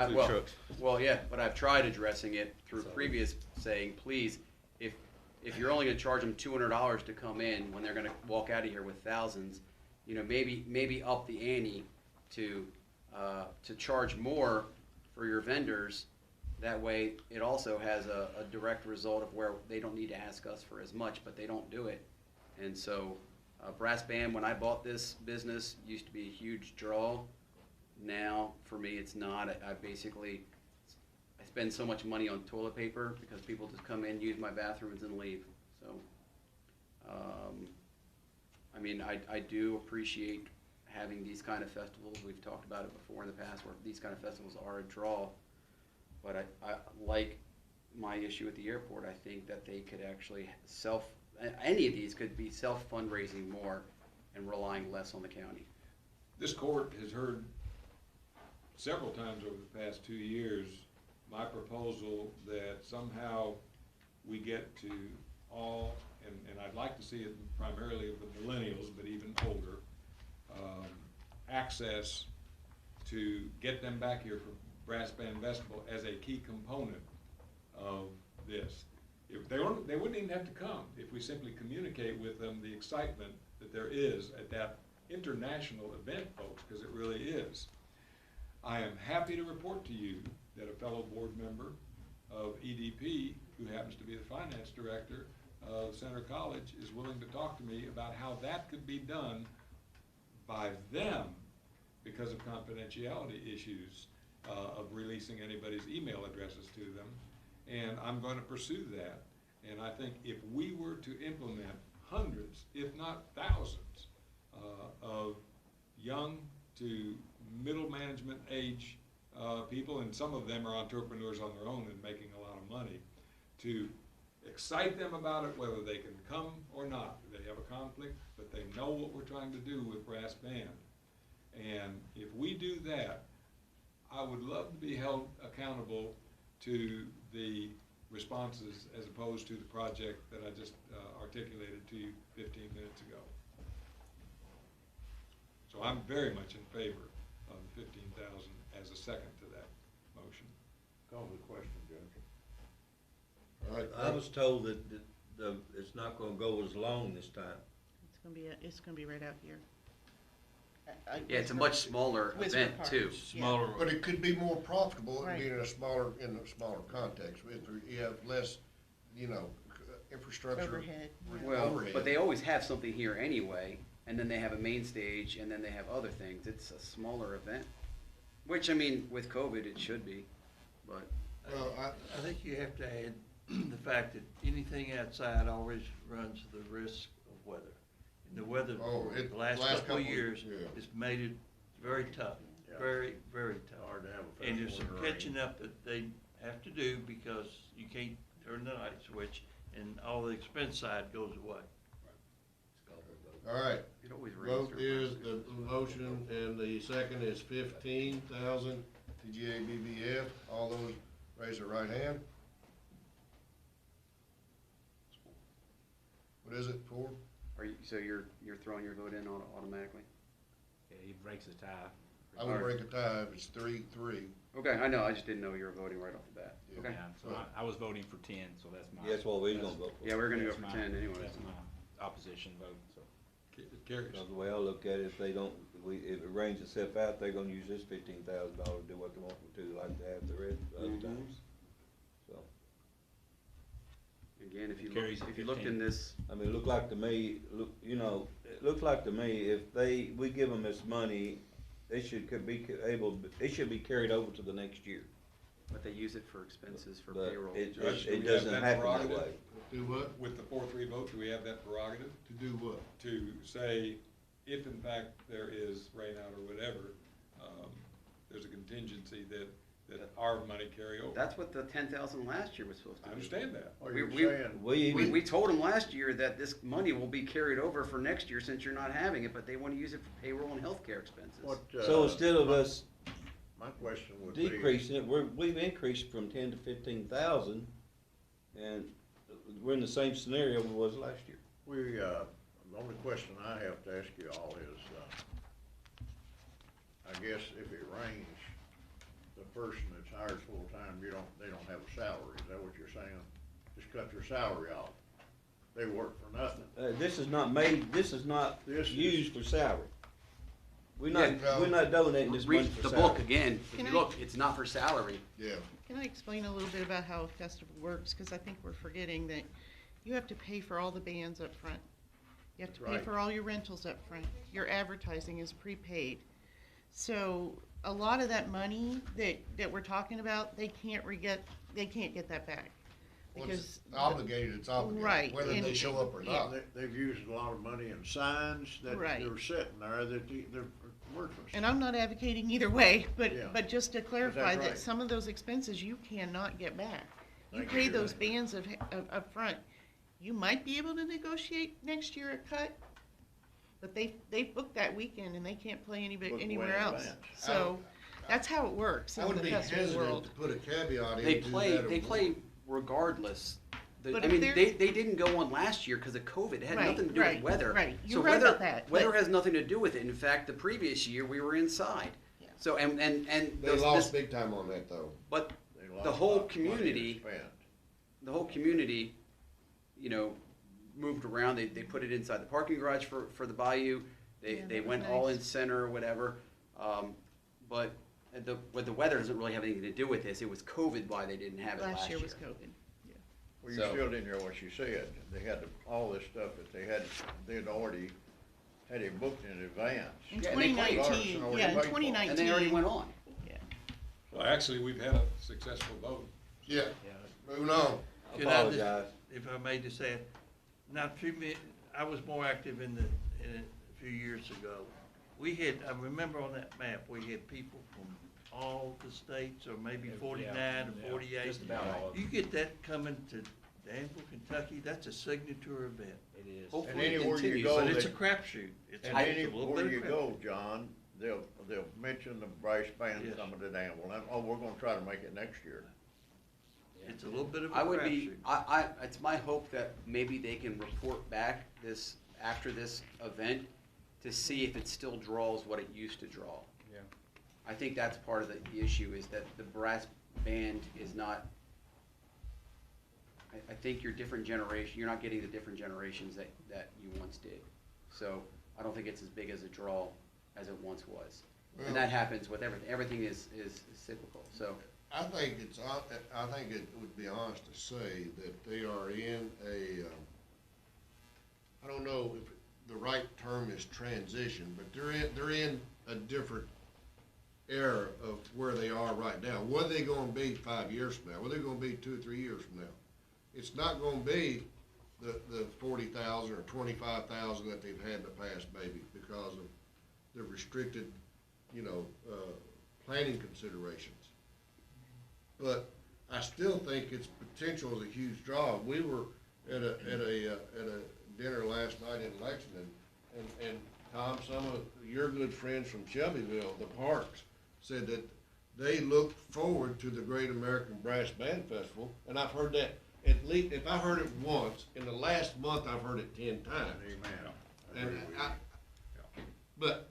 Food well, trucks. well, yeah, but I've tried addressing it through previous saying, please, if you're only gonna charge them $200 to come in when they're gonna walk out of here with thousands, maybe up the ante to charge more for your vendors. That way, it also has a direct result of where they don't need to ask us for as much, but they don't do it. And so, brass band, when I bought this business, used to be a huge draw. Now, for me, it's not. I spend so much money on toilet paper because people just come in, use my bathrooms, and leave. So, I do appreciate having these kind of festivals. We've talked about it before in the past, where these kind of festivals are a draw. But I like my issue at the airport. I think that they could actually any of these could be self-fundraising more and relying less on the county. This court has heard several times over the past 2 years my proposal that somehow we get to all, and I'd like to see it primarily of the millennials, but even older, access to get them back here for Brass Band Festival as a key component of this. If they wouldn't even have to come if we simply communicate with them the excitement that there is at that international event, folks, because it really is. I am happy to report to you that a fellow board member of EDP, who happens to be the finance director of Center College, is willing to talk to me about how that could be done by them because of confidentiality issues of releasing anybody's email addresses to them. And I'm going to pursue that. And I think if we were to implement hundreds, if not thousands, of young to middle management age people, and some of them are entrepreneurs on their own and making a lot of money, to excite them about it, whether they can come or not. They have a conflict, but they know what we're trying to do with brass band. And if we do that, I would love to be held accountable to the responses as opposed to the project that I just articulated to you 15 minutes ago. So I'm very much in favor of the 15,000 as a second to that motion. Call the question, Judge. All right, I was told that it's not gonna go as long this time. It's gonna be right out here. Yeah, it's a much smaller Whisper event Park. too. Smaller. but it could be more profitable Right. being in a smaller context. If you have less, infrastructure. Overhead. Well, overhead. but they always have something here anyway, and then they have a main stage, and then they have other things. It's a smaller event, which, I mean, with COVID, it should be, but. Well, I think you have to add the fact that anything outside always runs the risk of weather. And the weather, the last couple of years, yeah. has made it very tough, Yeah. very, very tough. Hard to have a And there's festival some in the catching rain. up that they have to do because you can't turn the light switch and all the expense side goes away. all right, It always rains. vote during is, Wednesdays. the motion and the second is 15,000 to GABBF. All those raise their right hand. What is it, 4? So you're throwing your vote in automatically? Yeah, he breaks the tie. I would break a tie if it's 3-3. Okay, I know, I just didn't know you were voting right off the bat. Yeah. Okay. Yeah, so I was voting for 10, so that's my. That's what we was gonna vote for. Yeah, we're gonna go that's for my- 10 anyway. That's my opposition vote, so. It carries. Because the way I look at it, if they don't, if it rains itself out, they're gonna use this $15,000 to do what they want to, like they have the rest other Mhm. times. So, Again, if you Carries looked, the if you looked 15. in this, I mean, it looked like to me, it looks like to me, if we give them this money, they should be carried over to the next year. but they use it for expenses for But payroll. it Judge, do we it have doesn't that happen that prerogative? way. Do what? With the 4-3 vote, do we have that prerogative To do what? to say, if in fact there is rain out or whatever, there's a contingency that our money carry over? That's what the 10,000 last year was supposed to I be. understand that. Are We- you we- saying, We told them last year that this money will be carried over for next year since you're not having it, but they want to use it for payroll and healthcare expenses. what, So instead of us my question would be. decreasing it, we've increased from 10 to 15,000, and we're in the same scenario we was last year. The only question I have to ask you all is, I guess if it rains, the person that's hired full-time, they don't have a salary, is that what you're saying? Just cut their salary off, they work for nothing. This is not This is- used for salary. We're Yeah. not donating this money Read for the salary. book again. If Can you I- look, it's not for salary. Yeah. Can I explain a little bit about how a festival works? Because I think we're forgetting that you have to pay for all the bands up front. You have to That's pay right. for all your rentals up front. Your advertising is prepaid. So a lot of that money that we're talking about, they can't get that back. Once Because, it's obligated, it's obligated. Right, Whether they and- show up or not. They've used a lot of money in signs that Right. they're sitting there that they're worthless. and I'm not advocating either way, Yeah. but just to clarify right. that some of those expenses you cannot get back. You Thank pay you. those bands up front. You might be able to negotiate next year a cut, but they booked that weekend and they can't play Booked way anywhere in else. advance. So that's how it works I in would the be festival hesitant world. to put a caveat in. They to play, that they award. play regardless. But I if mean, they're- they didn't go on last year because of COVID. It had Right, nothing to do right, with weather. right. So You're right weather, about that, weather but- has nothing to do with it. In fact, the previous year we were inside. Yeah. So and They lost big time on that though. but They lost the a whole lot of money to community- spend. the whole community, moved around. They put it inside the parking garage for the Bayou. Yeah, They that was went all nice. in center or whatever. But the weather doesn't really have anything to do with this. It was COVID why they didn't have it last Last year was COVID. Well, you So- still didn't hear what she said. They had all this stuff that they'd already had it booked in advance. In Yeah, and they played. 2019, Larson yeah, in already paid for it. 2019. And they already went on. Yeah. Well, actually, we've had a successful vote. Yeah, Yeah. moving on. I Can I just- apologize. If I may just add, I was more active in a few years ago. I remember on that map, we had people from all the states, or maybe Yeah, 49 yeah, or 48. just about all of them. You get that coming to Danville, Kentucky, that's a signature event. It is. Hopefully And it anywhere you continues. go, But it's a they- crapshoot. It's And a little anywhere bit you of go, crapshoot. John, they'll mention the brass band Yes. coming to Danville, and, oh, we're gonna try to make it next year. It's a little bit of a I would be, crapshoot. it's my hope that maybe they can report back after this event to see if it still draws what it used to draw. Yeah. I think that's part of the issue, is that the brass band is not, I think you're not getting the different generations that you once did. So I don't think it's as big as a draw as it once was. And that happens with everything is cyclical, so. I think I think it would be honest to say that they are in I don't know if the right term is transition, but they're in a different era of where they are right now. What are they gonna be 5 years from now? What are they gonna be 2 or 3 years from now? It's not gonna be the 40,000 or 25,000 that they've had in the past, maybe, because of the restricted, planning considerations. But I still think its potential is a huge draw. We were at a dinner last night in Lexington, and Tom, some of your good friends from Shelbyville, the Parks, said that they look forward to the Great American Brass Band Festival, and I've heard that at least, if I heard it once, in the last month, I've heard it 10 times. Amen. And but,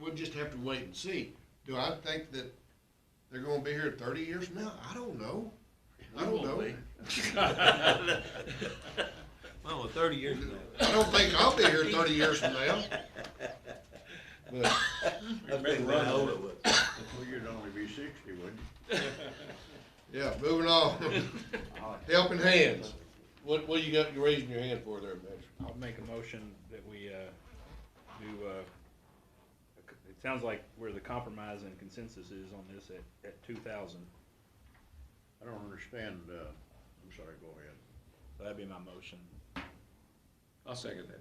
we'll just have to wait and see. Do I think that they're gonna be here 30 years from now? I don't know. I don't know. Well, 30 years ago. I don't think I'll be here 30 years from now. But, That's been run over with. Well, you'd only be 60, wouldn't you? yeah, moving on. Helping hands. What you got, you raising your hand for there, Mitch? I'll make a motion that we, do, it sounds like where the compromise and consensus is on this at 2,000. I don't understand, I'm sorry, go ahead. So that'd be my motion. I'll second that.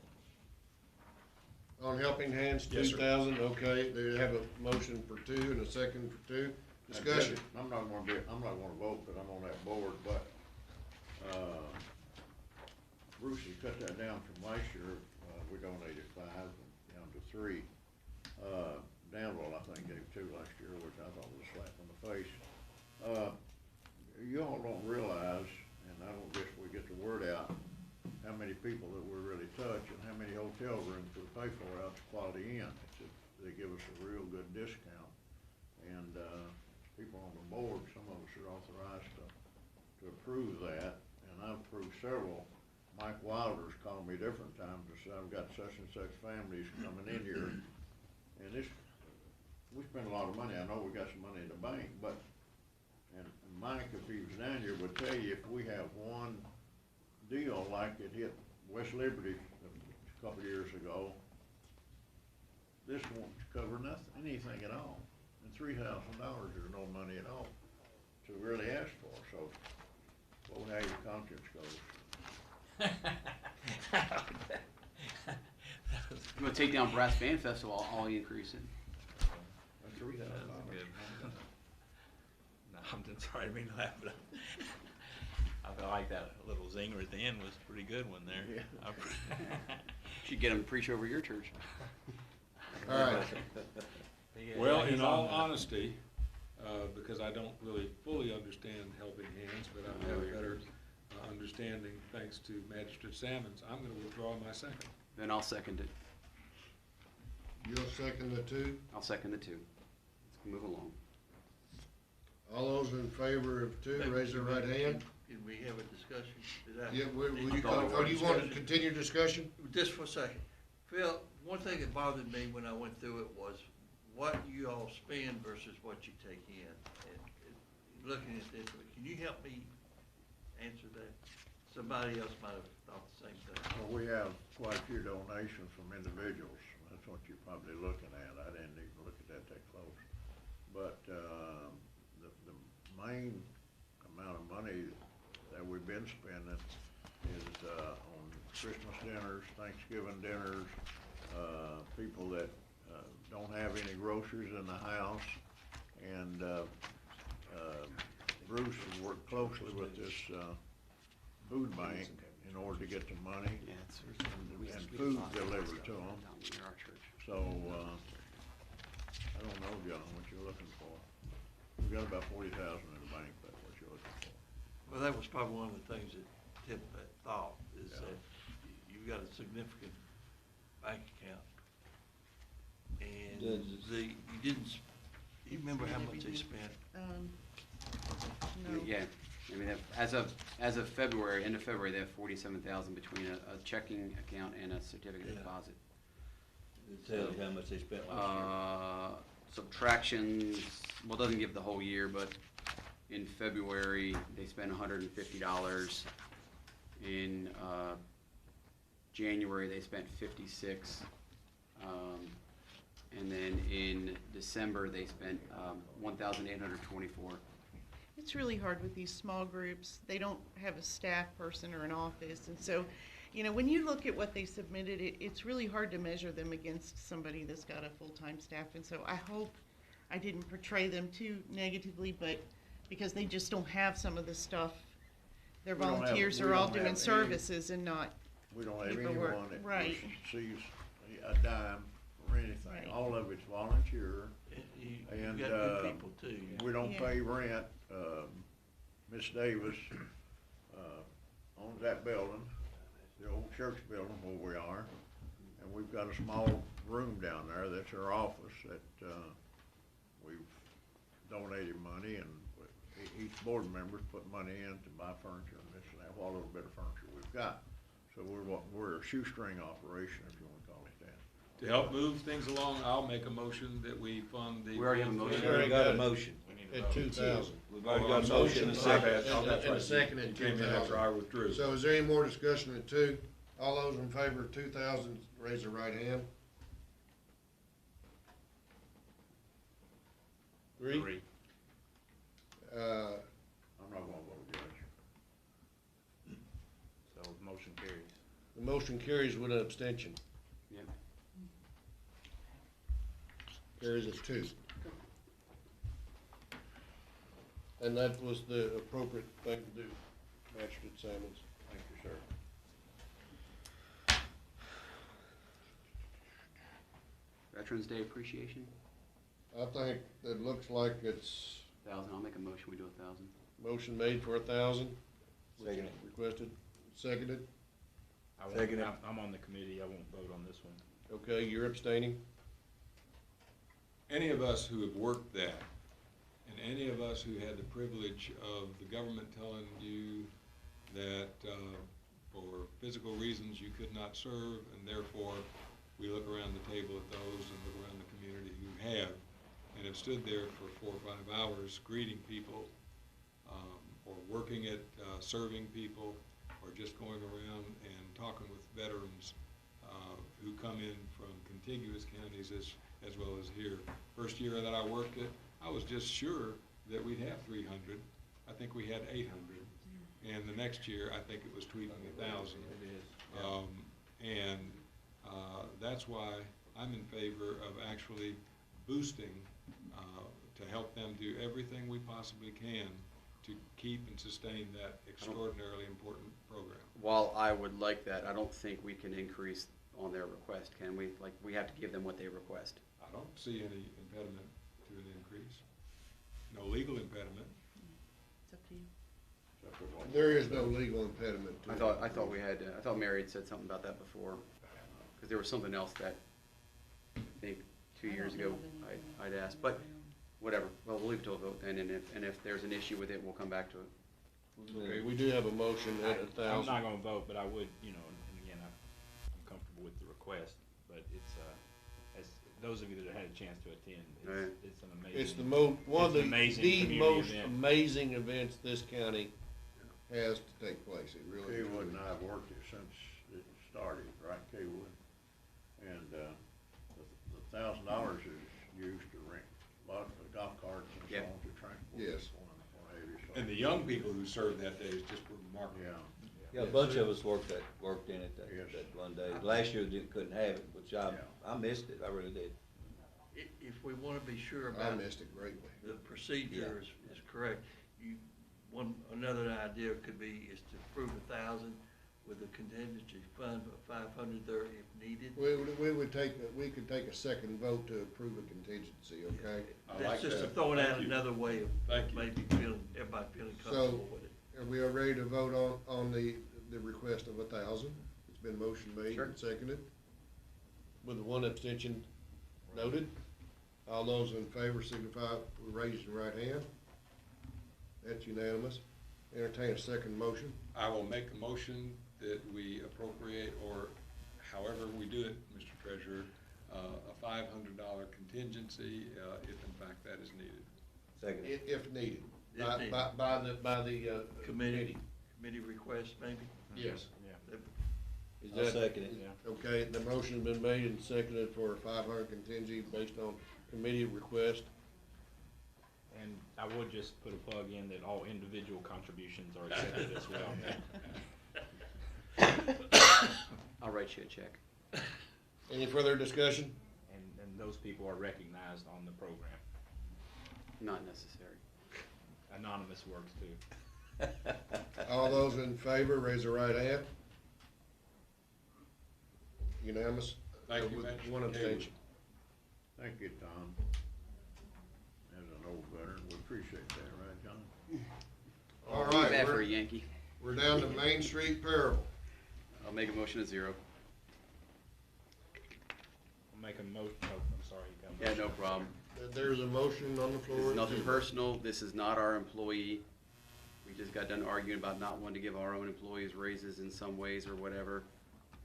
On helping hands, Yes, sir. 2,000, okay. They have a motion for 2 and a second for 2. Discussion. I'm not gonna vote, but I'm on that board, but, Bruce has cut that down from last year, we donated 5 down to 3. Danville, I think, gave 2 last year, which I thought was a slap in the face. You all don't realize, and I don't guess we get the word out, how many people that we really touch and how many hotel rooms we pay for out to Quality Inn. They give us a real good discount. And, people on the board, some of us are authorized to approve that, and I've approved several. Mike Wilder's called me different times and said, I've got such and such families coming in here. And we spend a lot of money. I know we got some money in the bank, but, and Mike, if he was down here, would tell you if we have one deal like it hit West Liberty a couple of years ago, this won't cover anything at all. And $3,000 is no money at all to really ask for, so well, how your conscience goes. You wanna take down Brass Band Festival, I'll increase it. That's $3,000. No, I'm just sorry, I didn't mean to laugh, but I felt like that little zinger at the end was a pretty good one there. Yeah. Should get them to preach over your church. All right. Well, He's in on all that. honesty, because I don't really fully understand helping hands, but I have a better understanding thanks to Magistrate Sammons, I'm gonna withdraw my second. Then I'll second it. You'll second the 2? I'll second the 2. Let's move along. All those in favor of 2, raise their right hand. Can we have a discussion? Yeah, Or you want to continue discussion? Just for a second. Phil, one thing that bothered me when I went through it was what you all spend versus what you take in. And looking at this, can you help me answer that? Somebody else might have thought the same thing. Well, we have quite a few donations from individuals. That's what you're probably looking at. I didn't even look at that close. But, the main amount of money that we've been spending is, on Christmas dinners, Thanksgiving dinners, people that, don't have any groceries in the house, and, Bruce has worked closely with this, food bank in order to get the money Yeah, it's. and food delivered to them. So, I don't know, John, what you're looking for. We've got about 40,000 in the bank, that's what you're looking for. Well, that was probably one of the things that tipped that thought, is Yeah. that you've got a significant bank account. And you didn't, you remember how much they spent? No. Yeah, I mean, as of February, end of February, they have 47,000 between a checking account and a certificate of Yeah. deposit. It tells you how much they spent last Subtractions, well, it doesn't give the whole year, but in February, they spent $150. In, January, they spent 56. And then in December, they spent, 1,824. It's really hard with these small groups. They don't have a staff person or an office, and so, you know, when you look at what they submitted, it's really hard to measure them against somebody that's got a full-time staff, and so I hope I didn't portray them too negatively, but because they just don't have some of the stuff. Their We don't have- volunteers we are all don't doing have any- services and not, We don't have Paperwork, anyone that right. receives a dime or anything. Right. All of it's volunteer. And you've And, got good people too. We don't Yeah. pay rent. Miss Davis, owns that building, the old church building where we are. And we've got a small room down there, that's her office, that, we've donated money, and each board member's put money in to buy furniture and this and that, what little bit of furniture we've got. So we're a shoestring operation, if you wanna call it that. To help move things along, I'll make a motion that we fund the. We already have a motion. We already got a motion. We need to At vote. 2,000. We've already Oh, got I'm a sorry. motion and a My second. bad. Oh, that's And a right. second You at came in after I withdrew. So is there any more discussion at 2? All those in favor of 2,000, raise their right hand. 3? Three. I'm not gonna vote, Judge. So the motion carries. The motion carries with an abstention. Yep. Carries at 2. And that was the appropriate thing to do, Magistrate Sammons. Thank you, sir. Veterans Day appreciation, I think it looks like it's 1,000, I'll make a motion, we do 1,000. motion made for 1,000. Second. Requested, seconded. I won't- Second. I'm on the committee, I won't vote on this one. Okay, you're abstaining. Any of us who have worked that, and any of us who had the privilege of the government telling you that, for physical reasons you could not serve, and therefore, we look around the table at those and look around the community who have, and have stood there for 4 or 5 hours greeting people, or working at, serving people, or just going around and talking with veterans, who come in from contiguous counties as well as here. First year that I worked it, I was just sure that we'd have 300. I think we had 800. And the next year, I think it was tweaking 1,000. It is. That's why I'm in favor of actually boosting, to help them do everything we possibly can to keep and sustain that extraordinarily important program. While I would like that, I don't think we can increase on their request, can we? Like, we have to give them what they request. I don't see any impediment to an increase. No legal impediment. it's up to you. There is no legal impediment to it. I thought Mary had said something about that before, because there was something else that, I think, 2 years ago, I'd asked, but whatever, well, we'll leave it to a vote then, and if there's an issue with it, we'll come back to it. Okay, we do have a motion at I'm 1,000. not gonna vote, but I would, and again, I'm comfortable with the request, but it's, as those of you that had a chance to attend, Right. it's an amazing. It's one of it's an amazing the community most event. amazing events this county has to take place. It really is. Kaywood and I have worked it since it started, right, Kaywood? And, the $1,000 is used to rent a lot of the golf carts and so Yep. on to transport. Yes. people and what have you, so- And the young people who served that day is just remarkable. Yeah. Yeah, a bunch of us worked in it Yes. that one day. Last year couldn't have it, which I Yeah. missed it, I really did. if we wanna be sure I about missed it greatly. the procedure is correct, another idea could be is to approve 1,000 with a contingency fund of 500 there if needed. We could take a second vote to approve a contingency, okay? I That's like just that. throwing out Thank you. another way of Thank you. maybe everybody feeling So, comfortable with it. are we ready to vote on the request of 1,000? It's been motion made Sure. and seconded. With the one abstention noted. All those in favor signify with raising your right hand. That's unanimous. Entertain a second motion. I will make a motion that we appropriate, or however we do it, Mr. Treasurer, a $500 contingency, if in fact that is needed. Second. If needed, If by needed. the Committee request maybe? Yes. Is I'll that- second it. Okay, the motion's been made and seconded for a 500 contingency based on committee request. And I would just put a plug in that all individual contributions are accepted as well. I'll write you a check. Any further discussion? And those people are recognized on the program. Not necessary. Anonymous works too. All those in favor, raise their right hand. Unanimous? Thank you, With Magistrate one Haywood. abstention. Thank you, Tom. As an old veteran, we appreciate that, right, John? All Too right, bad for a Yankee. we're down to Main Street parable. I'll make a motion at 0. I'll make a motion, oh, I'm sorry. you got a Yeah, motion. no problem. There's a motion on the This floor. is nothing personal. This is not our employee. We just got done arguing about not wanting to give our own employees raises in some ways or whatever.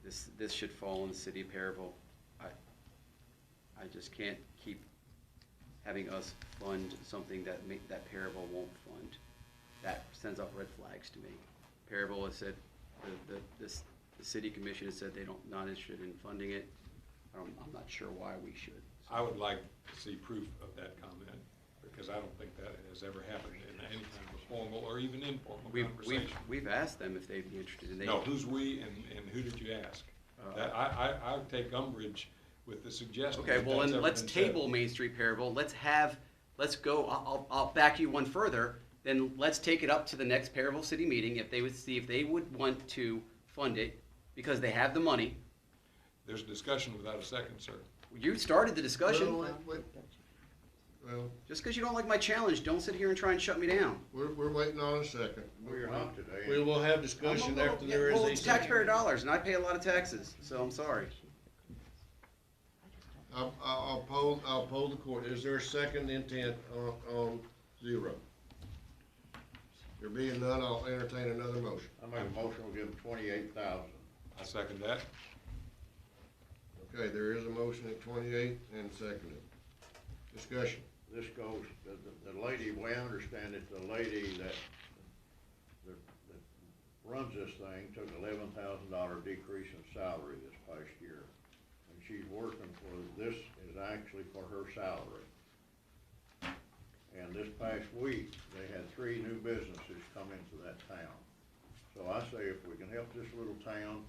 This should fall in the city of Perryville. I just can't keep having us fund something that Perryville won't fund. That sends up red flags to me. Perryville has said, the city commission has said not interested in funding it. I'm not sure why we should. I would like to see proof of that comment, because I don't think that has ever happened in any kind of a formal or even informal conversation. We've asked them if they'd be interested, and they. No, who's we and who did you ask? That, I would take umbrage with the suggestion. Okay, that well, that's then ever let's been said. table Main Street Perryville. Let's go, I'll back you one further. Then let's take it up to the next Perryville city meeting if they would see if they would want to fund it because they have the money. There's a discussion without a second, sir. You started the discussion. Well, well, Just because you don't like my challenge, don't sit here and try and shut me down. we're waiting on a second. We're not today. We will have discussion after there is Well, a it's second. taxpayer dollars, and I pay a lot of taxes, so I'm sorry. I'll poll the court. Is there a second intent on 0? There being none, I'll entertain another motion. I make a motion, we'll give them 28,000. I second that. Okay, there is a motion at 28 and seconded. Discussion. This goes, the lady, we understand it, the lady that runs this thing took $11,000 decrease in salary this past year. And she's working for, this is actually for her salary. And this past week, they had 3 new businesses come into that town. So I say if we can help this little town,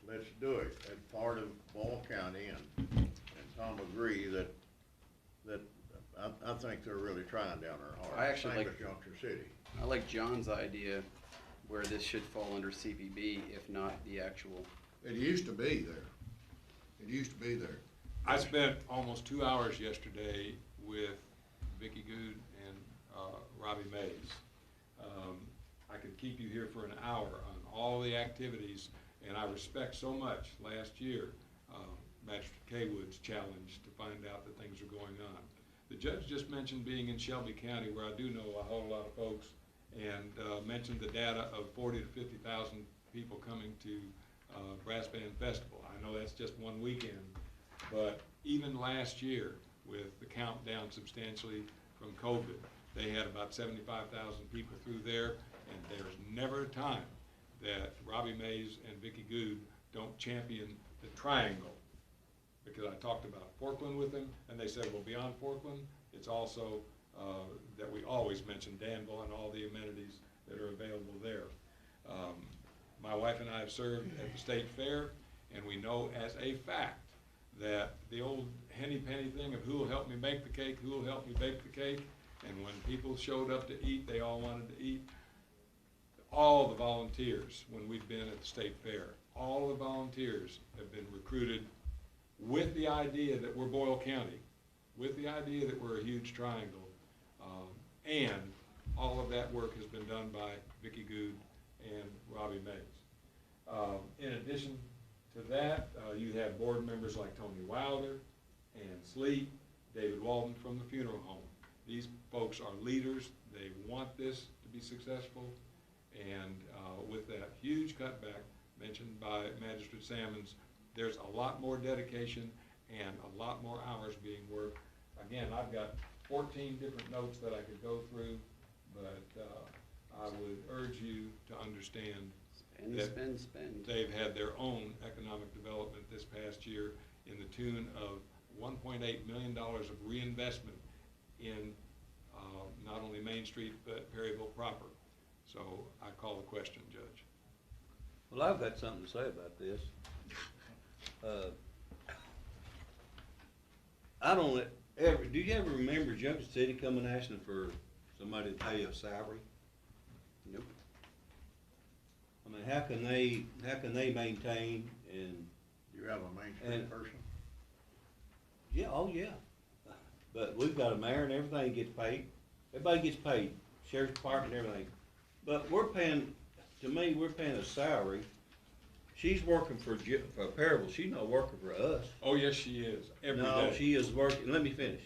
let's do it. As part of Boyle County, and Tom agree that I think they're really trying down there hard. I actually Same like- as Junction City. I like John's idea where this should fall under CVB, if not the actual. It used to be there. It used to be there. I spent almost 2 hours yesterday with Vicki Good and Robbie Mays. I could keep you here for an hour on all the activities, and I respect so much last year Magistrate Kaywood's challenge to find out that things are going on. The judge just mentioned being in Shelby County, where I do know a whole lot of folks, and mentioned the data of 40 to 50,000 people coming to Brass Band Festival. I know that's just one weekend, but even last year, with the count down substantially from COVID, they had about 75,000 people through there, and there's never a time that Robbie Mays and Vicki Good don't champion the triangle. Because I talked about Forkland with them, and they said, well, beyond Forkland, it's also that we always mention Danville and all the amenities that are available there. My wife and I have served at the state fair, and we know as a fact that the old henny penny thing of who will help me make the cake, who will help me bake the cake, and when people showed up to eat, they all wanted to eat. All the volunteers, when we've been at the state fair, all the volunteers have been recruited with the idea that we're Boyle County, with the idea that we're a huge triangle, and all of that work has been done by Vicki Good and Robbie Mays. In addition to that, you have board members like Tony Wilder and Sleet, David Walden from the funeral home. These folks are leaders. They want this to be successful. And with that huge cutback mentioned by Magistrate Sammons, there's a lot more dedication and a lot more hours being worked. Again, I've got 14 different notes that I could go through, but I would urge you to understand that they've had their own economic development this past year in the tune of $1.8 million of reinvestment in not only Main Street, but Perryville proper. So I call the question, Judge. Well, I've got something to say about this. I don't ever, do you ever remember Junction City coming asking for somebody to pay a salary? Nope. I mean, how can they maintain and? You have a Main Street person? Yeah, oh yeah. But we've got a mayor and everything gets paid. Everybody gets paid, sheriff's department and everything. But we're paying, to me, we're paying a salary. She's working for Perryville, she's not working for us. Oh, yes, she is, every day. No, she is working, let me finish.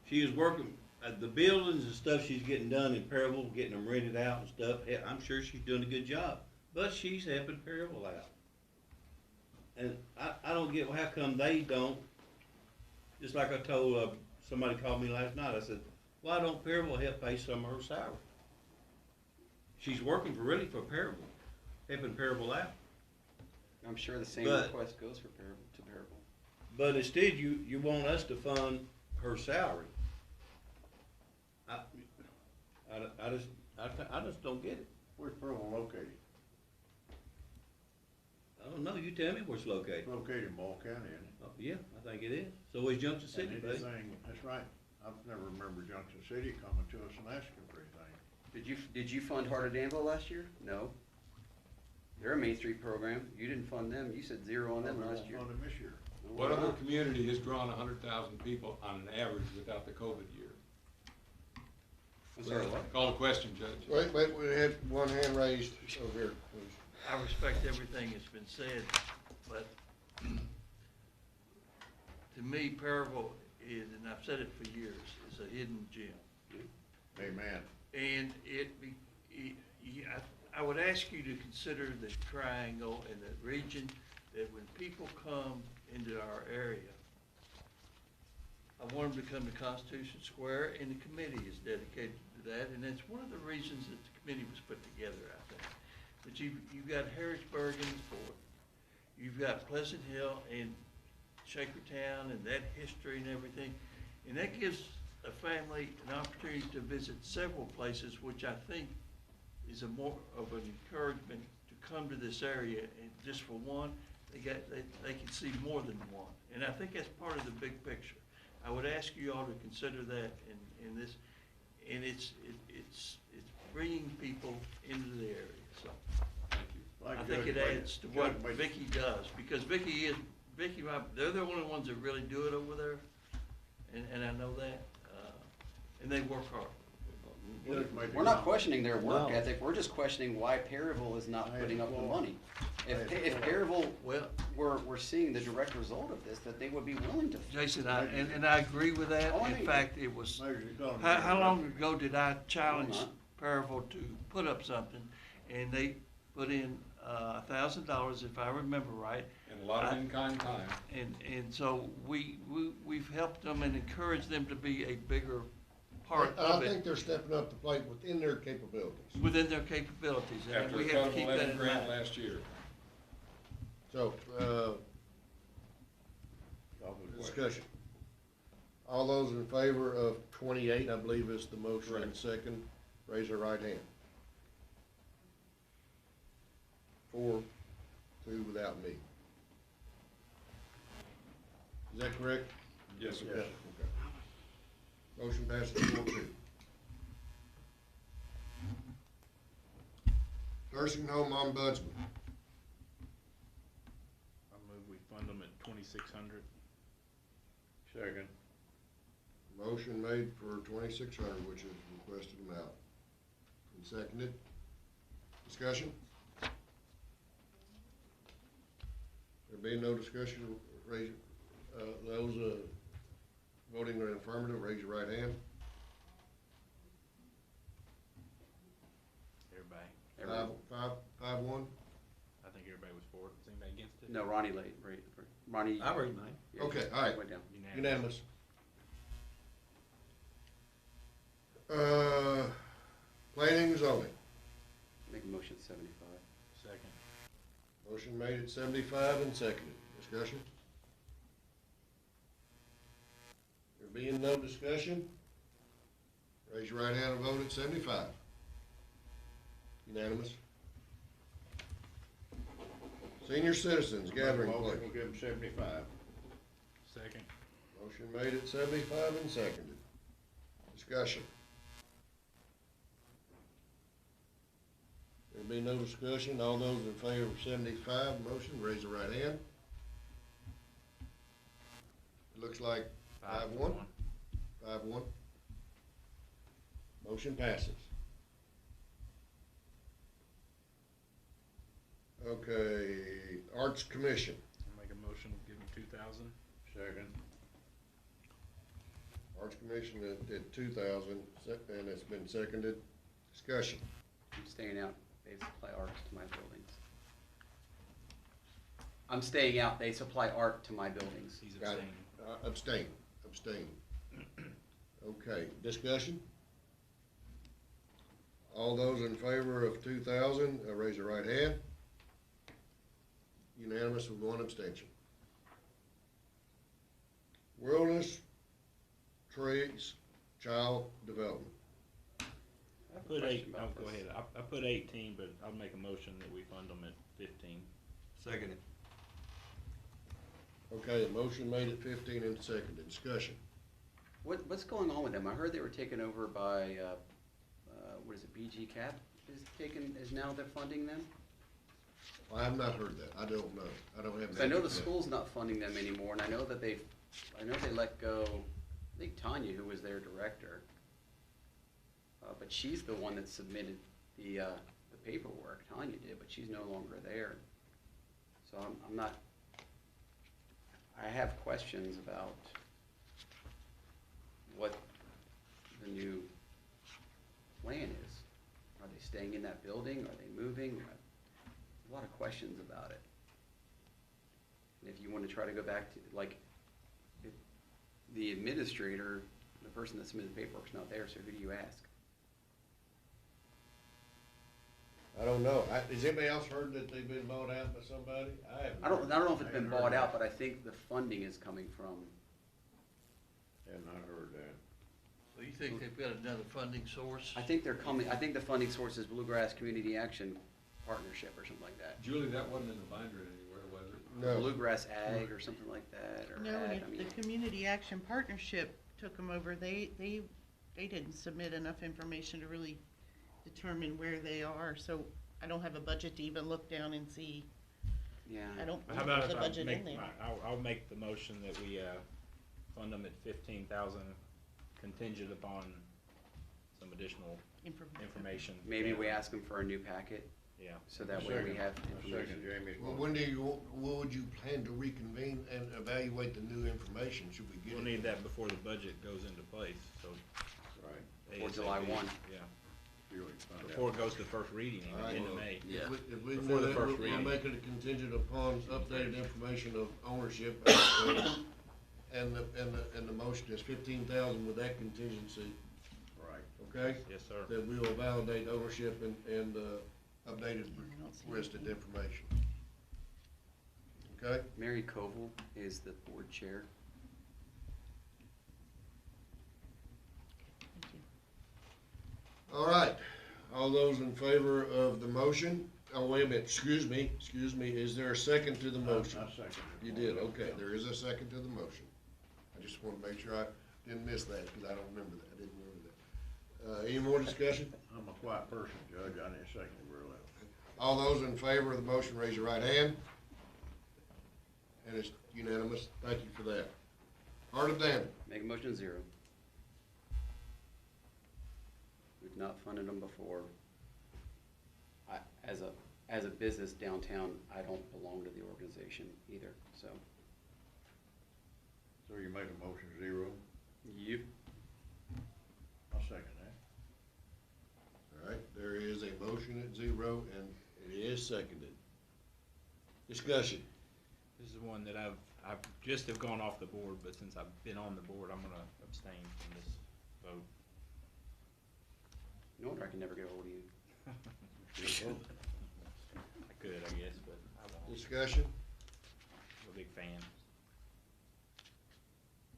She is working, the buildings and stuff she's getting done in Perryville, getting them rented out and stuff, I'm sure she's doing a good job. But she's helping Perryville out. And I don't get how come they don't, just like I told, somebody called me last night, I said, why don't Perryville help pay some of her salary? She's working really for Perryville, helping Perryville out. I'm sure the same request goes for to Perryville. But instead, you want us to fund her salary. I just don't get it. Where's Perryville located? I don't know, you tell me where it's located. It's located in Boyle County, isn't it? Oh, yeah, I think it is. So is Junction City, And babe. anything, that's right. I've never remembered Junction City coming to us and asking for anything. Did you fund Heart of Danville last year? No. They're a Main Street program. You didn't fund them. You said zero on them last year. Fund them this year. What other community has drawn 100,000 people on an average without the COVID year? I'm sorry, what? Call the question, Judge. Wait, we had one hand raised over here, please. I respect everything that's been said, but to me, Perryville is, and I've said it for years, is a hidden gem. Amen. And I would ask you to consider the triangle and the region, that when people come into our area, I want them to come to Constitution Square, and the committee is dedicated to that, and that's one of the reasons that the committee was put together, I think. But you've got Harrisburg in the fourth, you've got Pleasant Hill and Shakertown and that history and everything, and that gives a family an opportunity to visit several places, which I think is a more of an encouragement to come to this area, and just for one, they can see more than one, and I think that's part of the big picture. I would ask you all to consider that in this, and it's bringing people into the area. So Like I think it adds to what Vicki does, because Vicki, they're the only ones that really do it over there, and I know that, and they work hard. We're not questioning their work No. ethic. We're just questioning why Perryville is not putting up the money. If Perryville were seeing the direct result of this, that they would be willing to. Jason, and I agree with that. Oh, I In mean- fact, it was, How how long ago did I challenge Hold Perryville to put up something? And they put in $1,000, if I remember right. And a lot of in-kind time. And so we've helped them and encouraged them to be a bigger part I of think it they're stepping up the plate within their capabilities. within their capabilities. And After we a have cut to of keep that 11 in grand mind. last year. So, discussion. All those in favor of 28, I believe is the motion, and second, raise their right hand. 4-2 without me. Is that correct? Yes, sir. Okay. Motion passes 4-2. Nursing home ombudsman. I move we fund them at 2,600. Second. Motion made for 2,600, which is requested amount. And seconded. Discussion? There being no discussion, raise, those, voting in affirmative, raise your right hand. Everybody. 5-1. I think everybody was for it. Is anybody against it? No, Ronnie late, right, Ronnie. I read mine. yeah, Okay, all right. went down. Unanimous. Planning and zoning. Make a motion at 75. Second. Motion made at 75 and seconded. Discussion? There being no discussion, raise your right hand and vote at 75. Unanimous. Senior citizens gathering Well, place. we'll give them 75. Second. Motion made at 75 and seconded. Discussion. There be no discussion. All those in favor of 75 motion, raise the right hand. It looks like 5-1. 5-1. Motion passes. Okay, Arts Commission. I'll make a motion, give them 2,000. Second. Arts Commission at 2,000, and it's been seconded. Discussion. I'm staying out. They supply art to my buildings. I'm staying out. They supply art to my buildings. He's Got it. abstaining. Abstain. Okay, discussion? All those in favor of 2,000, raise your right hand. Unanimous with one abstention. Wilderness Trees Child Development. I put go ahead. I put 18, but I'll make a motion that we fund them at 15. Seconded. Okay, a motion made at 15 and seconded. Discussion. What's going on with them? I heard they were taken over by, what is it, BG Cap is now they're funding them? I have not heard that. I don't know. I don't have. 'Cause I know the answer to that. school's not funding them anymore, and I know that they let go, I think Tanya, who was their director. But she's the one that submitted the paperwork. Tanya did, but she's no longer there. So I'm not, I have questions about what the new plan is. Are they staying in that building? Are they moving? A lot of questions about it. And if you want to try to go back to, like, if the administrator, the person that submitted the paperwork's not there, so who do you ask? I don't know. Has anybody else heard that they've been bought out by somebody? I haven't. I don't know if it's I been haven't bought heard out, that. but I think the funding is coming from, Have not heard that. So you think they've got another funding source? I think I think the funding source is Bluegrass Community Action Partnership or something like that. Julie, that wasn't in the binder anywhere, was it? No. Bluegrass Ag or something like that, or No, Ag, and I if mean. the Community Action Partnership took them over, they didn't submit enough information to really determine where they are, so I don't have a budget to even look down and see. Yeah. I don't How think about there's if a I budget make, in there. I'll make the motion that we, fund them at 15,000 contingent upon some additional information. Maybe we ask them for a new packet, Yeah. so that way we have Second information. Jamie's Well, motion. when would you plan to reconvene and evaluate the new information? Should we get it? We'll need that before the budget goes into place, so. Right. Before July ASAP. 1. Yeah, Julie, find out. before it goes to first reading All in right. the end of May. Yeah. If we Before do the that, first we'll reading. make it a contingent upon updated information of ownership. And the motion is 15,000 with that contingency, Right. okay? Yes, sir. That we will validate ownership and updated I don't see listed anything. information. Okay? Mary Koval is the board chair. Thank you. All right. All those in favor of the motion, oh, wait a minute, excuse me, is there a second to the motion? I second it. You did, okay, there is a second to the motion. I just wanna make sure I didn't miss that, cause I don't remember that, I didn't remember that. Any more discussion? I'm a quiet person, Judge, I didn't second it real well. All those in favor of the motion, raise your right hand. And it's unanimous, thank you for that. Art of Damned. Make a motion 0. We've not funded them before. As a business downtown, I don't belong to the organization either, so. So you make a motion 0? Yep. I'll second that. All right, there is a motion at 0, and it is seconded. Discussion. This is one that I've just have gone off the board, but since I've been on the board, I'm gonna abstain from this vote. No wonder I can never get a hold of you. I could, I guess, but I won't. Discussion. I'm a big fan.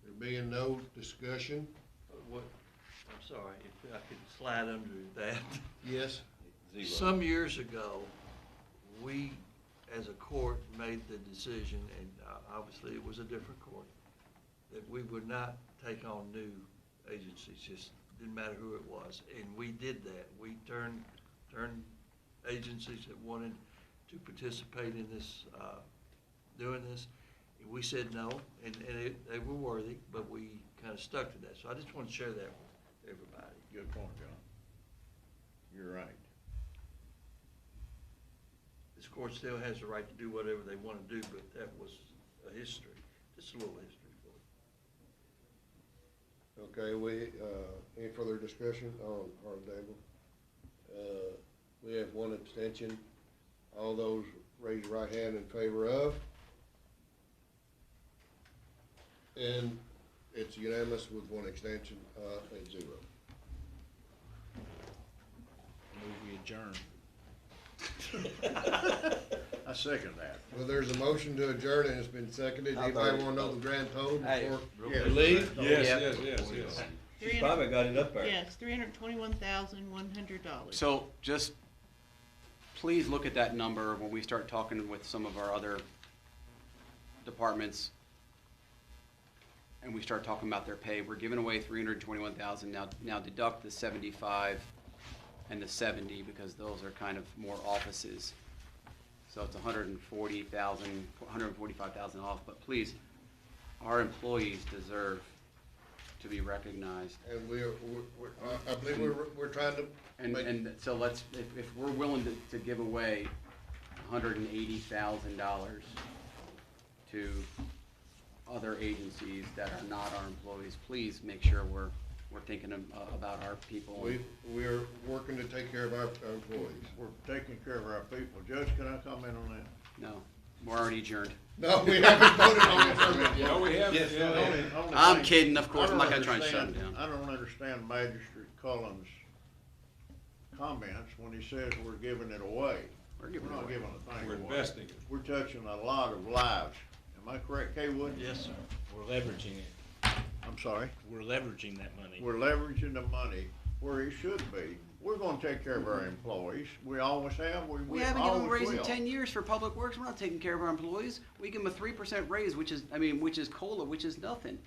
There being no discussion, What, I'm sorry, if I could slide under that. yes? 0. Some years ago, we, as a court, made the decision, and obviously it was a different court, that we would not take on new agencies, just didn't matter who it was. And we did that. We turned agencies that wanted to participate in this, doing this. And we said no, and they were worthy, but we kind of stuck to that. So I just want to share that with everybody. Good point, John. You're right. This court still has the right to do whatever they want to do, but that was a history, just a little history for it. Okay, any further discussion on Art of Damned? We have one abstention. All those raise your right hand in favor of. And it's unanimous with one extension, at 0. Move we adjourn. I second that. Well, there's a motion to adjourn and it's been seconded. I Anybody thought- wanna know the grand total Hey. before Yeah. we leave? Yes, yes. She probably got it up there. Yes, $321,100. So just please look at that number when we start talking with some of our other departments and we start talking about their pay. We're giving away $321,000 now deduct the 75 and the 70 because those are kind of more offices. So it's $145,000 off, but please, our employees deserve to be recognized. And I believe we're trying to make. And so let's, if we're willing to give away $180,000 to other agencies that are not our employees, please make sure we're thinking about our people. We're working to take care of our employees. We're taking care of our people. Judge, can I comment on that? No, we're already adjourned. No, we haven't voted on it yet. No, we haven't. Yes, Yeah. Only I'm thing- kidding, of course, I I'm don't not gonna try and shut him understand- down. I don't understand Magistrate Cullen's comments when he says we're giving it away. We're We're giving it not away. giving a thing We're away. investing it. We're touching a lot of lives. Am I correct, Kaywood? Yes, sir. We're leveraging it. I'm sorry? We're leveraging that money. We're leveraging the money where it should be. We're gonna take care of our employees. We always have. We haven't given them a always raise in will. 10 years for public works. We're not taking care of our employees. We give them a 3% raise, which is COLA, which is nothing.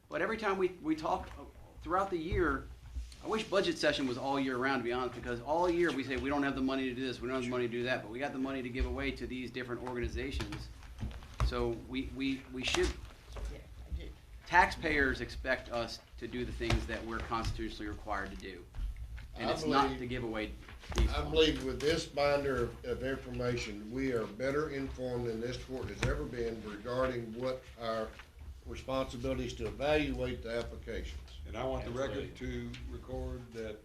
But every time we talk throughout the year, I wish budget session was all year round, to be honest, because all year we say we don't have the money to do this, we don't have the money to do that, but we got the money to give away to these different organizations. So we should, Yeah, I do. taxpayers expect us to do the things that we're constitutionally required to do. And I it's not believe- to give away these I funds. believe with this binder of information, we are better informed than this court has ever been regarding what our responsibilities to evaluate the applications. And I want the record Absolutely. to record that,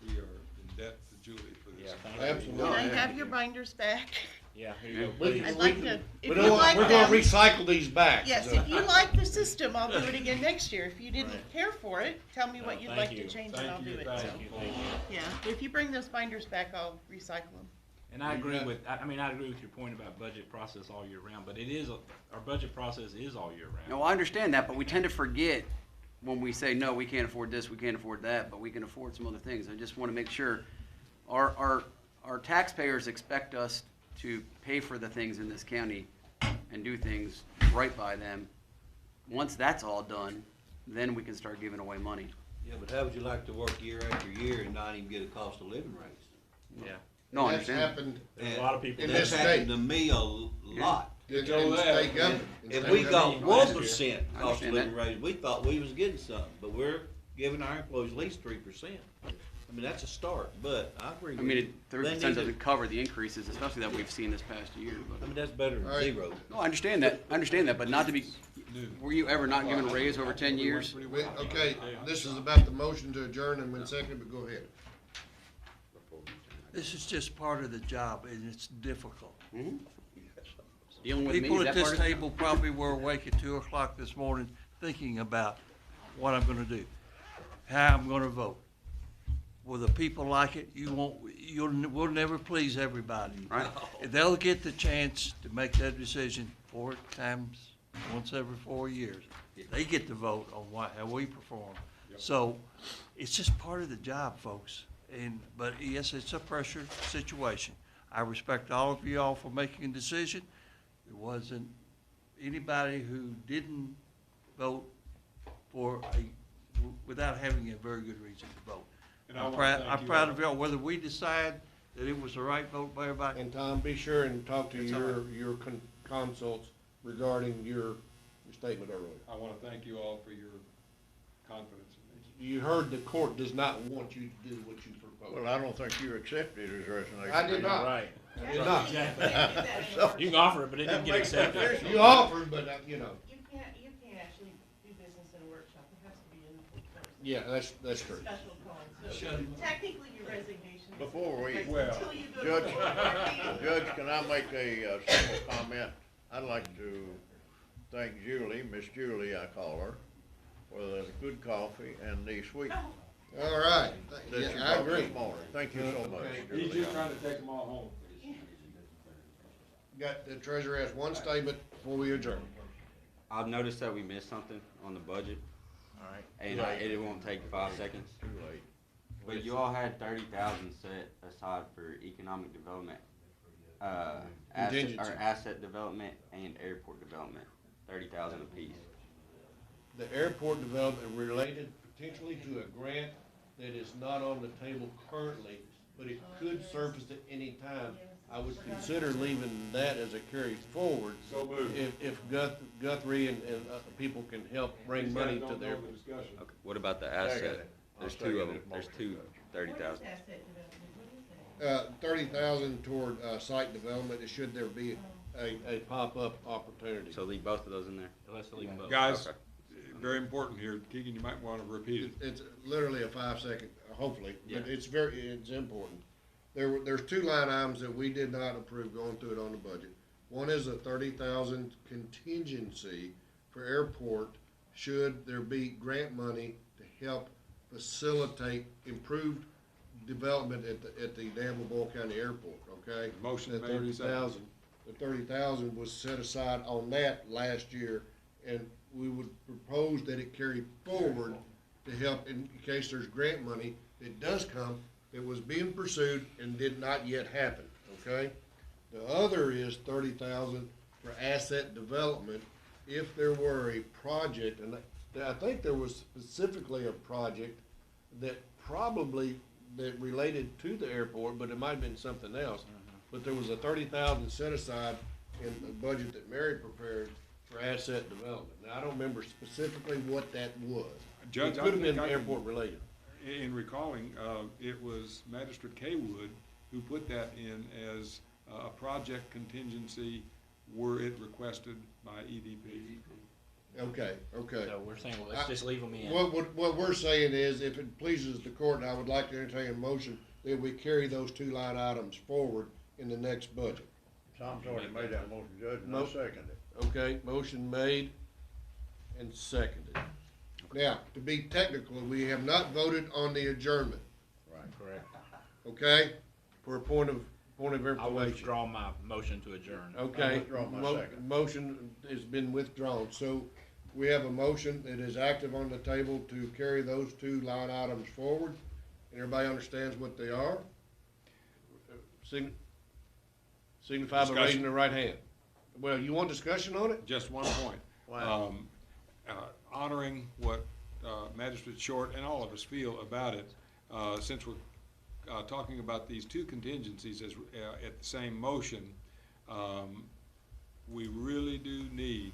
we are in debt to Julie for this. Yeah, thank you. Absolutely. Can I have your binders back? Yeah, here you go, We- please. I'd like to, if We you don't, like we're gonna them. recycle these back. Yes, so- if you like the system, I'll do it again next year. If you didn't Right. care for it, tell me No, what you'd thank like to you. change and Thank I'll do you, it. thank So, Thank you, thank you. yeah, if you bring those binders back, I'll recycle them. And I You agree got- with, I agree with your point about budget process all year round, but it is, our budget process is all year round. No, I understand that, but we tend to forget when we say, no, we can't afford this, we can't afford that, but we can afford some other things. I just want to make sure our our taxpayers expect us to pay for the things in this county and do things right by them. Once that's all done, then we can start giving away money. Yeah, but how would you like to work year after year and not even get a cost of living raise? Yeah. No, I That's understand. happened There's a lot of people. in That's this happened state. to me a lot. in Joe, the that- state government. in If state we government. got 1% I cost of understand living raise, we thought we was getting something, but we're giving our employees at least 3%. I mean, that's a start, but I agree I with mean, you. 30% They need doesn't cover the increases, especially that we've seen this past year. I But mean, that's better than All right. zero. no, I understand that, but not to be. Were you ever not given a raise over 10 years? Okay, this is about the motion to adjourn and been seconded, but go ahead. This is just part of the job, and it's difficult. Dealing with me, People is at that this part of it? table probably were awake at 2 o'clock this morning thinking about what I'm gonna do, how I'm gonna vote. Whether people like it, we'll never please everybody. Right. They'll get the chance to make that decision 4 times, once every 4 years. They get to vote on how we perform. So, it's just part of the job, folks. But yes, it's a pressure situation. I respect all of y'all for making a decision. There wasn't anybody who didn't vote without having a very good reason to vote. And I I'm wanna proud, thank I'm you proud all. of y'all, whether we decide that it was the right vote by everybody. And Tom, be sure and talk to It's all your consults regarding your statement earlier. I wanna thank you all for your confidence in me. You heard the court does not want you to do what you proposed. Well, I don't think you accepted his resignation. I did not. Right. I did not. You can offer it, but it didn't get accepted. You offered, but, you know, You can't actually do business in a workshop, it has to be in person. yeah, that's true. Special cause, so technically your resignation is. Before we- Well, Until you go to Judge, court. Judge, can I make a simple comment? I'd like to thank Julie, Miss Julie, I call her, for the good coffee and the sweet All right, that you yeah, I brought agree. this morning. Thank you so much, He's Julie. just trying to take them all home. Got, the treasurer has one statement before we adjourn. I've noticed that we missed something on the budget, Alright. and it won't take 5 seconds. Too late. But you all had 30,000 set aside for economic development, Contingency. asset development and airport development, 30,000 apiece. The airport development related potentially to a grant that is not on the table currently, but it could surface at any time. I would consider leaving that as a carry forward. So moved. If Guthrie and people can help bring These money guys to don't the know airport. the discussion. Okay, what about the Second asset? it. There's I'll 2 of second them, it. there's two, What is 30,000. asset development, what is that? 30,000 toward, site development, should there be a pop-up opportunity. So leave both of those in there? Let's leave them both. Guys, Okay. very important here, Keegan, you might wanna repeat it. It's literally a 5-second, hopefully, but Yeah. it's important. There's 2 line items that we did not approve going through it on the budget. One is a 30,000 contingency for airport, should there be grant money to help facilitate improved development at the Danville Boyle County Airport, okay? Motion The made, second. the 30,000 was set aside on that last year, and we would propose that it carry forward to help in case there's grant money that does come, that was being pursued and did not yet happen, okay? The other is 30,000 for asset development, if there were a project, and I think there was specifically a project that that related to the airport, but it might have been something else. But there was a 30,000 set aside in the budget that Mary prepared for asset development. Now, I don't remember specifically what that was. Judge, It I could have think been I can- airport related. In recalling, it was Magistrate Kaywood who put that in as a project contingency were it requested by EDP. Okay. So we're saying, well, let's just leave them in. What we're saying is, if it pleases the court, I would like to entertain a motion that we carry those 2 line items forward in the next budget. Tom's already made that motion, Judge, and I Nope. second it. Okay, motion made and seconded. Now, to be technical, we have not voted on the adjournment, Right. Correct. okay? For a point of I information. withdraw my motion to adjourn. Okay, I withdraw my second. motion has been withdrawn, so we have a motion that is active on the table to carry those 2 line items forward. And everybody understands what they are? Signify by Discussion. raising the right hand. Well, you want discussion on it? Just one point. Wow. Honoring what Magistrate Short and all of us feel about it, since we're talking about these two contingencies as at the same motion, we really do need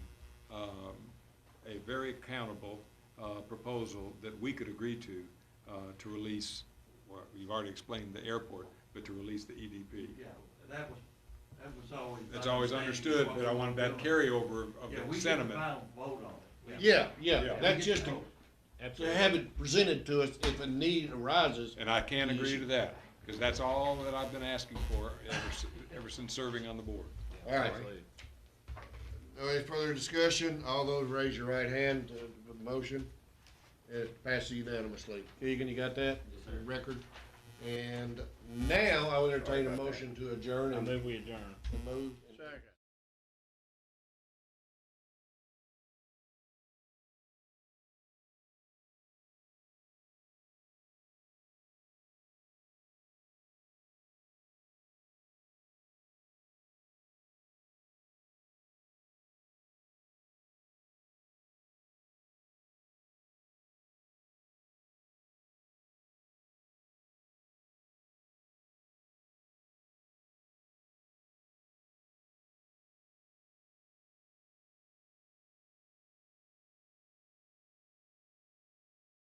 a very accountable proposal that we could agree to release, well, you've already explained the airport, but to release the EDP. Yeah, that was always. It's always understood, but I wanted that carryover of Yeah, the we get the sentiment. final vote on it. Yeah, Yeah. that's just to have it presented to us if a need arises. And I can agree to that, because that's all that I've been asking for ever since serving on the board. All right. Any further discussion? All those raise your right hand for the motion. It passes unanimously. Keegan, you got that? For the record. And now I will entertain a motion to adjourn. I And move we adjourn. moved